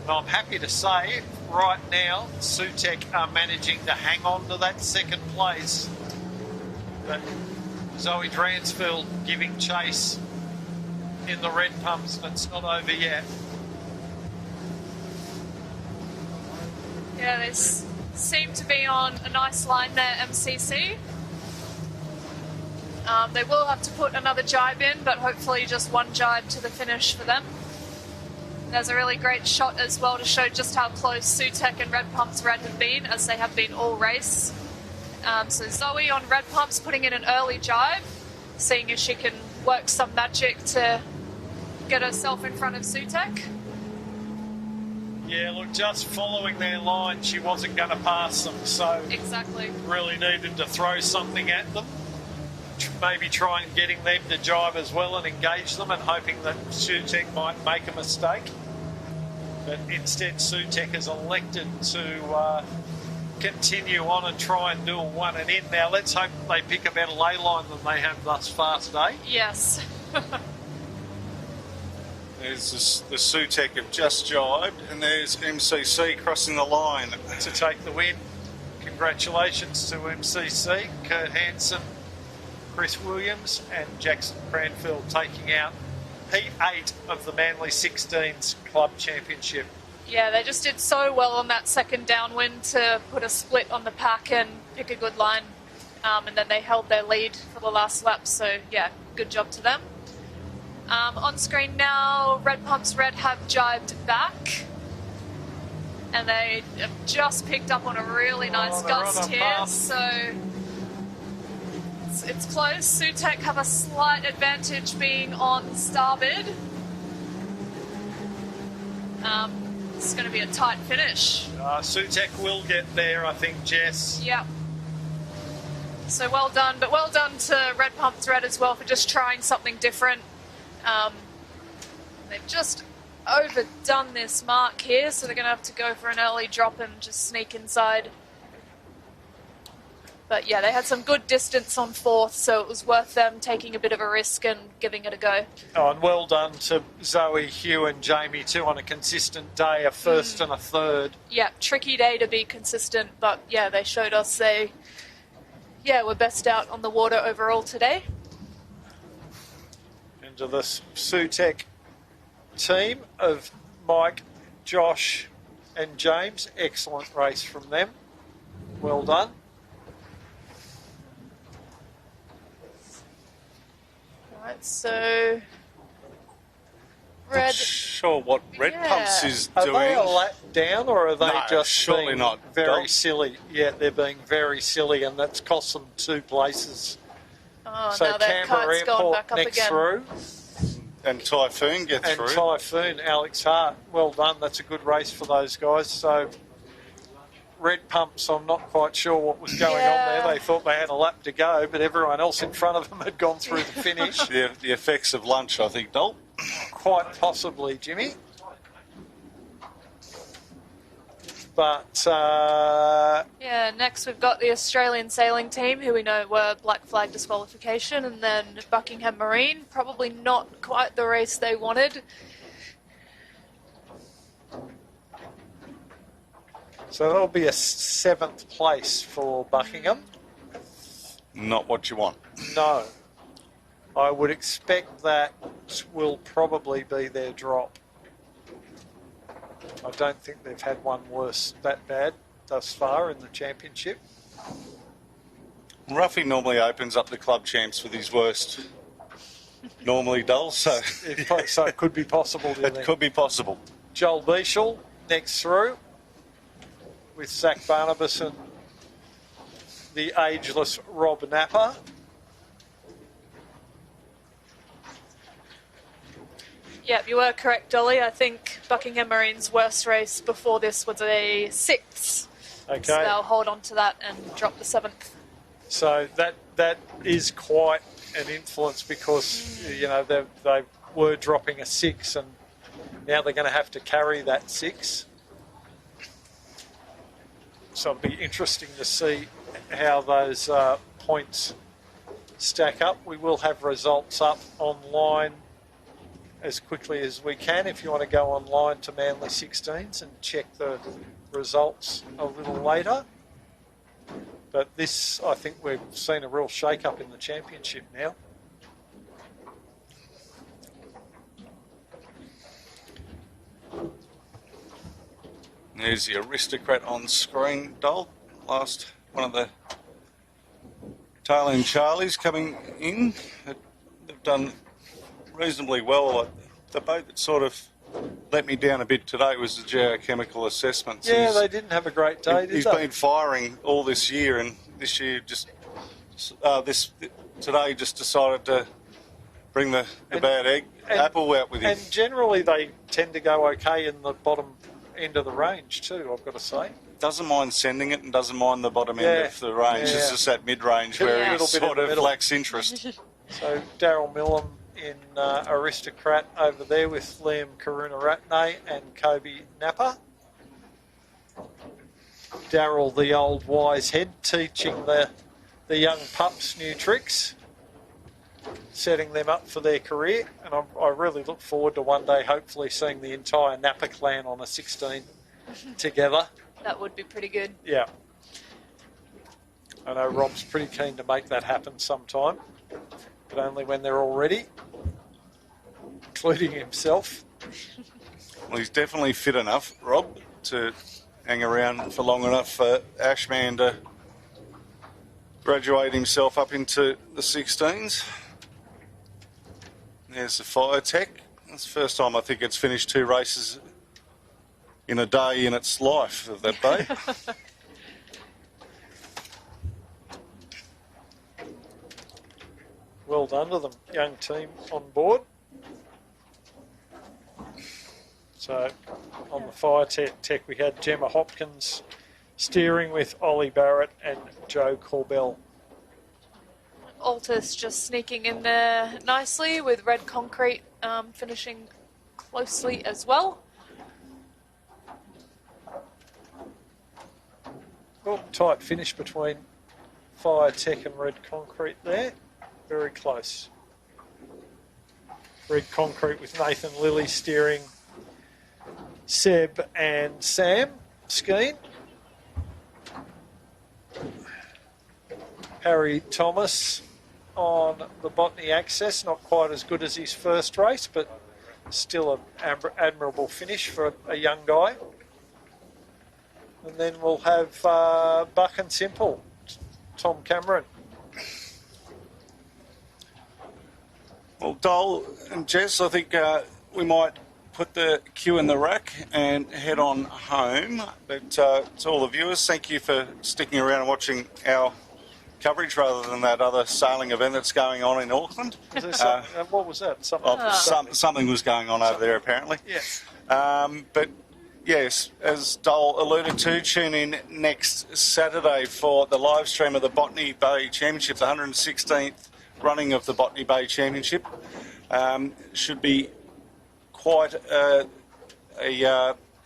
And I'm happy to say, right now, Sutek are managing to hang on to that second place. But Zoe Dransfield giving chase in the red pumps, and it's not over yet. Yeah, they seem to be on a nice line there, MCC. They will have to put another jibe in, but hopefully just one jibe to the finish for them. There's a really great shot as well to show just how close Sutek and Red Pumps Red have been, as they have been all race. So Zoe on Red Pumps putting in an early jibe, seeing if she can work some magic to get herself in front of Sutek. Yeah, look, just following their line, she wasn't going to pass them, so Exactly. really needed to throw something at them. Maybe try and getting them to jibe as well and engage them, and hoping that Sutek might make a mistake. But instead, Sutek has elected to continue on and try and do a one and in. Now, let's hope they pick a better lay line than they have thus far today. Yes. There's the Sutek have just jibed, and there's MCC crossing the line To take the win. Congratulations to MCC, Kurt Hansen, Chris Williams and Jackson Cranfield taking out Heat 8 of the Manly 16s Club Championship. Yeah, they just did so well on that second downwind to put a split on the pack and pick a good line. And then they held their lead for the last lap. So, yeah, good job to them. On screen now, Red Pumps Red have jibed back. And they have just picked up on a really nice gust here. So it's close. Sutek have a slight advantage being on starboard. It's going to be a tight finish. Sutek will get there, I think, Jess. Yep. So well done, but well done to Red Pumps Red as well for just trying something different. They've just overdone this mark here, so they're going to have to go for an early drop and just sneak inside But yeah, they had some good distance on fourth, so it was worth them taking a bit of a risk and giving it a go. Oh, and well done to Zoe, Hugh and Jamie too on a consistent day, a first and a third. Yeah, tricky day to be consistent, but yeah, they showed us they were best out on the water overall today. Into the Sutec team of Mike, Josh and James. Excellent race from them. Well done. Right, so Red. Not sure what Red Pumps is Are doing. they a lap down or are they No, just surely being not. very Don't. silly? Yeah, they're being very silly and that's cost them 2 places. Oh, So now their Canberra kite's gone Airport back up next again. through. And Typhoon gets And through. Typhoon, Alex Hart, well done. That's a good race for those guys. So Red Pumps, I'm not quite sure what was going on there. They thought they had a lap to go, but everyone else in front of them had gone through the finish. The effects of lunch, I think, Dol. Quite possibly, Jimmy. But Yeah, next we've got the Australian sailing team, who we know were black flag disqualification, and then Buckingham Marine, probably not quite the race they wanted. so that'll be a 7th place for Buckingham. Not what you want. No. I would expect that will probably be their drop. I don't think they've had one worse that bad thus far in the championship. Ruffy normally opens up the club champs with his worst. Normally, Dol, so So it could be possible. it could be possible. Joel Beechel next through with Zach Barnabas and the ageless Rob Napper. Yep, you were correct, Dolly. I think Buckingham Marine's worst race before this was a 6th. Okay. So they'll hold on to that and drop the 7th. So that is quite an influence because, you know, they were dropping a 6 and now they're going to have to carry that 6. So it'll be interesting to see how those points stack up. We will have results up online as quickly as we can if you want to go online to Manly 16s and check the results a little later. But this, I think we've seen a real shake-up in the championship now. There's the Aristocrat on screen, Dol. Last one of the Tail-end Charlies coming in. They've done reasonably well. The boat that sort of let me down a bit today was the geochemical assessments. Yeah, they didn't have a great day, did He's they? been firing all this year, and this year today just decided to bring the bad apple out with him. And generally they tend to go okay in the bottom end of the range too, I've got to say. Doesn't mind sending it and doesn't mind the bottom end of the range. Yeah. It's just that mid-range A where he little bit in sort the of middle. lacks interest. So Daryl Millam in Aristocrat over there with Liam Karunaratne and Kobe Napper. Daryl, the old wise head, teaching the young pups new tricks, setting them up for their career. And I really look forward to one day hopefully seeing the entire Napper clan on a 16 together. That would be pretty good. Yeah. I know Rob's pretty keen to make that happen sometime, but only when they're all ready, including himself. Well, he's definitely fit enough, Rob, to hang around for long enough for Ashman to graduate himself up into the 16s. There's the Fire Tech. That's the first time I think it's finished 2 races in a day in its life of that day. Well done to the young team on board. So on the Fire Tech we had Gemma Hopkins steering with Ollie Barrett and Joe Corbell. Altus just sneaking in there nicely with Red Concrete finishing closely as well. Well, tight finish between Fire Tech and Red Concrete there. Very close. Red Concrete with Nathan Lilly steering Seb and Sam Skeen. Harry Thomas on the Botany Access, not quite as good as his first race, but still an admirable finish for a young guy. And then we'll have Buck and Simple, Tom Cameron. Well, Dole and Jess, I think we might put the queue in the rack and head on home. But to all the viewers, thank you for sticking around and watching our coverage rather than that other sailing event that's going on in Auckland. What was that? Something was going on over there apparently. Yes. But yes, as Dole alluded to, tune in next Saturday for the live stream of the Botany Bay Championship, the 116th running of the Botany Bay Championship. Should be quite a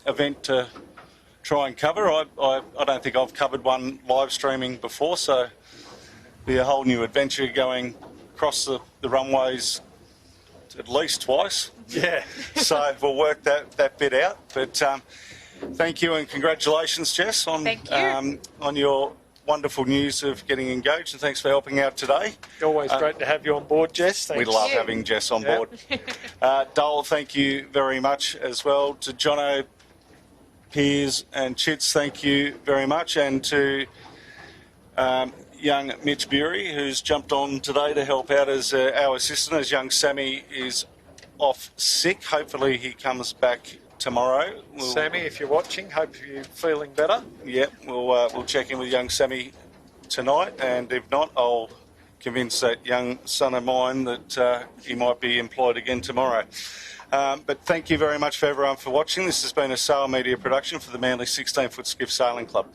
event to try and cover. I don't think I've covered one live streaming before, so be a whole new adventure going across the runways at least twice. Yeah. So we'll work that bit out. But thank you and congratulations, Jess, on your wonderful news of getting engaged, and thanks for helping out today. Always great to have you on board, Jess. Thanks. We love having Jess on board. Dole, thank you very much as well. To Jono, Piers and Chits, thank you very much. And to young Mitch Bury, who's jumped on today to help out as our assistant, as young Sammy is off sick. Hopefully he comes back tomorrow. Sammy, if you're watching, hope you're feeling better. Yep, we'll check in with young Sammy tonight, and if not, I'll convince that young son of mine that he might be employed again tomorrow. But thank you very much for everyone for watching. This has been a Sail Media production for the Manly 16-foot Skiff Sailing Club.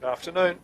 Good afternoon.